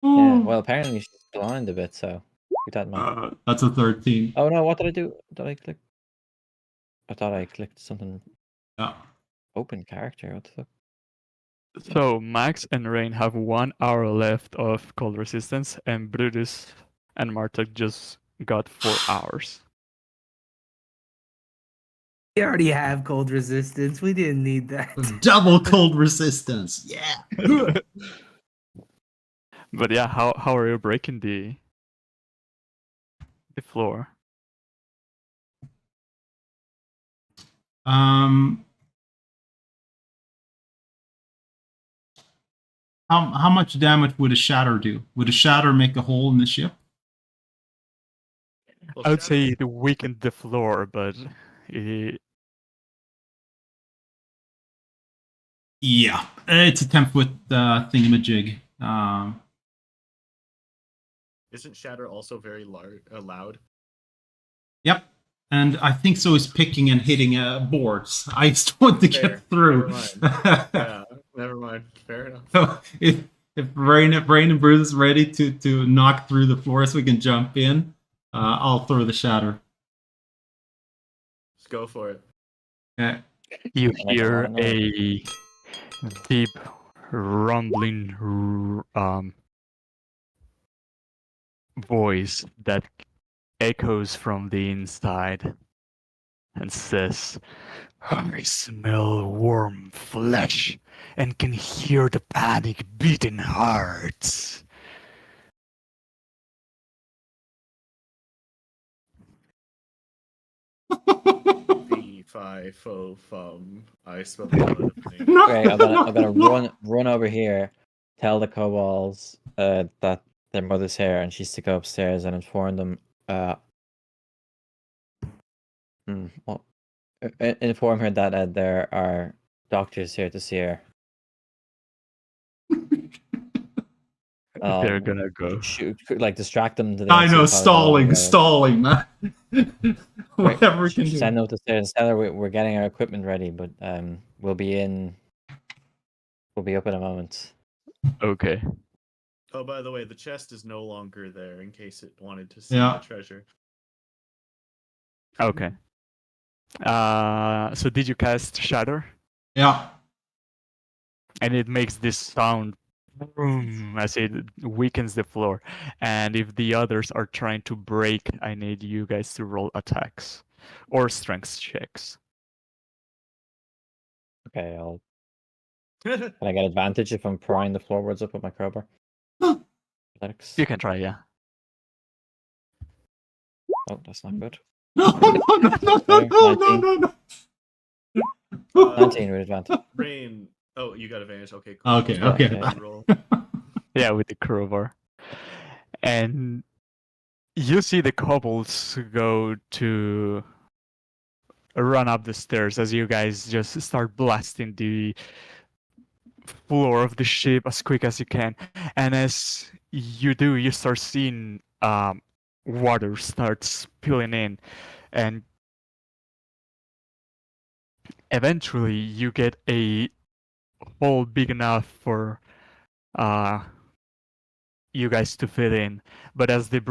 yeah. Well, apparently she's blind a bit, so keep that in mind. That's a 13. Oh no, what did I do? Did I click? I thought I clicked something. Yeah. Open character. What the fuck? So Max and Rain have 1 hour left of cold resistance, and Brutus and Martok just got 4 hours. We already have cold resistance. We didn't need that. Double cold resistance. Yeah. But yeah, how are you breaking the floor? How much damage would a shatter do? Would a shatter make a hole in the ship? Well, I would Shadow- say it weakened the floor, but it, Yeah, it's a 10-foot thingamajig. Isn't Shatter also very loud? Yep, and I think so is picking and hitting boards. I just want to Fair. get through. Yeah, never mind. Fair enough. So if Brain and Bruce is ready to knock through the floor so we can jump in, I'll throw the shatter. Let's go for it. Okay. you Make a hear lot of noise. a deep rumbling voice that echoes from the inside and says, "I smell warm flesh and can hear the panic beating hearts." Fee, fi, fo, fum. I spell the blood of things. No, Okay, I'm gonna no. run over here, tell the kobolds that their mother's here, and she's to go upstairs and inform them. Well, inform her that there are doctors here to see her. They're gonna go. shoot, like distract them to the I next know, superpower level, stalling, man. Right. Whatever we can do. Send them to stairs. Tell her we're getting our equipment ready, but we'll be up in a moment. Okay. Oh, by the way, the chest is no longer there in case it wanted to see Yeah. the treasure. Okay. So did you cast Shatter? Yeah. And it makes this sound boom as it weakens the floor. And if the others are trying to break, I need you guys to roll attacks or strength checks. Okay, can I get advantage if I'm prying the floorboards up with my crowbar? Athletics. You can try, yeah. Oh, that's not good. No, no, no, no, no, no, no, no, no. 19 with advantage. Rain. Oh, you got advantage. Okay, cool. Okay, Yeah, okay. yeah. Roll. Yeah, with the crowbar. And you see the kobolds go to run up the stairs as you guys just start blasting the floor of the ship as quick as you can. And as you do, you start seeing water start spilling in. And eventually you get a hole big enough for you guys to fit in. But as the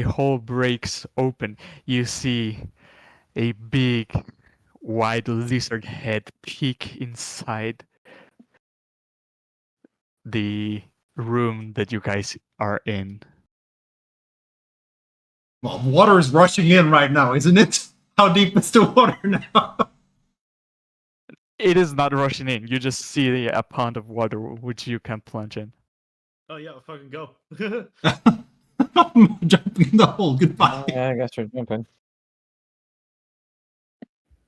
hole breaks open, you see a big white lizard head peek inside the room that you guys are in. Well, water is rushing in right now, isn't it? How deep is the water now? It is not rushing in. You just see a pond of water which you can plunge in. Oh yeah, fucking go. I'm jumping in the hole. Goodbye. Yeah, I guess we're jumping.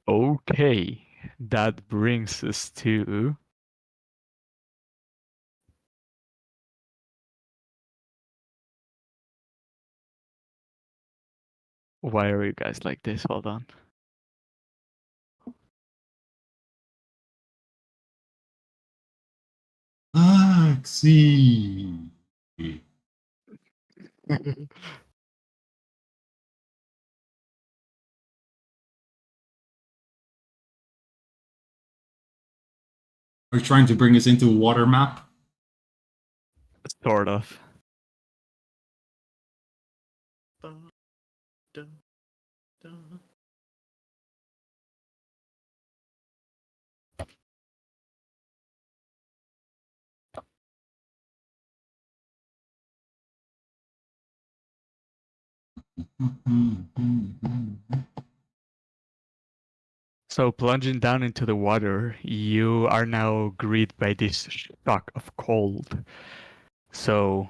Okay, that brings us to why are you guys like this? Hold on. See. Are you trying to bring us into a water map? Sort of. Dun, dun, dun. So plunging down into the water, you are now greeted by this shock of cold. So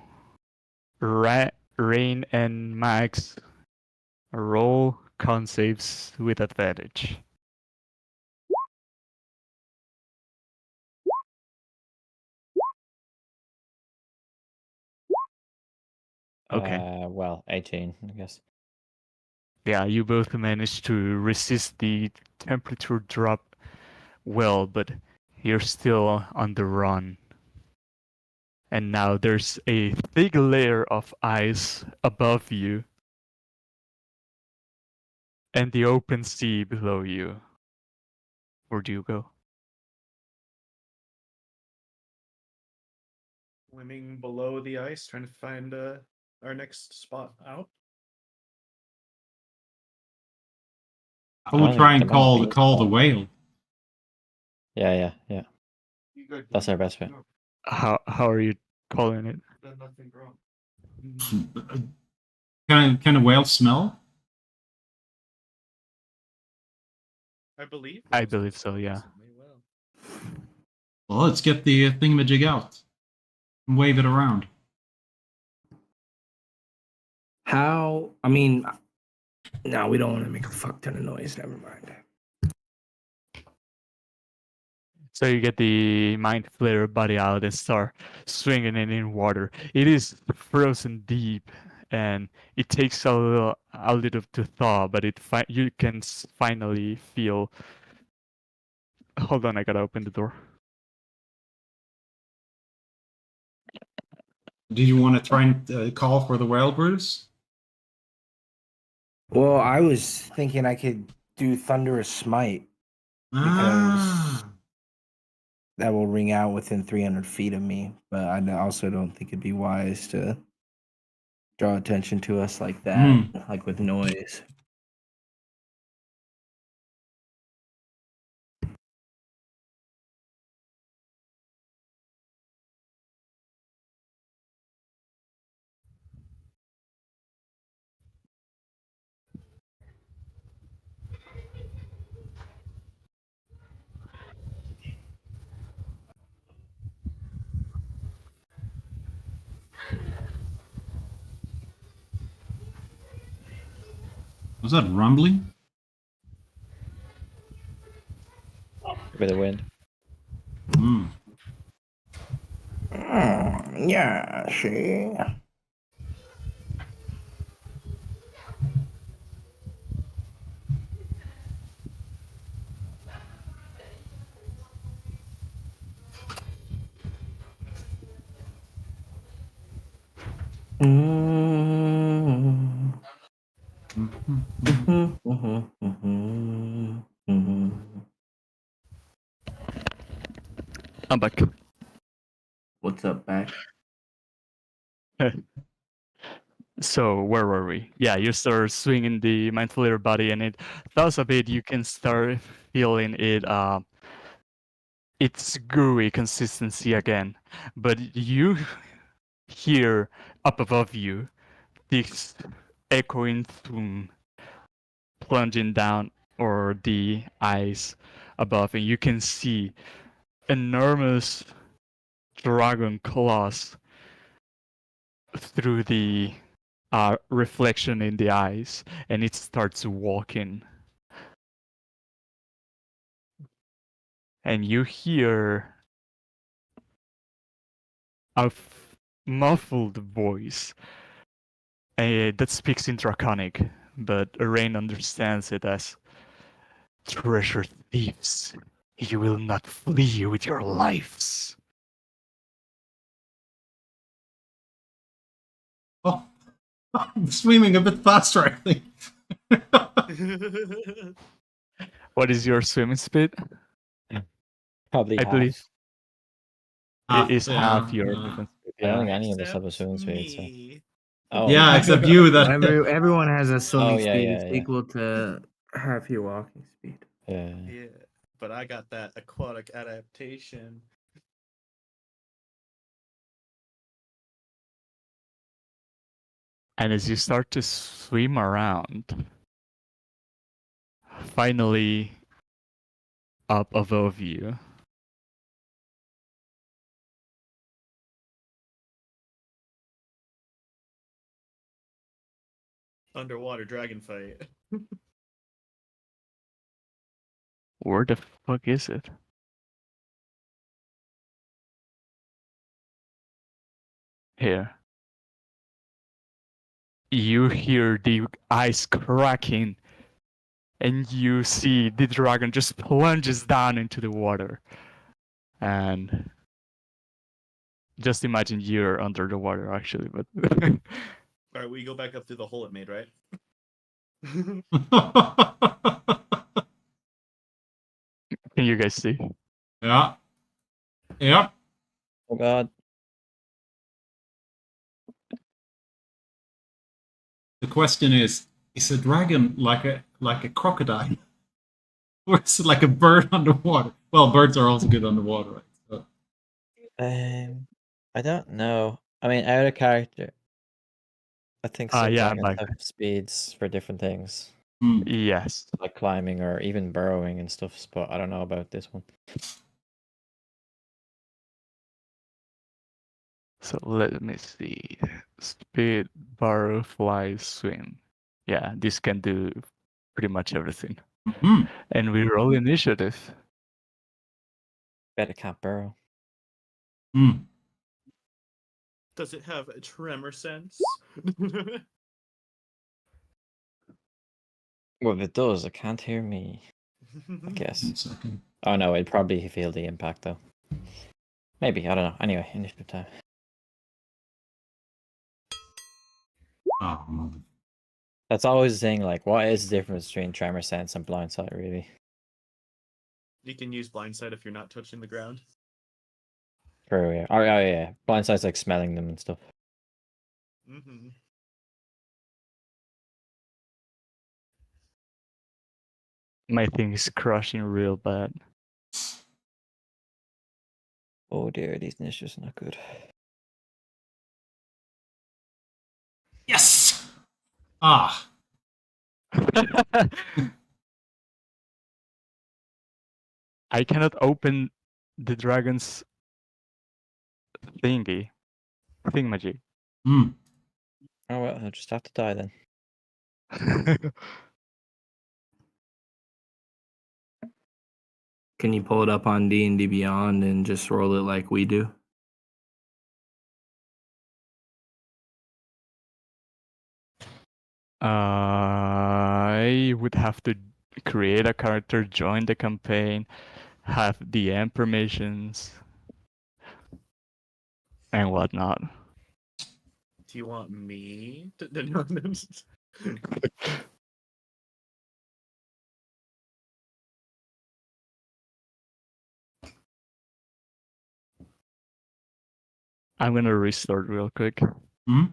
Rain and Max roll con saves with advantage. Okay. Well, 18, I guess. Yeah, you both managed to resist the temperature drop well, but you're still on the run. And now there's a thick layer of ice above you and the open sea below you. Where do you go? Swimming below the ice, trying to find our next spot out. I would try and call the whale. Yeah. That's our best bet. How are you calling it? Nothing wrong. Can a whale smell? I believe. I believe so, yeah. Well. Well, let's get the thingamajig out and wave it around. How? I mean, no, we don't want to make a fuck ton of noise. Never mind. So you get the mind flayer body out and start swinging it in water. It is frozen deep, and it takes a little to thaw, but you can finally feel. Hold on, I gotta open the door. Do you want to try and call for the whale, Bruce? Well, I was thinking I could do Thunderous Smite Ah, that will ring out within 300 feet of me, but I also don't think it'd be wise to draw attention to us like that, like with noise. was that rumbling? With the wind. Hmm. Yeah, see. Mm. I'm back. What's up, back? So where were we? Yeah, you start swinging the mindful air body, and it thaws a bit. You can start feeling it. Its gooey consistency again, but you hear up above you this echoing thum plunging down or the ice above, and you can see enormous dragon claws through the reflection in the ice, and it starts walking. And you hear a muffled voice that speaks in Draconic, but Rain understands it as treasure thieves. You will not flee with your lives. Oh, I'm swimming a bit faster, I think. What is your swimming speed? Probably I half. believe it is half your yeah. movement speed. I don't Yeah. think any of us have a Except swimming speed. So. me. Oh. Yeah, except you. That Everyone has a swimming yeah, speed. yeah, It's yeah. equal to half your walking speed. Yeah. Yeah, but I got that aquatic adaptation. And as you start to swim around, finally up above you, Underwater dragon fight. where the fuck is it? Here. You hear the ice cracking, and you see the dragon just plunges down into the water. And just imagine you're under the water, actually. But All right, we go back up through the hole it made, right? can you guys see? yeah, yeah. Oh God. The question is a dragon like a crocodile, or is it like a bird underwater? Well, birds are also good underwater, right? So, I don't know. I mean, out of character. I think some Yeah, I'm dragons back. have speeds for different things, Yes. like climbing or even burrowing and stuff. But I don't know about this one. So let me see. Speed, burrow, fly, swim. Yeah, this can do pretty much everything. mhm. And we roll initiative. Bet it can't burrow. Mm. Does it have a tremor sense? Well, if it does, it can't hear me. I guess. 1 second. Oh no, it'd probably feel the impact though. Maybe, I don't know. Anyway, initiative time. Oh, That's always the thing. Like, what is the difference between tremor sense and blind sight, really? You can use blindsight if you're not touching the ground. True, yeah. Oh, yeah. Blind sight's like smelling them and stuff. Mm-hmm. My thing is crushing real bad. Oh dear, these niches are not good. yes. Ah, I cannot open the dragon's thingamajig. hmm. Oh well, I'll just have to die then. Can you pull it up on D&D Beyond and just roll it like we do? I would have to create a character, join the campaign, have DM permissions, and whatnot. Do you want me to? I'm gonna restart real quick. Hmm?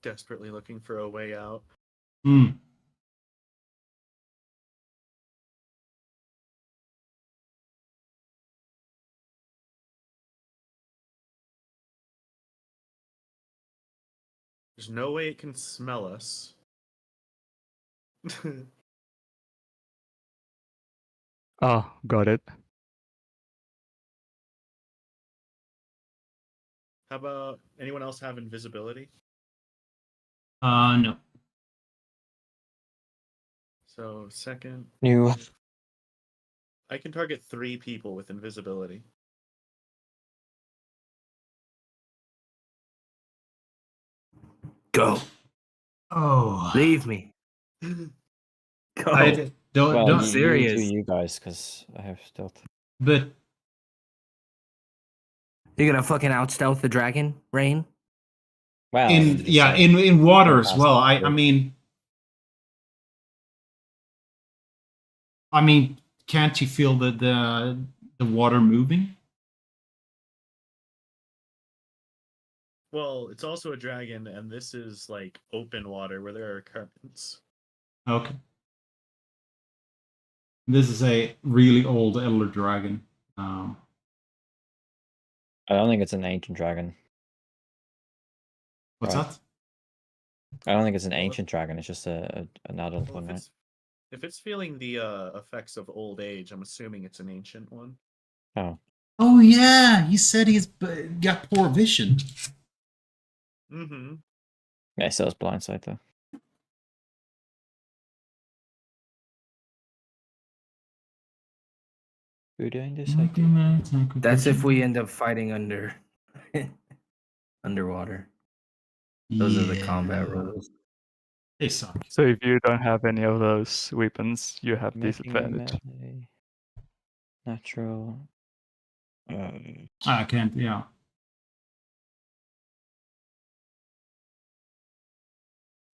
Desperately looking for a way out. Hmm. There's no way it can smell us. Oh, got it. How about anyone else have invisibility? No. So second, New. I can target 3 people with invisibility. Go. Oh, Leave me. Go. I don't. Well, don't. serious. you guys, because I have stealth. But You're gonna fucking out stealth the dragon, Rain? Well, in in water as well. I mean, can't you feel the water moving? Well, it's also a dragon, and this is like open water where there are currents. Okay. This is a really old elder dragon. I don't think it's an ancient dragon. What's Right. that? I don't think it's an Well, ancient dragon. It's just an adult Well, one, right? if it's feeling the effects of old age, I'm assuming it's an ancient one. Oh, Oh yeah, he said he's got poor vision. Mm-hmm. yeah, it still has blind sight though. We're doing this again. That's if we end up fighting underwater. Those are the combat rules. They suck. So if you don't have any of those weapons, you have Making a disadvantage. melee. Natural. I can't. Yeah.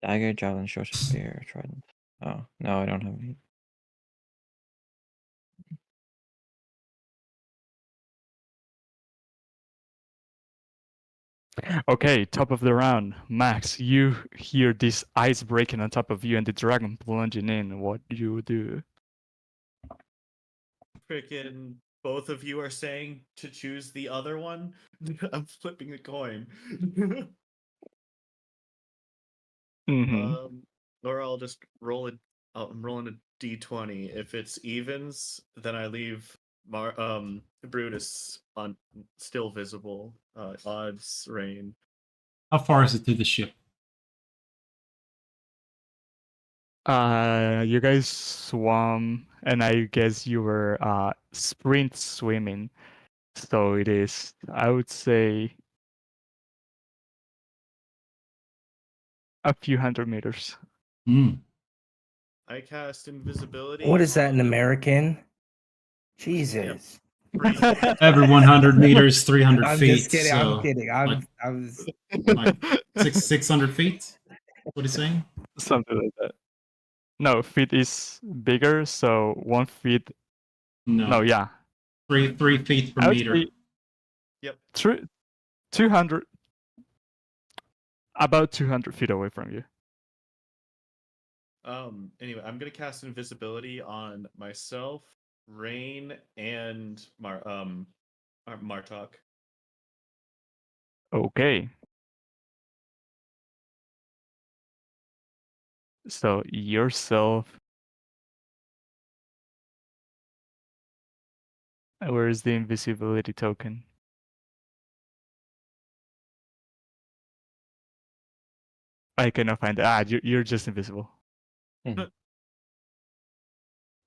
Dagger, javelin, short spear, trident. Oh no, I don't have any. Okay, top of the round. Max, you hear this ice breaking on top of you and the dragon plunging in. What do you do? Freaking both of you are saying to choose the other one. I'm flipping a coin. Mm-hmm. Or I'll just roll it. I'm rolling a d20. If it's evens, then I leave Brutus on still visible. Odds Rain. How far is it to the ship? You guys swam, and I guess you were sprint swimming. So it is, I would say, a few hundred meters. Hmm. I cast invisibility. What is that in on American? Jesus. Every 100 meters, 300 I'm feet. just kidding. So I'm kidding. like, I was. like 600 feet. What are you saying? Something like that. No, feet is bigger, so 1 feet. No, No, yeah. 3 feet per I would meter. say Yep. 200, about 200 feet away from you. Anyway, I'm gonna cast invisibility on myself, Rain, and Martok. Okay. So yourself. Where is the invisibility token? I cannot find it. You're just invisible. Mhm.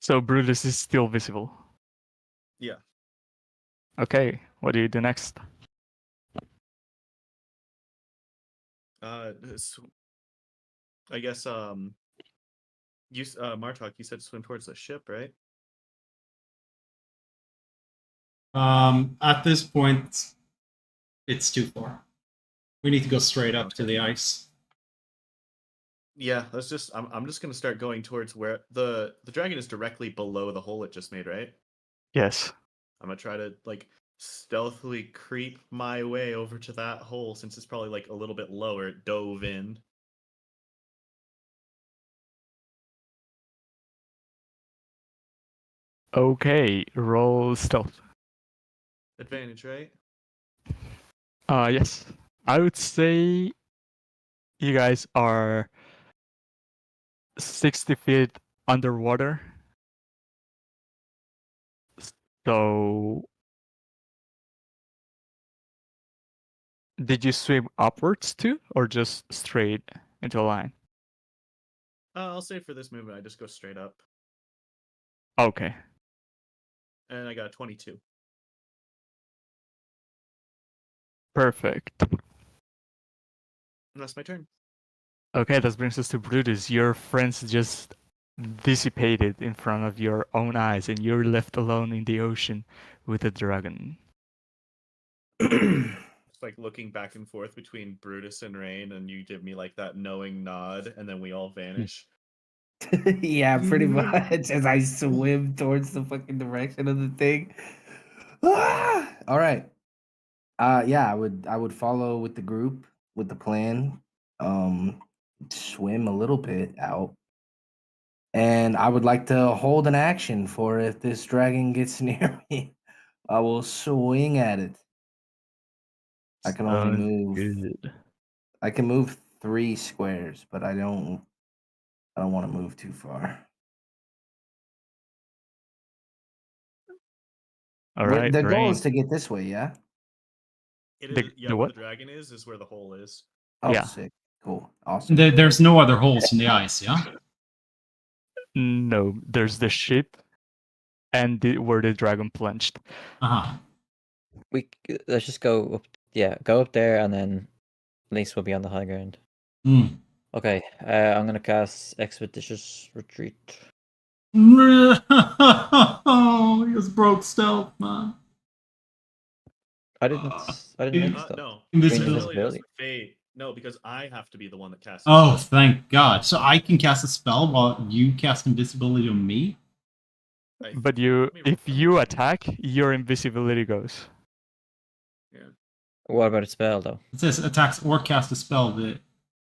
So Brutus is still visible. Yeah. Okay, what do you do next? I guess Martok, you said swim towards the ship, right? At this point, it's too far. We need to go straight up to the ice. Yeah, I'm just gonna start going towards where the dragon is directly below the hole it just made, right? Yes. I'm gonna try to like stealthily creep my way over to that hole since it's probably like a little bit lower. It dove in. Okay, roll stealth. Advantage, right? Yes. I would say you guys are 60 feet underwater. So did you swim upwards too, or just straight into a line? I'll say for this movement, I just go straight up, Okay. and I got a 22. Perfect. And that's my turn. Okay, that brings us to Brutus. Your friends just dissipated in front of your own eyes, and you're left alone in the ocean with the dragon. It's like looking back and forth between Brutus and Rain, and you give me like that knowing nod, and then we all vanish. Yeah, pretty much. As I swim towards the fucking direction of the thing. Ah! All right. Yeah, I would follow with the group with the plan. Swim a little bit out. And I would like to hold an action for if this dragon gets near me. I will swing at it. I can only Sounds move. good. I can move 3 squares, but I don't want to move too far. All right, The goal Rain. is to get this way, yeah? It The- is, yeah, the where what? the dragon is where the hole is. Oh, Yeah. sick. Cool. Awesome. There's no other holes in the ice, yeah? No, there's the ship and where the dragon plunged. Uh-huh. Let's just go up. Yeah, go up there, and then at least we'll be on the high ground. Mm. Okay, I'm gonna cast Expeditious Retreat. Oh, he just broke stealth, man. I didn't make stuff. No, Invisibility. invisibility doesn't fade. No, because I have to be the one that casts. Oh, it. thank God. So I can cast a spell while you cast invisibility on me? But let me if remember. you attack, your invisibility goes. What about a spell though? It says attacks or cast a spell. The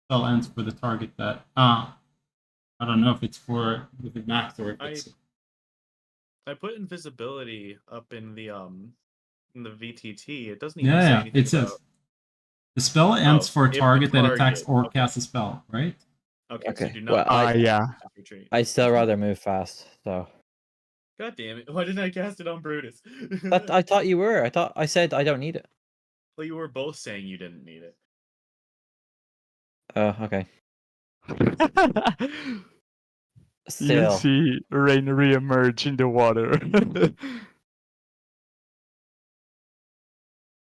spell ends for the target that. I don't know if it's for with it max or if it's. I put invisibility up in the VTT. It doesn't even say Yeah, anything it says about. the spell ends for a if the target that attacks target- or okay. casts a spell, right? Okay, so Okay, you do well, not. Yeah. Retreat. I'd still rather move fast. So God damn it! Why didn't I cast it on Brutus? but I thought you were. I said I don't need it. Well, you were both saying you didn't need it. Oh, okay. You Still, see Rain re-emerge in the water.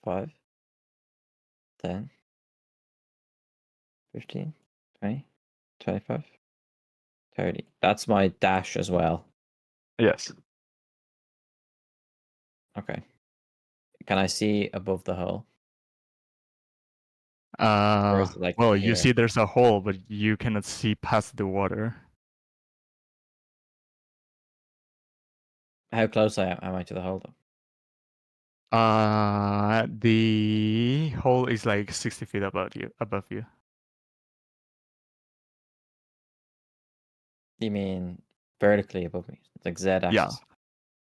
5, 10, 15, 20, 25, 30. That's my dash as well. Yes. Okay. Can I see above the hole? Is it, like, Well, in you here? see there's a hole, but you cannot see past the water. How close am I to the hole, though? The hole is like 60 feet above you. You mean vertically above me? It's like Z axis. Yeah.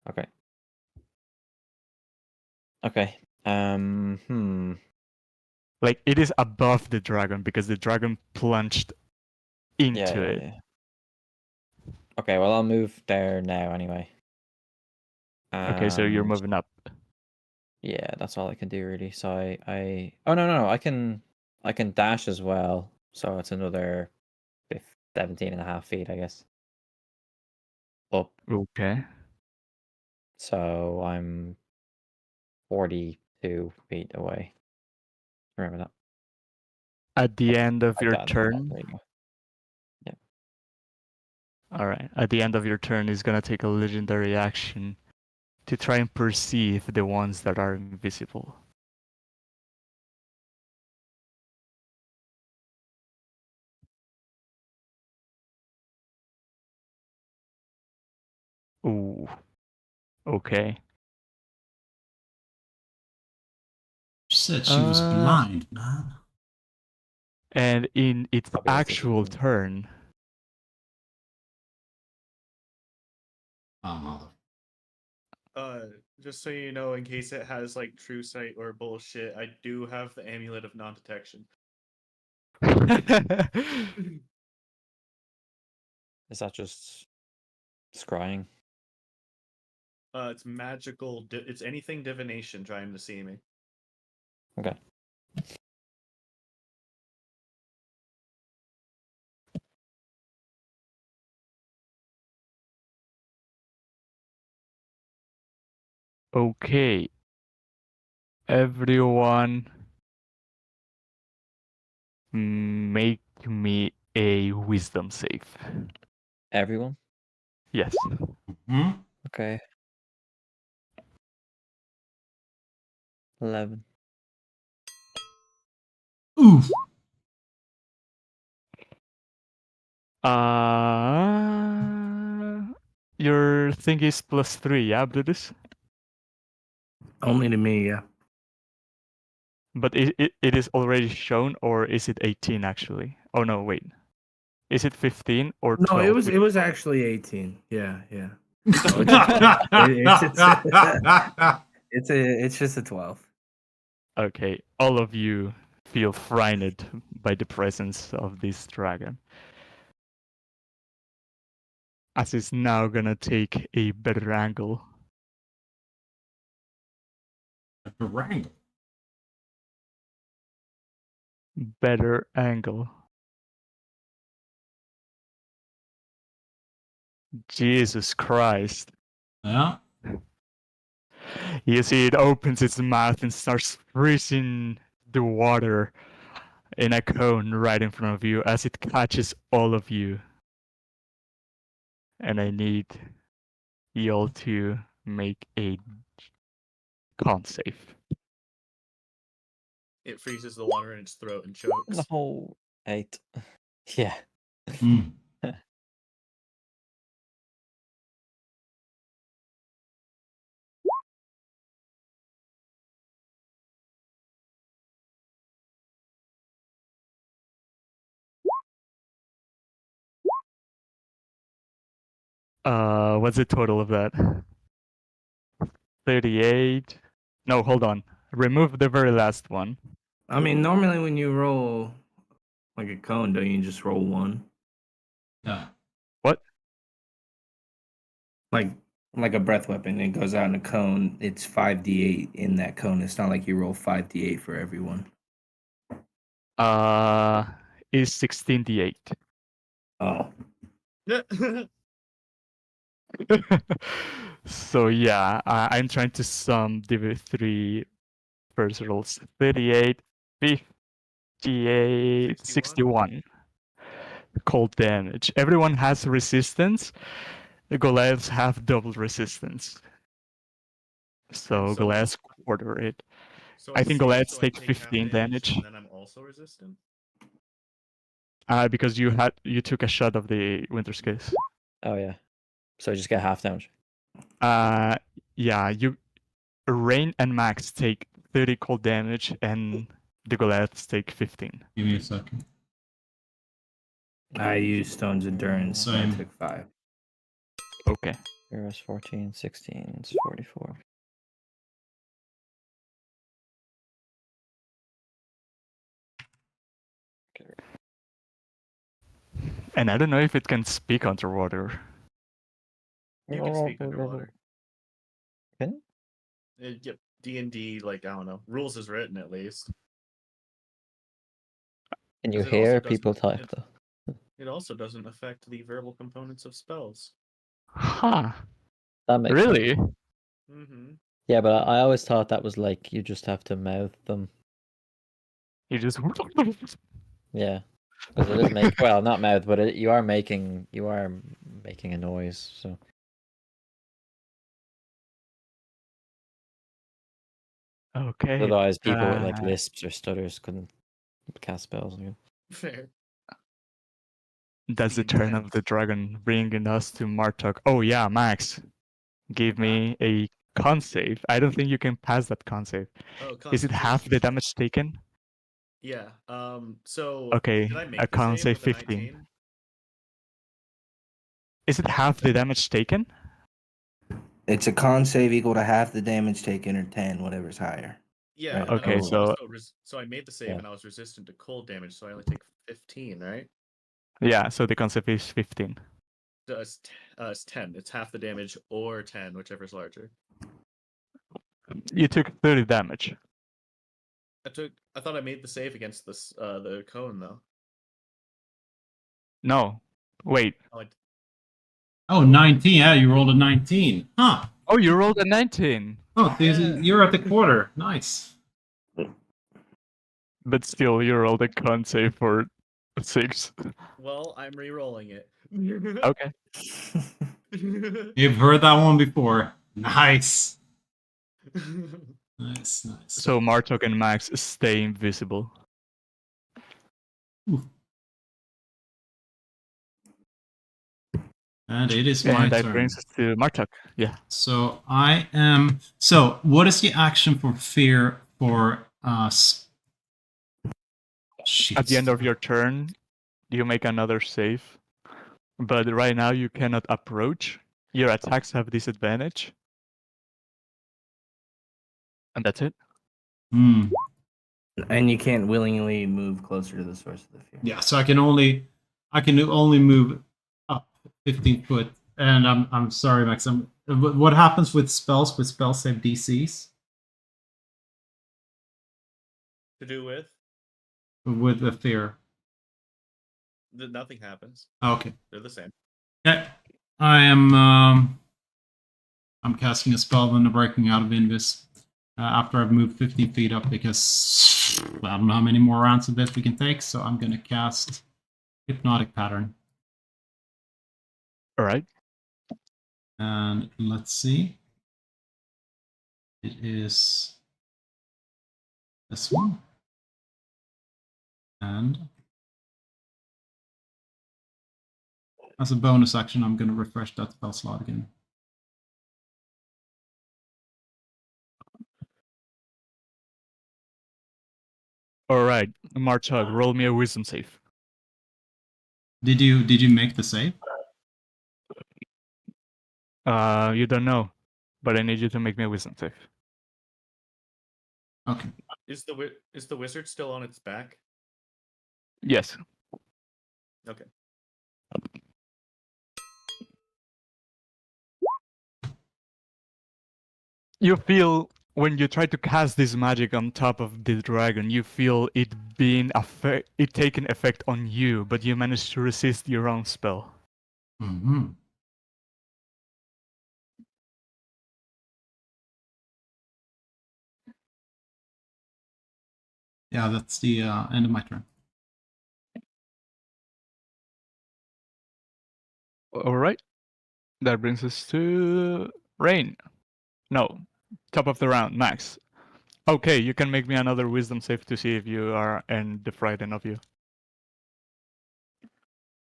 Okay. Okay. Like it is above the dragon because the dragon plunged into it. Yeah. Okay, well I'll move there now anyway. Okay, so you're And moving up. yeah, that's all I can do really. So oh no, I can dash as well. So it's another 17 and a half feet, I guess. Up. Okay. So I'm 42 feet away. Remember that. At the end of I your got it. turn. There you go. All right. At the end of your turn, is gonna take a legendary action to try and perceive the ones that are invisible. Ooh. Okay. She said she was blind, man. And in its Probably has actual this- turn, Oh, mother. Just so you know, in case it has like true sight or bullshit, I do have the amulet of non-detection. Is that just scrying? It's magical. It's anything divination trying to see me. Okay. Okay. Everyone make me a wisdom save. Everyone? Yes. Hmm? Okay. 11. Oof. Your thing is +3, yeah, Brutus? Only to me, yeah. But it is already shown, or is it 18 actually? Oh no, wait. Is it 15 or 12? No, it was actually 18. Yeah, yeah. It's just a 12. Okay, all of you feel frightened by the presence of this dragon. As it's now gonna take a better angle. A wrangle. Better angle. Jesus Christ. Yeah. You see it opens its mouth and starts freezing the water in a cone right in front of you as it catches all of you. And I need you all to make a con save. It freezes the water in its throat and chokes. No. 8. Yeah. Mm. What's the total of that? 38. No, hold on. Remove the very last one. I mean, normally when you roll like a cone, don't you just roll one? Yeah. What? Like a breath weapon, it goes out in a cone. It's 5d8 in that cone. It's not like you roll 5d8 for everyone. Is 16d8. Oh, So yeah, I'm trying to sum the 3 first rolls. 38, 58, 61. cold damage. Everyone has resistance. The Goliaths have double resistance. So so- Goliaths quarter it. So I think save, Goliaths so I take take half 15 damage. and then I'm also resistant. Because you took a shot of the Winter's Kiss. Oh yeah. So you just get half damage. Yeah, Rain and Max take 30 cold damage, and the Goliaths take 15. Give me a second. I used Stone's Endurance, so I Same. took 5. Okay. Heroes 14, 16, 44. And I don't know if it can speak underwater. You can speak underwater. Can? Yep, D&D, like, I don't know, rules is written at least. Can you 'Cause it also hear doesn't- people type though? It also doesn't affect the verbal components of spells. Huh. That makes sense. Really? Mm-hmm. Yeah, but I always thought that was like you just have to mouth them. You just. Yeah, because it does make well, not mouth, but you are making a noise. So Okay. otherwise, people with like lisps or stutters couldn't cast spells. Fair. That's the the turn of intent. the dragon, bringing us to Martok. Oh yeah, Max, give me a con save. I don't think you can pass that con save. Oh, Is it half the Constitution. damage taken? Yeah. So Okay, did I a make the con save save with a 15. 19? Is it half the damage taken? It's a con save equal to half the damage taken or 10, whatever's higher. Yeah. Right. And Okay, then so- so I made the save Yeah. and I was resistant to cold damage, so I only take 15, right? Yeah, so the con save is 15. So it's 10. It's half the damage or 10, whichever's larger. You took 30 damage. I thought I made the save against this the cone though. No, wait. Oh, Oh, 19. Yeah, you rolled a 19. Huh. Oh, you rolled a 19. Oh, Yeah. you're at the quarter. Nice. But still, you rolled a con save for 6. well, I'm re-rolling it. Okay. You've heard that one before. Nice. Nice. So Martok and Max stay invisible. And it is my And that turn. brings us to Martok. Yeah. So I am. So what is the action for fear for us? At the end of your turn, you make another save. But right now you cannot approach. Your attacks have disadvantage. And that's it. Hmm. And you can't willingly move closer to the source of the fear. Yeah. So I can only move up 15 foot. And I'm sorry, Max. What happens with spells with spell save DCs? To do with? With the fear. Nothing happens. Okay. They're the same. Yeah. I am I'm casting a spell and breaking out of Invis after I've moved 15 feet up because I don't know how many more rounds of this we can take, so I'm gonna cast Hypnotic Pattern. Alright. And let's see. It is this one. And as a bonus action, I'm going to refresh that spell slot again. Alright. Martok, roll me a wisdom save. Did you make the save? You don't know. But I need you to make me a wisdom save. Okay. Is the wizard still on its back? Yes. Okay. You feel when you try to cast this magic on top of the dragon, you feel it taking effect on you, but you manage to resist your own spell. Mm-hmm. Yeah, that's the end of my turn. All right. That brings us to Rain. No, top of the round, Max. Okay, you can make me another wisdom save to see if you are and the frightened of you.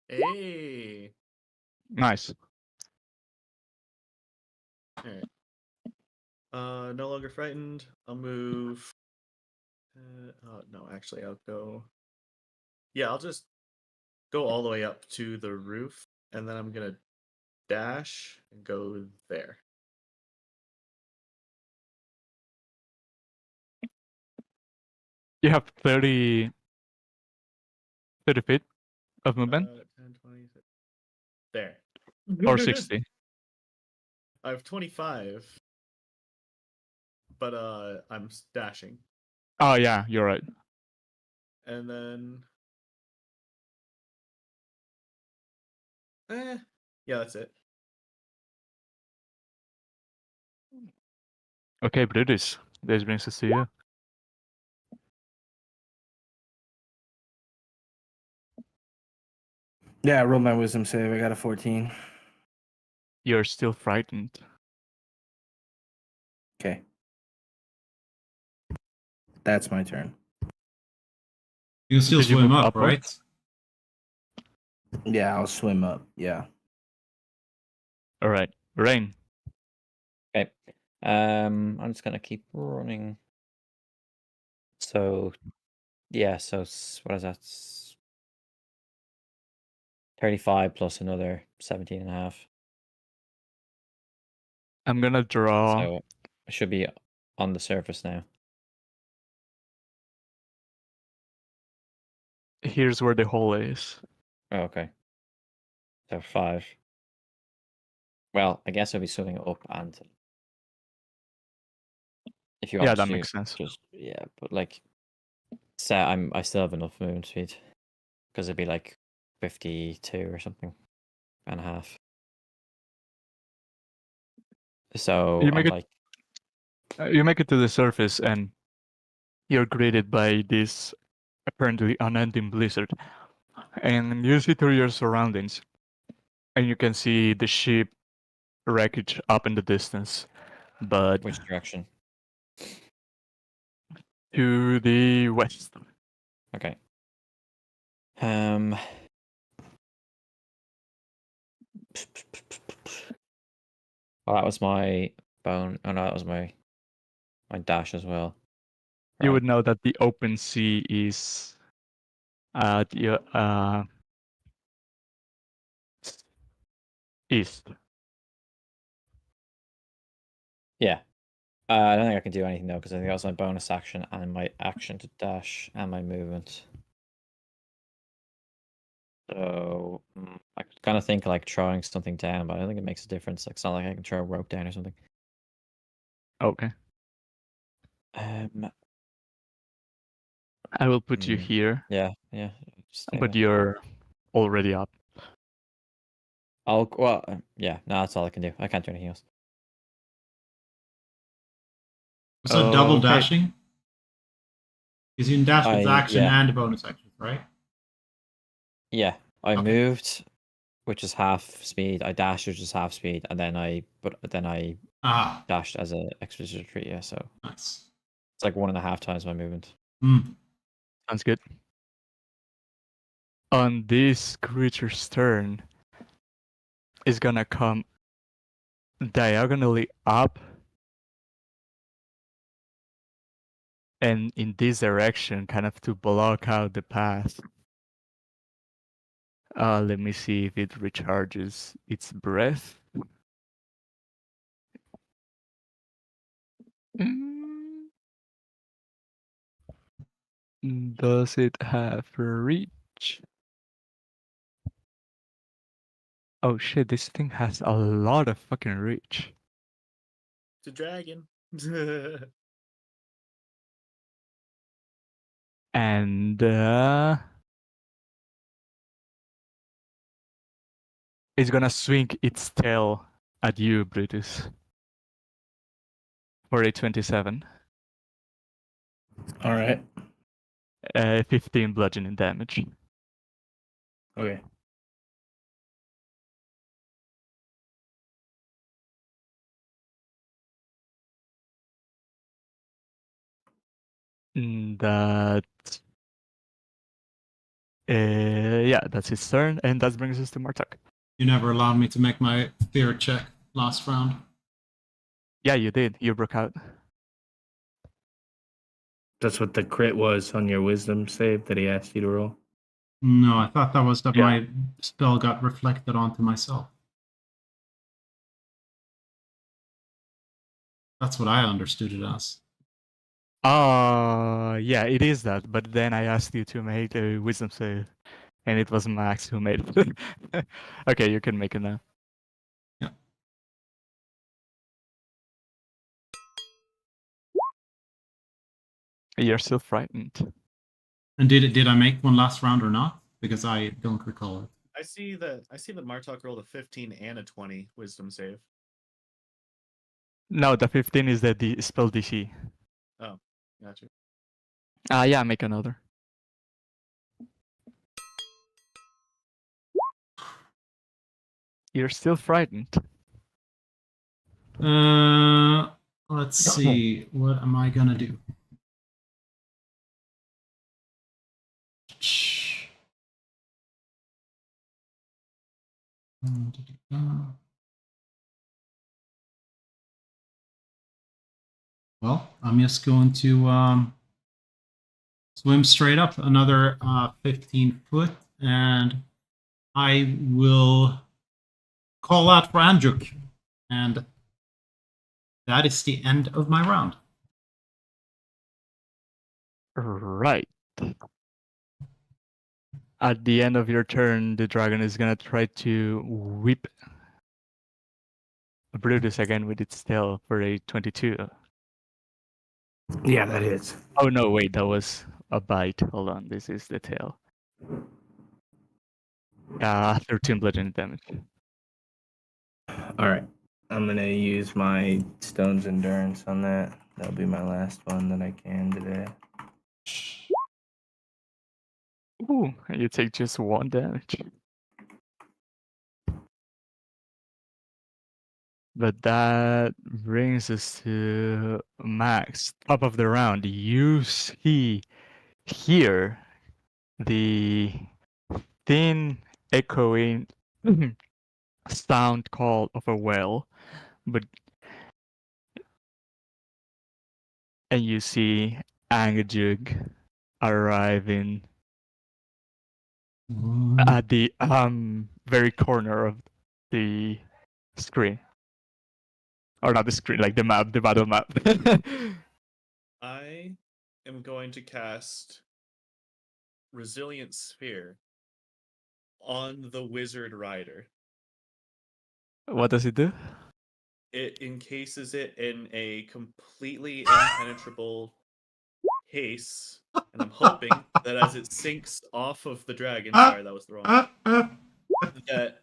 Hey. Nice. Alright. No longer frightened. I'll move. Oh no, actually, I'll go. Yeah, I'll just go all the way up to the roof, and then I'm gonna dash and go there. You have 30 feet of movement 10, 20, there. or 60. I have 25, but I'm dashing, Oh yeah, you're right. and then yeah, that's it. Okay, Brutus. This brings us to you. Yeah, I rolled my wisdom save. I got a 14. You're still frightened. Okay. That's my turn. You can still Did you swim move up, upward? right? Yeah, I'll swim up. Yeah. All right, Rain. Okay. I'm just gonna keep running. So, yeah. So what is that? 35 plus another 17 and a half. I'm gonna draw. So I should be on the surface now. Here's where the hole is. Oh, okay. So 5. Well, I guess I'll be swimming up and if you want Yeah, me that to makes sense. just but like say I still have enough movement speed because it'd be like 52 or something and a half. So You I'm make it. like You make it to the surface, and you're greeted by this apparently unending blizzard. And you see through your surroundings, and you can see the ship wreckage up in the distance, but which direction? to the west. Okay. Well, that was my bone. Oh no, that was my dash as well. You Right. would know that the open sea is the east. Yeah. I don't think I can do anything though because I think that was my bonus action and my action to dash and my movement. So I could kind of think like throwing something down, but I don't think it makes a difference. Like, it's not like I can throw a rope down or something. Okay. Um. I will put you hmm, here, Yeah. Yeah. Stay but there. you're already up. Yeah. No, that's all I can do. I can't do anything else. Was that double Okay. dashing? Because you can dash with action Yeah. and bonus action, right? Yeah. I Okay. moved, which is half speed. I dashed, which is half speed, and then I Ah, dashed as an expedition retreat. Yeah. So nice. it's like 1.5 times my movement. Sounds good. On this creature's turn, is gonna come diagonally up and in this direction, kind of to block out the path. Let me see if it recharges its breath. Does it have reach? Oh shit, this thing has a lot of fucking reach. It's a dragon. And it's gonna swing its tail at you, Brutus. For a 27. All right. 15 bludgeoning damage. Okay. That. Yeah, that's his turn, and that brings us to Martok. You never allowed me to make my fear check last round. Yeah, you did. You broke out. That's what the crit was on your wisdom save that he asked you to roll. No, I thought that was that Yeah. my spell got reflected onto myself. That's what I understood it as. Yeah, it is that. But then I asked you to make a wisdom save, and it was Max who made it. Okay, you can make it now. Yeah. You're still frightened. And did I make one last round or not? Because I don't recall it. I see that Martok rolled a 15 and a 20 wisdom save. No, the 15 is the spell DC. Oh, gotcha. Yeah, make another. You're still frightened. Let's see. What am I gonna do? Well, I'm just going to swim straight up another 15 foot, and I will call out for Andruk, and that is the end of my round. Right. At the end of your turn, the dragon is gonna try to whip Brutus again with its tail for a 22. Yeah, that is. Oh no, wait, that was a bite. Hold on, this is the tail. 13 bludgeoning damage. All right. I'm going to use my Stone's Endurance on that. That'll be my last one that I can today. Ooh, and you take just 1 damage. But that brings us to Max. Top of the round. You see here the thin echoing sound call of a whale, and you see Angajug arriving at the very corner of the screen. Or not the screen, like the map, the battle map. I am going to cast Resilient Sphere on the Wizard Rider. What does it do? It encases it in a completely impenetrable case, and I'm hoping that as it sinks off of the dragon, sorry, that was the wrong one, that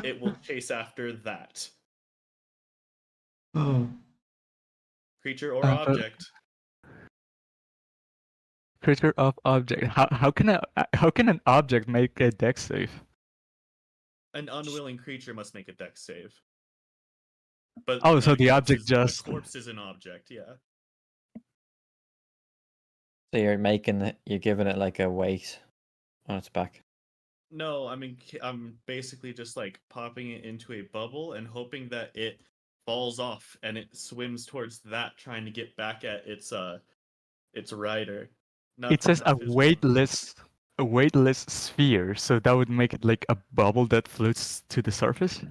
it will chase after that Oh. creature or But- object. Creature of object. How can an object make a dex save? An unwilling creature must make a dex save. But Oh, so the corpse object is- just- a corpse is an object, yeah. So you're giving it like a weight on its back. No, I mean I'm basically just like popping it into a bubble and hoping that it falls off and it swims towards that, trying to get back at its rider. It says a physical. weightless sphere, so that would make it like a bubble that floats to the surface.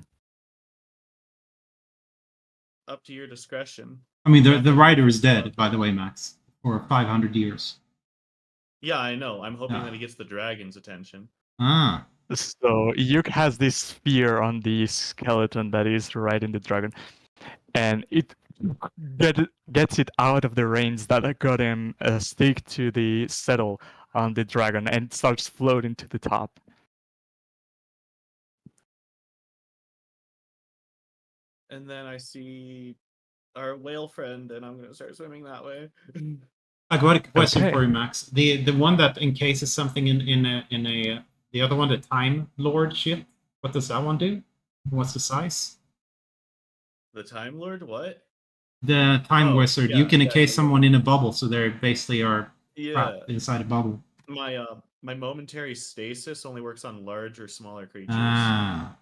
Up to your discretion. I mean, the rider is dead, by the way, Max, for 500 years. Yeah, I know. I'm hoping Ah. that he gets the dragon's attention. Ah. So Yuk has this sphere on the skeleton that is riding the dragon, and it gets it out of the reins that got him stick to the saddle on the dragon and starts floating to the top. And then I see our whale friend, and I'm gonna start swimming that way. I got a question Okay. for you, Max. The one that encases something in a the other one, the Time Lord ship. What does that one do? What's the size? The Time Lord, what? The Time Oh, Wizard. yeah, You can yeah, encase yeah. someone in a bubble, so they basically are Yeah. trapped inside a bubble. My momentary stasis only works on large or smaller creatures. Ah.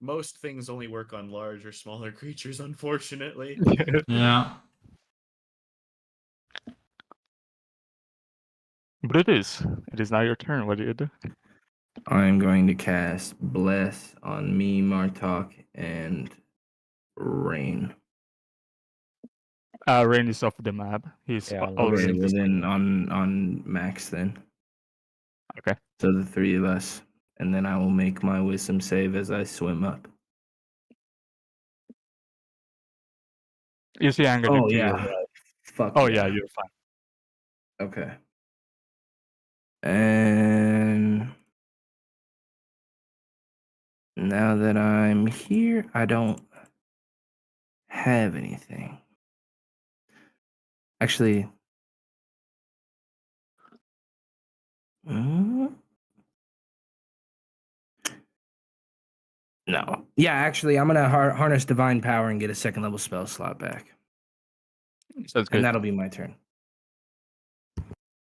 Most things only work on large or smaller creatures, unfortunately. Yeah. But it is. It is now your turn. What do you do? I'm going to cast Bless on me, Martok, and Rain. Rain is off the map. He's Yeah, I'll already Okay, in well this. then on Max then. Okay. So the three of us. And then I will make my wisdom save as I swim up. You see Anger Oh to yeah. your right. Fuck Oh yeah, you're fine. Okay. And now that I'm here, I don't have anything. Actually, no. Yeah, actually, I'm gonna harness divine power and get a second level spell slot back, Sounds good. and that'll be my turn.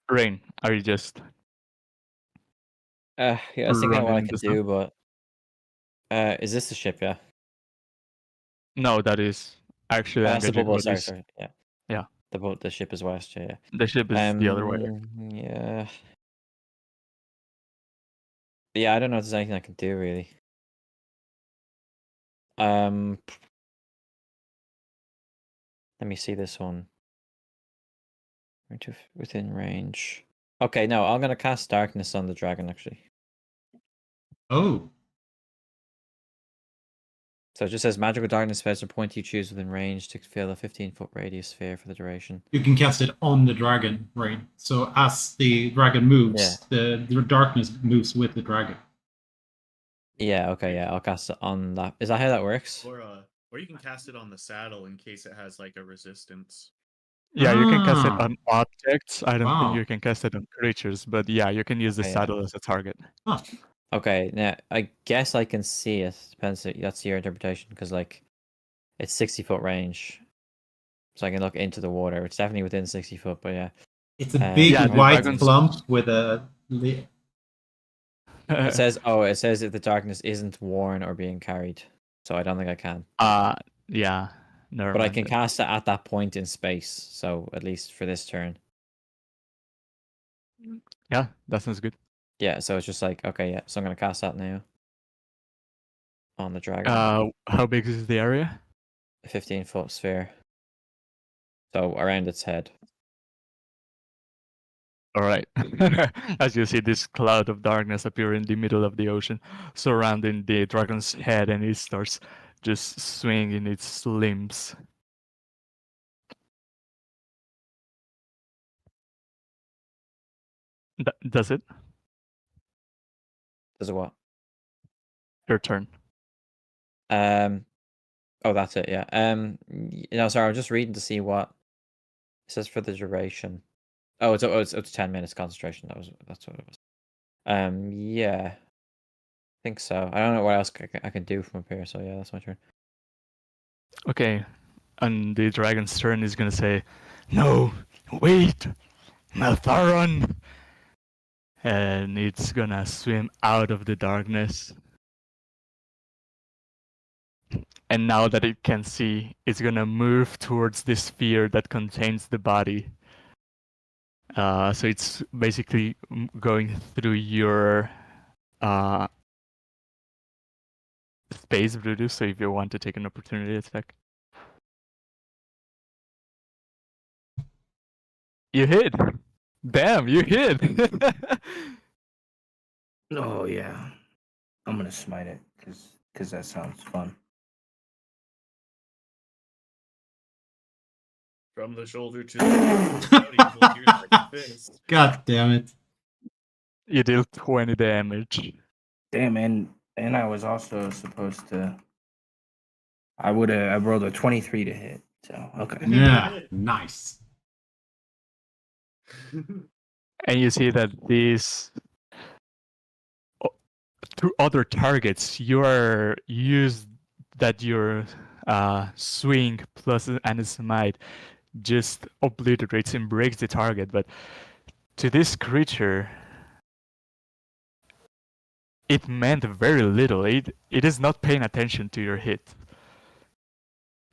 Rain, are you just Yeah, I was thinking of what I running could into stuff? do, but is this the ship? Yeah. No, that is actually Oh, that's the Anger bubble. what Sorry, is. sorry. Yeah. Yeah. The ship is west. Yeah. The ship is the other way. Yeah. Yeah, I don't know if there's anything I can do really. Let me see this one. Within range. Okay, no, I'm gonna cast darkness on the dragon actually. Oh. So it just says magical darkness spells a point you choose within range to fill a 15-foot radius sphere for the duration. You can cast it on the dragon, right? So as the dragon moves, the darkness moves with the dragon. Yeah, okay, yeah, I'll cast it on that. Is that how that works? Or you can cast it on the saddle in case it has like a resistance. Yeah, you can cast it Ah. on objects. I don't think Wow. you can cast it on creatures, but yeah, you can use the Okay, yeah. saddle as a target. Huh. Okay, now I guess I can see it. Depends. That's your interpretation, because like it's 60-foot range, so I can look into the water. It's definitely within 60 foot, but yeah. It's a big Yeah, the white dragon's- clump with a. It says, it says if the darkness isn't worn or being carried, so I don't think I can. Yeah. Never But I mind can then. cast it at that point in space, so at least for this turn. Yeah, that sounds good. Yeah, so it's just like, okay, yeah, so I'm gonna cast that now on the dragon. How big is the area? A 15-foot sphere. So around its head. All right. As you see this cloud of darkness appear in the middle of the ocean, surrounding the dragon's head, and it starts just swinging its limbs. Does it? Does it what? Your turn. Oh, that's it. Yeah. No, sorry. I'm just reading to see what it says for the duration. Oh, it's 10 minutes concentration. That's what it was. Yeah, I think so. I don't know what else I can do from up here. So yeah, that's my turn. Okay. And the dragon's turn is gonna say, "No, wait, Maltharon!" And it's gonna swim out of the darkness. And now that it can see, it's gonna move towards the sphere that contains the body. So it's basically going through your space, Brutus. So if you want to take an opportunity attack, you hit. Damn, you hit. Oh yeah, I'm gonna smite it because that sounds fun. From the shoulder to the body, like a fist. God damn it! You deal 20 damage. Damn, and I was also supposed to. I rolled a 23 to hit. So okay. Yeah, nice. And you see that these to other targets, you are used that your swing plus an smite just obliterates and breaks the target. But to this creature, it meant very little. It is not paying attention to your hit,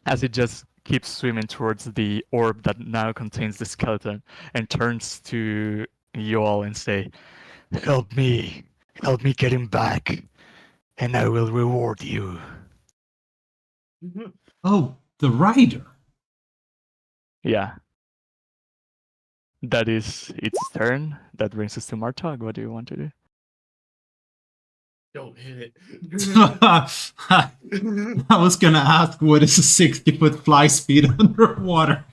as it just keeps swimming towards the orb that now contains the skeleton and turns to you all and say, help me get him back, and I will reward you. Oh, the rider. Yeah. That is its turn. That brings us to Martog. What do you want to do? Don't hit it. I was gonna ask what is a 60-foot fly speed underwater.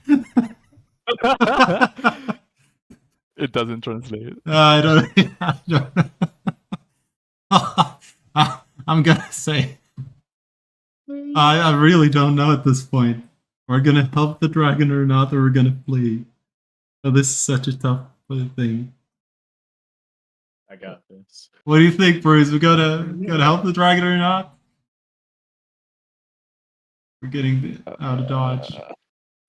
It doesn't translate. I don't know. I'm gonna say I really don't know at this point. We're gonna help the dragon or not, or we're gonna flee. Oh, this is such a tough thing. I got this. What do you think, Bruce? We gotta help the dragon or not? We're getting out of dodge.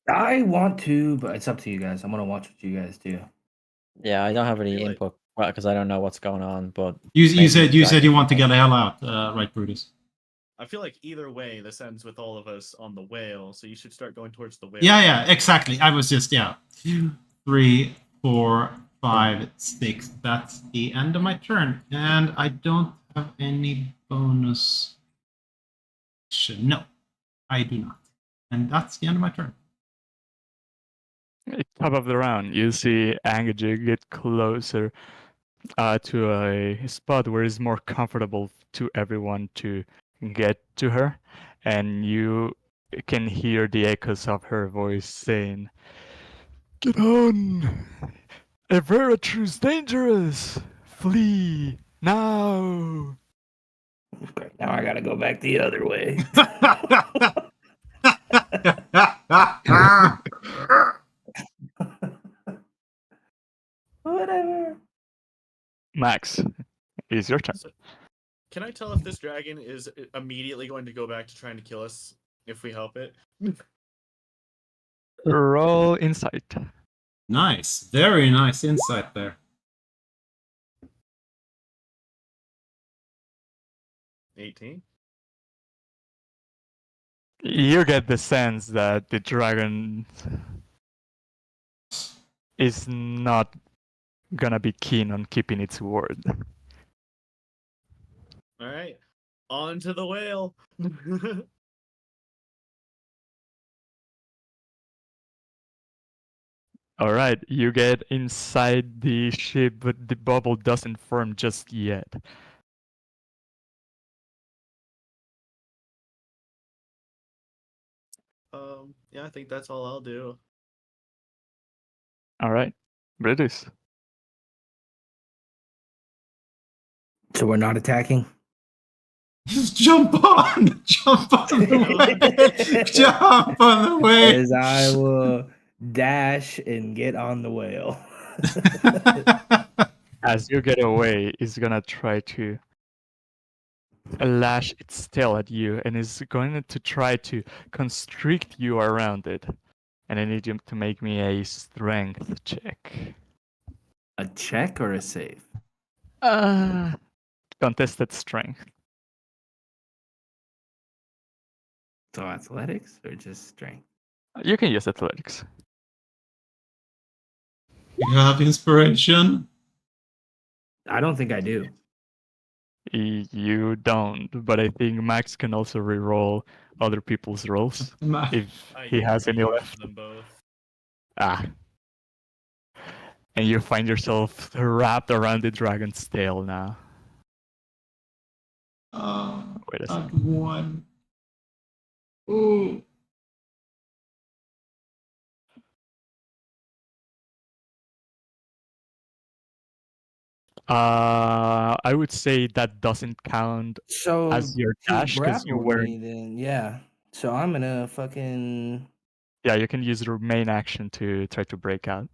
I want to, but it's up to you guys. I'm gonna watch what you guys do. Yeah, I don't have any Really? input because I don't know what's going on. But You maybe said the you dragon want to can get the hell out, right, Brutus? I feel like either way, this ends with all of us on the whale, so you should start going towards the whale. Yeah, exactly. I was just 2, 3, 4, 5, 6. That's the end of my turn, and I don't have any bonus. No, I do not, and that's the end of my turn. Top of the round, you see Angajig get closer to a spot where it's more comfortable to everyone to get to her, and you can hear the echoes of her voice saying, "Get on! Everatru's dangerous! Flee now!" Okay, now I gotta go back the other way. Whatever. Max, it's your turn. So, can I tell if this dragon is immediately going to go back to trying to kill us if we help it? Roll insight. Nice, very nice insight there. 18. You get the sense that the dragon is not gonna be keen on keeping its word. All right, on to the whale. All right, you get inside the ship, but the bubble doesn't form just yet. Yeah, I think that's all I'll do. All right, British. So we're not attacking? Just jump on the way. Jump on the way. As I will dash and get on the whale. As you get away, it's gonna try to lash its tail at you, and is going to try to constrict you around it. And I need you to make me a strength check. A check or a save? Contested strength. So athletics or just strength? You can use athletics. You have inspiration. I don't think I do. You don't, but I think Max can also reroll other people's rolls if he has any left. Them both. Ah. And you find yourself wrapped around the dragon's tail now. Wait a second. One. Ooh. I would say that doesn't count So as your he dash because you grappled were. me then, yeah. So I'm gonna fucking. Yeah, you can use your main action to try to break out.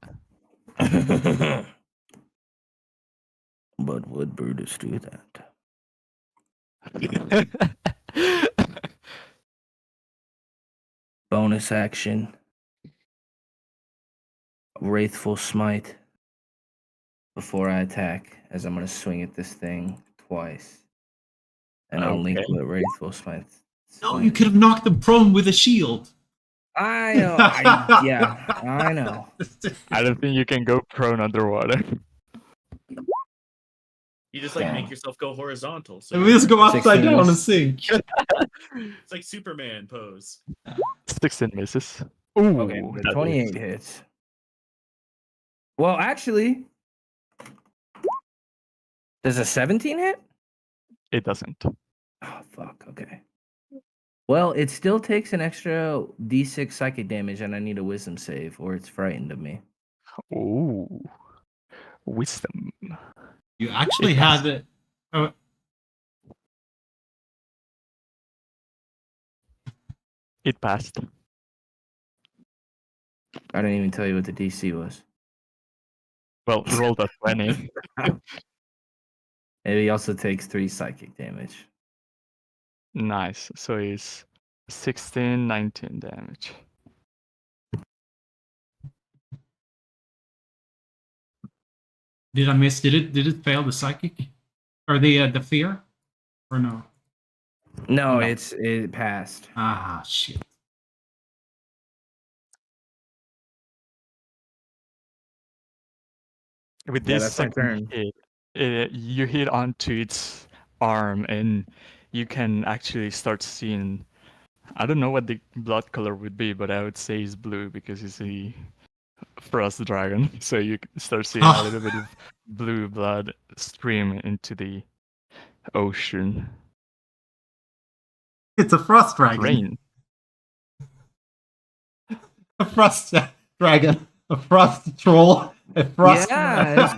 But would Brutus do that? Bonus action. Wraithful Smite before I attack, as I'm gonna swing at this thing twice, and I'll link Okay. with Wraithful Smite. No, you could have knocked them prone with a shield. I know. I know. I don't think you can go prone underwater. You just like Damn. make yourself go horizontal. So And we just go you're- upside down and 16. sink. it's like Superman pose. 16 misses. Ooh, Okay, the that 28 is- hits. Well, actually, does a 17 hit? It doesn't. Oh, fuck. Okay. Well, it still takes an extra d6 psychic damage, and I need a wisdom save, or it's frightened of me. Ooh, wisdom. You actually It had does. it. Oh, It passed. I didn't even tell you what the DC was. Well, roll that 20. And he also takes 3 psychic damage. Nice. So it's 16, 19 damage. did I miss? Did it fail the psychic or the fear, or no? No, No. it passed. Ah, shit. With Yeah, this that's my second turn. hit, you hit onto its arm, and you can actually start seeing. I don't know what the blood color would be, but I would say it's blue because it's a frost dragon. So you can start seeing a little bit of blue blood stream into the ocean. It's a frost dragon. Rain. A frost dragon. A frost troll. A frost. Yeah,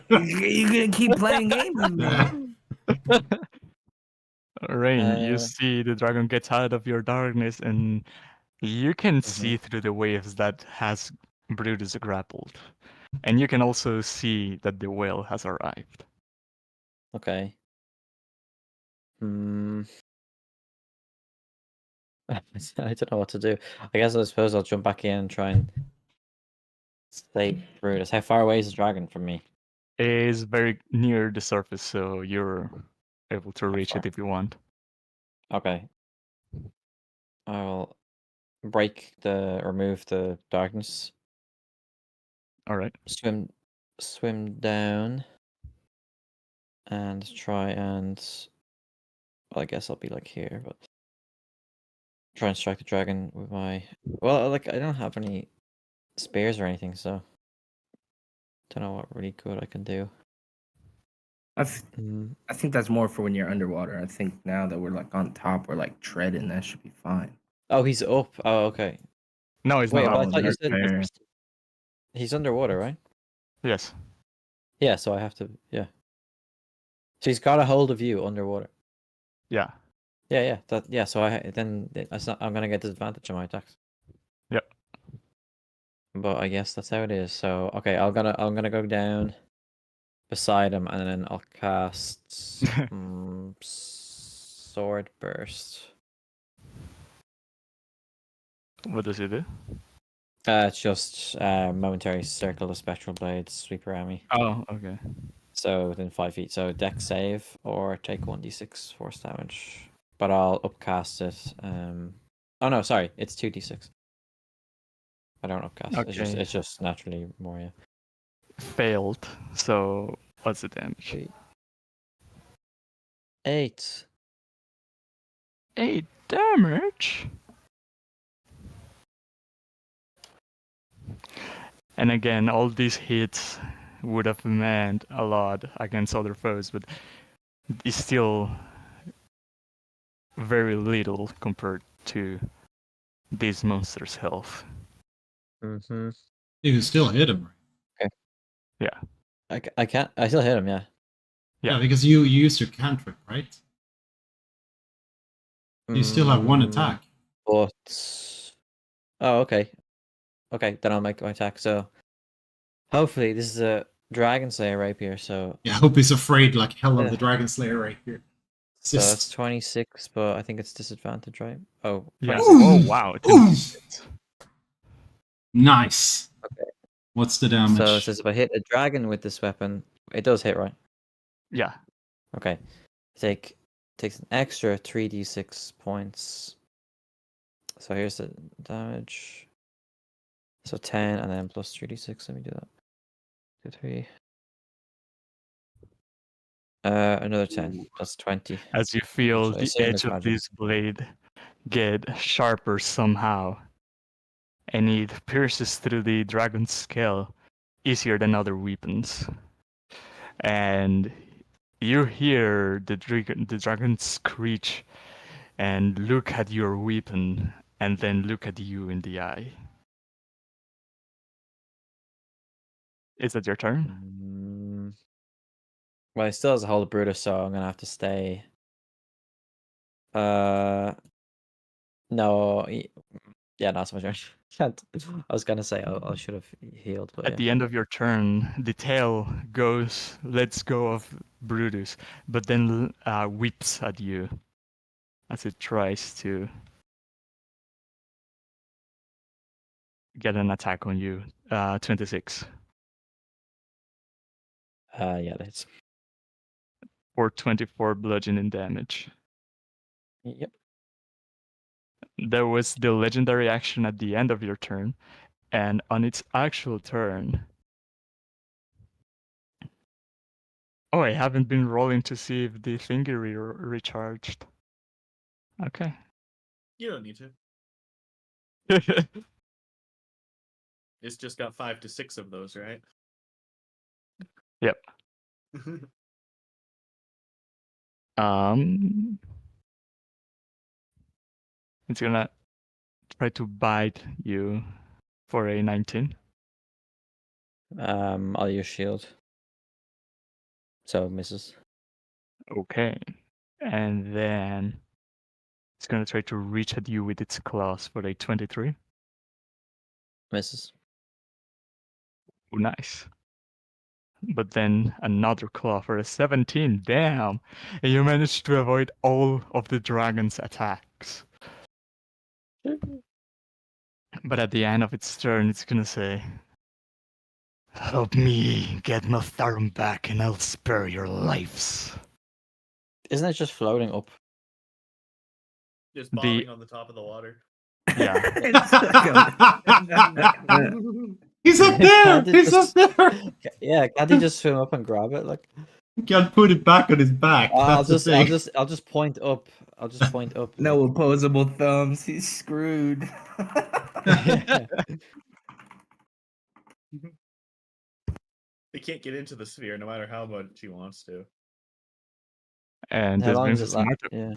you're gonna keep playing games with me. Rain, you Uh, see the dragon gets out of your darkness, and you can see through the waves that has Brutus grappled. And you can also see that the whale has arrived. Okay. Hmm. I don't know what to do. I suppose I'll jump back in and try and save Brutus. How far away is the dragon from me? It is very near the surface, so you're able to reach far? it if you want. Okay. I'll remove the darkness. All right. Swim down and try and well, I guess I'll be like here, but try and strike the dragon with my like I don't have any spears or anything, so don't know what really good I can do. I think that's more for when you're underwater. I think now that we're like on top, we're like treading. That should be fine. Oh, he's up. Oh, okay. No, it's Wait, not. but I Oh, thought you that's said fair. he's underwater, right? Yes. Yeah, so I have to. Yeah. So he's got a hold of you underwater. Yeah. Yeah. So I'm gonna get disadvantage on my attacks. Yep. But I guess that's how it is. So okay, I'm gonna go down beside him, and then I'll cast Sword Burst. What does it do? It's just momentary circle of spectral blades sweep around me. Oh, okay. So within 5 feet. So deck save or take 1d6 force damage. But I'll upcast it. Oh no, sorry, it's 2d6. I don't upcast it. Okay. It's just naturally more, yeah. Failed. So what's the damage? 8. 8 damage. And again, all these hits would have meant a lot against other foes, but it's still very little compared to this monster's health. Mm-hmm. You can still hit him, right? I can't. I still hit him, yeah. Yeah. Yeah, because you used your cantrip, right? You still have one attack. But oh, okay. Okay, then I'll make my attack. So hopefully this is a Dragon Slayer rapier. So Yeah, I hope he's afraid like hell of Yeah. the Dragon Slayer right here. It's so that's just 26, but I think it's disadvantage, right? Oh, Yeah. 26. Oh wow. Ooh. Nice. What's the damage? So it says if I hit a dragon with this weapon, it does hit, right? Yeah. Okay. Takes an extra 3d6 points. So here's the damage. So 10 and then plus 3d6. Let me do that. 2, 3. Another 10. That's 20. As you feel Which I the assume edge is of magic. this blade get sharper somehow, and it pierces through the dragon's skull easier than other weapons. And you hear the dragon screech and look at your weapon, and then look at you in the eye. Is that your turn? Well, he still has a hold of Brutus, so I'm gonna have to stay. No, yeah, not so much. Can't. I was gonna say I should have healed, but At yeah. the end of your turn, the tail lets go of Brutus, but then whips at you as it tries to get an attack on you. 26 Yeah, that's. for 24 bludgeoning damage. Yep. There was the legendary action at the end of your turn, and on its actual turn. Oh, I haven't been rolling to see if the thingy recharged. Okay. You don't need to. It's just got 5 to 6 of those, right? Yep. It's gonna try to bite you for a 19. I'll use shield. So misses. Okay. And then it's gonna try to reach at you with its claws for a 23. Misses. Oh, nice. But then another claw for a 17. Damn! And you managed to avoid all of the dragon's attacks. But at the end of its turn, it's gonna say, "Help me get my tharm back and I'll spare your lives." Isn't it just floating up? Just bobbing on the top of the water. Yeah. He's up there! Can't it He's up just- there! Yeah, can't he just swim up and grab it? Like, Can't put it back on his back. I'll That's the just thing. I'll just point up. I'll just point up. No opposable thumbs. He's screwed. He can't get into the sphere no matter how much he wants to. And How this long brings does us it to last? my turn. Yeah.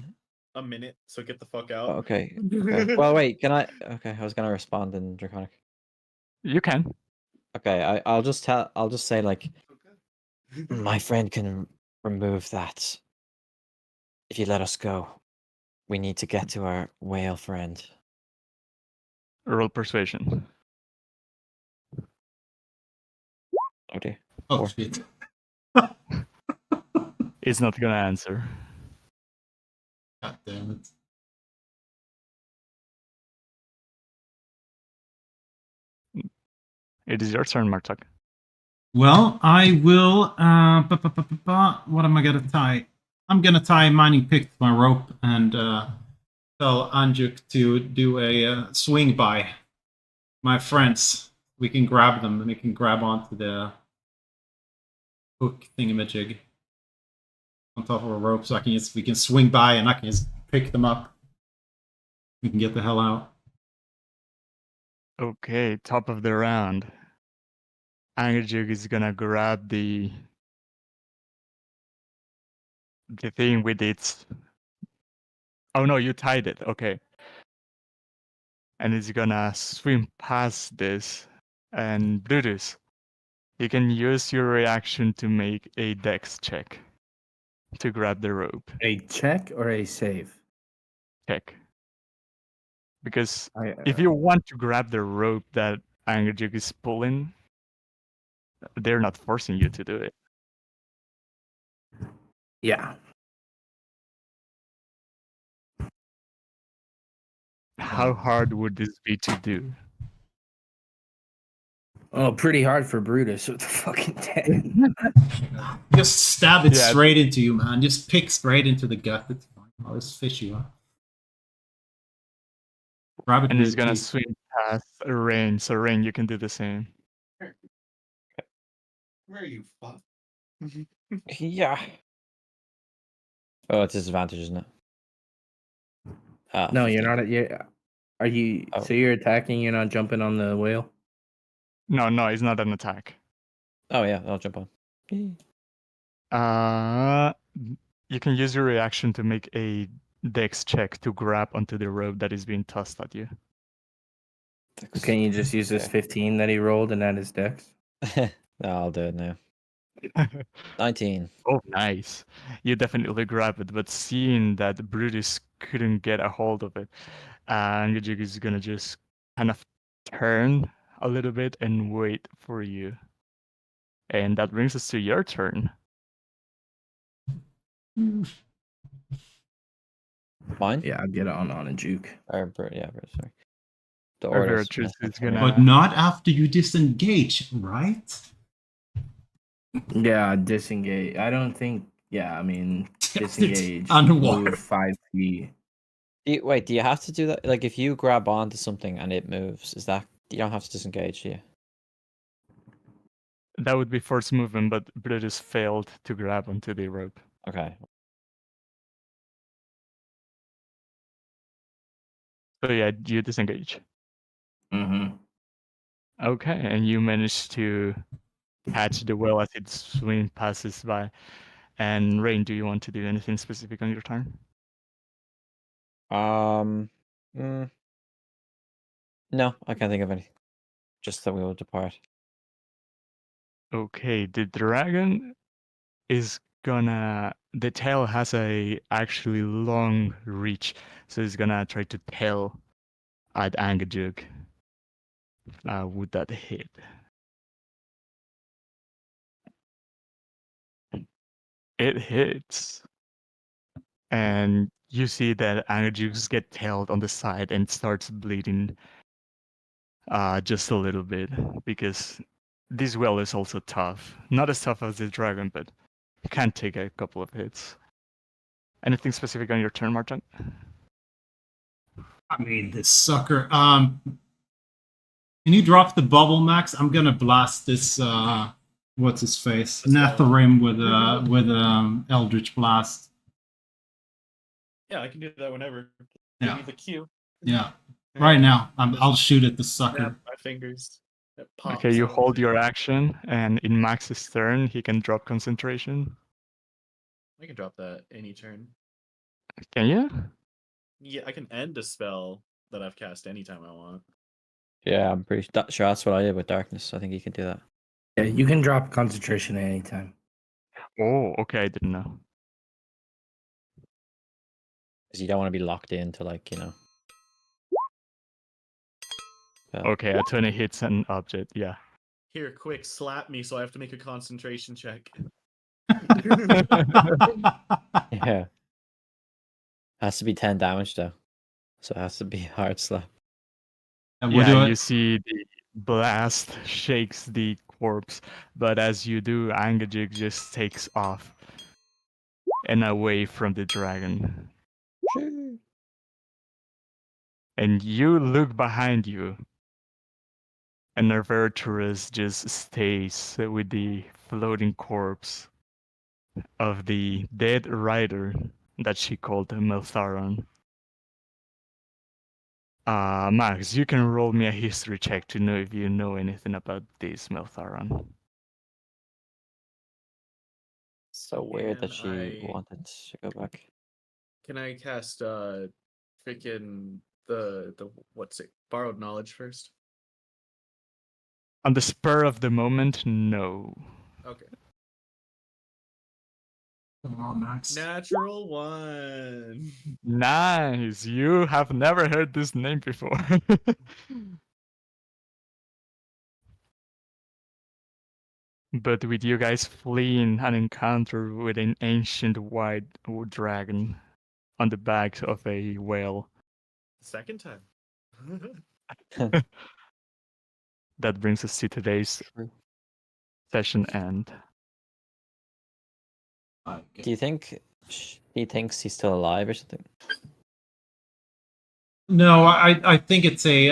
A minute, so get the fuck out. Okay. Okay. Well, wait. Can I? Okay, I was gonna respond in Draconic. You can. Okay, I'll just say like, my friend can remove that. If you let us go, we need to get to our whale friend. Roll persuasion. Oh dear. Oh, Four. shit. It's not gonna answer. God damn it. It is your turn, Martok. Well, I will. What am I gonna tie? I'm gonna tie a mining pick to my rope and tell Anjuk to do a swing by. My friends, we can grab them and we can grab onto the hook thingamajig on top of a rope, so we can swing by and I can just pick them up. We can get the hell out. Okay, top of the round. Angerjug is gonna grab the thing with its. Oh no, you tied it. Okay. And it's gonna swim past this and do this. You can use your reaction to make a dex check to grab the rope. A check or a save? Check. Because if you want to grab the rope that Angerjug is pulling, they're not forcing you to do it. Yeah. How hard would this be to do? Oh, pretty hard for Brutus with the fucking 10. Just stab it Yeah. straight into you, man. Just pick straight into the gut. It's fine. I'll just fish you up. Grab it And with he's gonna teeth. swing past Rain. So Rain, you can do the same. Where are you, fuck? Yeah. Oh, it's disadvantage, isn't it? No, you're 15. not. Are you? Oh. So you're attacking. You're not jumping on the whale. No, it's not an attack. Oh yeah, I'll jump on. You can use your reaction to make a dex check to grab onto the rope that is being tossed at you. Can you just use this Okay. 15 that he rolled and add his dex? No, I'll do it now. 19. Oh, nice. You definitely grab it, but seeing that Brutus couldn't get a hold of it, Angajig is gonna just kind of turn a little bit and wait for you. And that brings us to your turn. Mine? Yeah, I'll get on a juke. Or, sorry. The Or order's Beatrice messed is up for me. gonna- But not after you disengage, right? Yeah, disengage. I don't think. Yeah, I mean disengage. Underwater. Move 5 feet. Wait, do you have to do that? Like, if you grab onto something and it moves, is that you don't have to disengage, do you? That would be forced movement, but Brutus failed to grab onto the rope. Okay. So yeah, you disengage. Mm-hmm. Okay, and you manage to catch the whale as its swing passes by. And Rain, do you want to do anything specific on your turn? No, I can't think of anything. Just that we will depart. Okay, the dragon is gonna. The tail has a actually long reach, so it's gonna try to tail at Angajuk. Would that hit? It hits. And you see that Angajuk get tailed on the side and starts bleeding just a little bit, because this whale is also tough. Not as tough as the dragon, but can take a couple of hits. Anything specific on your turn, Martin? I mean, this sucker. Can you drop the bubble, Max? I'm gonna blast this. What's his face? Netherrim with Eldritch Blast. Yeah, I can do that whenever. Yeah. Give me the cue. Yeah. Right now, I'll shoot at the sucker. Snap my fingers. It pops Okay, you out. hold your action, and in Max's turn, he can drop concentration. I can drop that any turn. Can you? Yeah, I can end a spell that I've cast anytime I want. Yeah, I'm pretty sure that's what I did with darkness. I think you can do that. Yeah, you can drop concentration at any time. Oh, okay, I didn't know. Because you don't want to be locked into, like, you know. Okay, a 20 hits an object, yeah. Here, quick, slap me so I have to make a concentration check. Yeah. Has to be 10 damage, though. So it has to be hard slap. And we'll do Yeah, it. you see the blast shakes the corpse, but as you do, Angajig just takes off and away from the dragon. And you look behind you, and Nerverturus just stays with the floating corpse of the dead rider that she called Meltharon. Max, you can roll me a history check to know if you know anything about this Meltharon. So weird that Can she I- wanted to go back. Can I cast freaking the what's it? Borrowed knowledge first? On the spur of the moment, no. Okay. Come on, Max. Natural 1. Nice. You have never heard this name before. But with you guys fleeing an encounter with an ancient white dragon on the back of a whale, Second time. that brings us to today's session end. Do you think he thinks he's still alive or something? No, I think it's a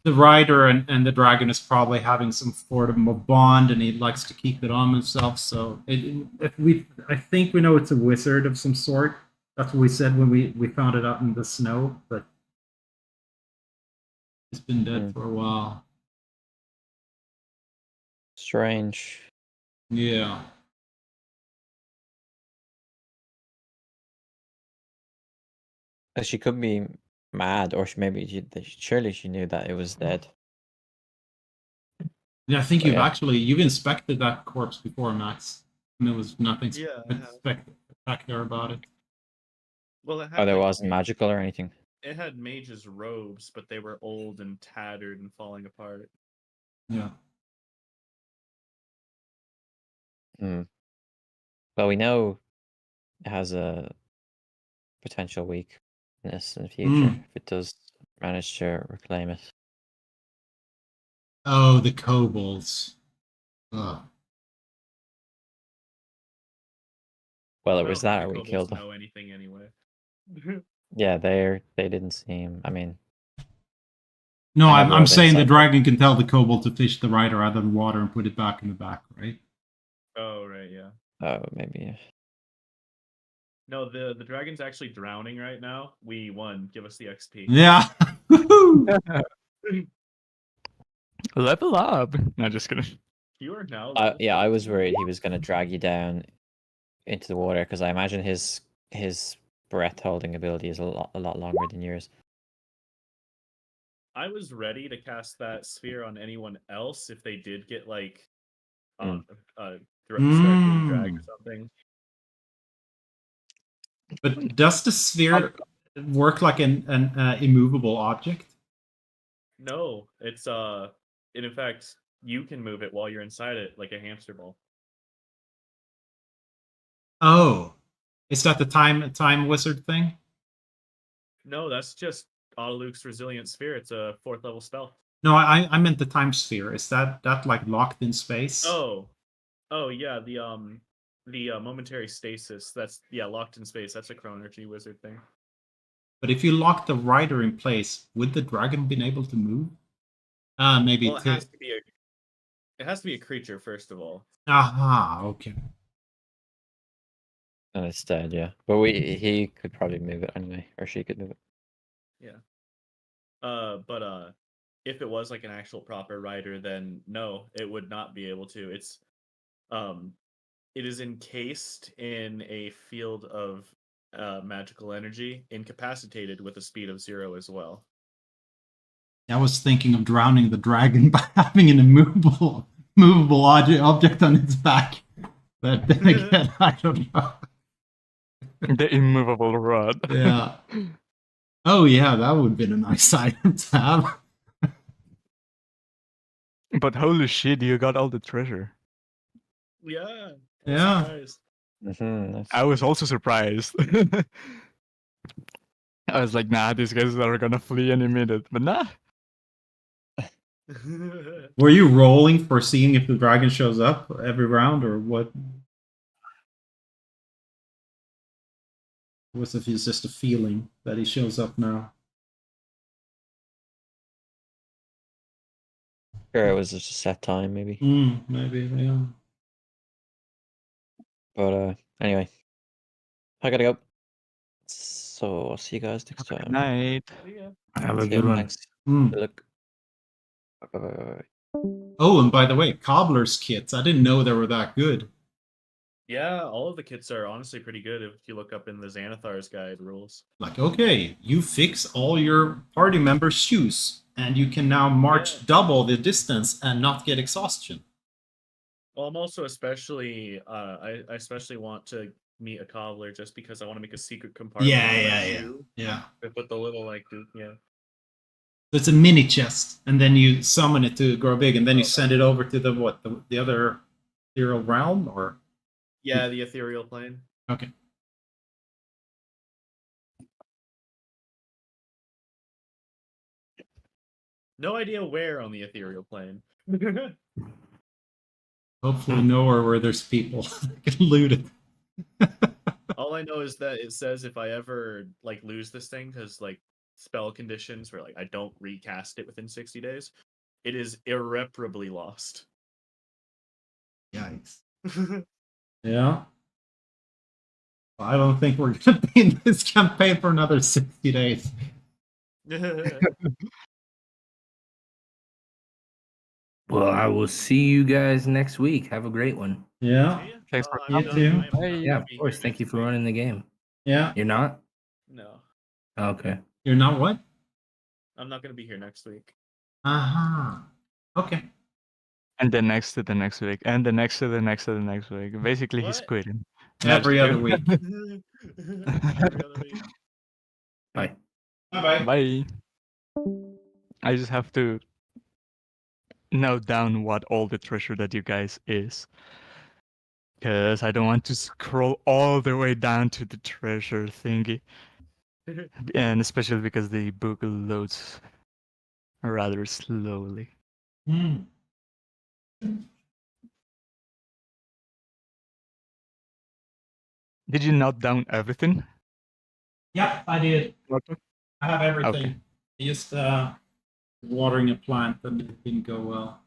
the rider and the dragon is probably having some sort of bond, and he likes to keep it on himself. So I think we know it's a wizard of some sort. That's what we said when we found it out in the snow, but it's been dead for a while. Strange. Yeah. She could be mad, or surely she knew that it was dead. Yeah, I think But you've inspected that corpse before, Max, and there was nothing Yeah, I have. spectacular about it. Well, it had, Oh, there like, wasn't magical or anything. It had mage's robes, but they were old and tattered and falling apart. Yeah. Well, we know it has a potential weakness in the future if it does manage to reclaim it. Oh, the kobolds. Ugh. Well, it was Well, that, the or we kobolds killed them. know anything anyway. Yeah, they didn't seem. I mean, No, I never I'm wrote saying the inside, but- dragon can tell the kobold to fish the rider out of the water and put it back in the back, right? Oh, right, yeah. oh, maybe. No, the dragon's actually drowning right now. We won. Give us the XP. Yeah. Level up. No, just kidding. You are now. Yeah, I was worried he was going to drag you down into the water because I imagine his breath holding ability is a lot longer than yours. I was ready to cast that sphere on anyone else if they did get like start getting dragged or something. But does the sphere work like an immovable object? No, it's in fact you can move it while you're inside it like a hamster ball. Oh, is that the time wizard thing? No, that's just Autoluke's resilient sphere. It's a 4th level spell. No, I meant the time sphere. Is that like locked in space? Oh yeah, the momentary stasis. That's locked in space. That's a chronergy wizard thing. But if you lock the rider in place, would the dragon been able to move? Maybe. Well, it has to be a creature first of all. Aha, okay. And it's dead, yeah. But he could probably move it anyway, or she could move it. Yeah. But if it was like an actual proper rider, then no, it would not be able to. It is encased in a field of magical energy, incapacitated with a speed of 0 as well. I was thinking of drowning the dragon by having an movable object on its back. But then again, I don't know. The immovable rod. Yeah. Oh yeah, that would have been a nice item to have. But holy shit, you got all the treasure. Yeah. Yeah. I was also surprised. I was like, nah, these guys are gonna flee any minute. But nah. Were you rolling for seeing if the dragon shows up every round, or what? What if it's just a feeling that he shows up now? Sure, it was just a set time, maybe. Maybe, yeah. But anyway, I gotta go. So I'll see you guys next time. Good night. Yeah. Have a See good you. one. Thanks. Mm. Good luck. Bye. Oh, and by the way, cobbler's kits. I didn't know they were that good. Yeah, all of the kits are honestly pretty good if you look up in the Xanathar's guide rules. Like, okay, you fix all your party members' shoes, and you can now march double the distance and not get exhaustion. Well, I'm also especially I especially want to meet a cobbler just because I want to make a secret compartment. Yeah. I put the little It's a mini chest, and then you summon it to grow big, and then you send it over to the other ethereal realm, or the ethereal plane. okay. No idea where on the ethereal plane. Hopefully nowhere where there's people that can loot it. All I know is that it says if I ever like lose this thing because like spell conditions where like I don't recast it within 60 days, it is irreparably lost. Yikes. Yeah. I don't think we're going to be in this campaign for another 60 days. Well, I will see you guys next week. Have a great one. Yeah. Thanks for You too. Yeah, of course. Thank you for running the game. Yeah. You're not? No, Okay. You're not what? I'm not gonna be here next week. Uh-huh. Okay. And the next to the next week, and the next to the next to the next week. Basically, he's What? quitting. Every other week. Every other week. Bye. Bye-bye. Bye. I just have to note down what all the treasure that you guys is. Because I don't want to scroll all the way down to the treasure thingy. And especially because the book loads rather slowly. Hmm. Did you note down everything? Yeah, I did. Okay. I have everything. Okay. Just watering a plant and it didn't go well.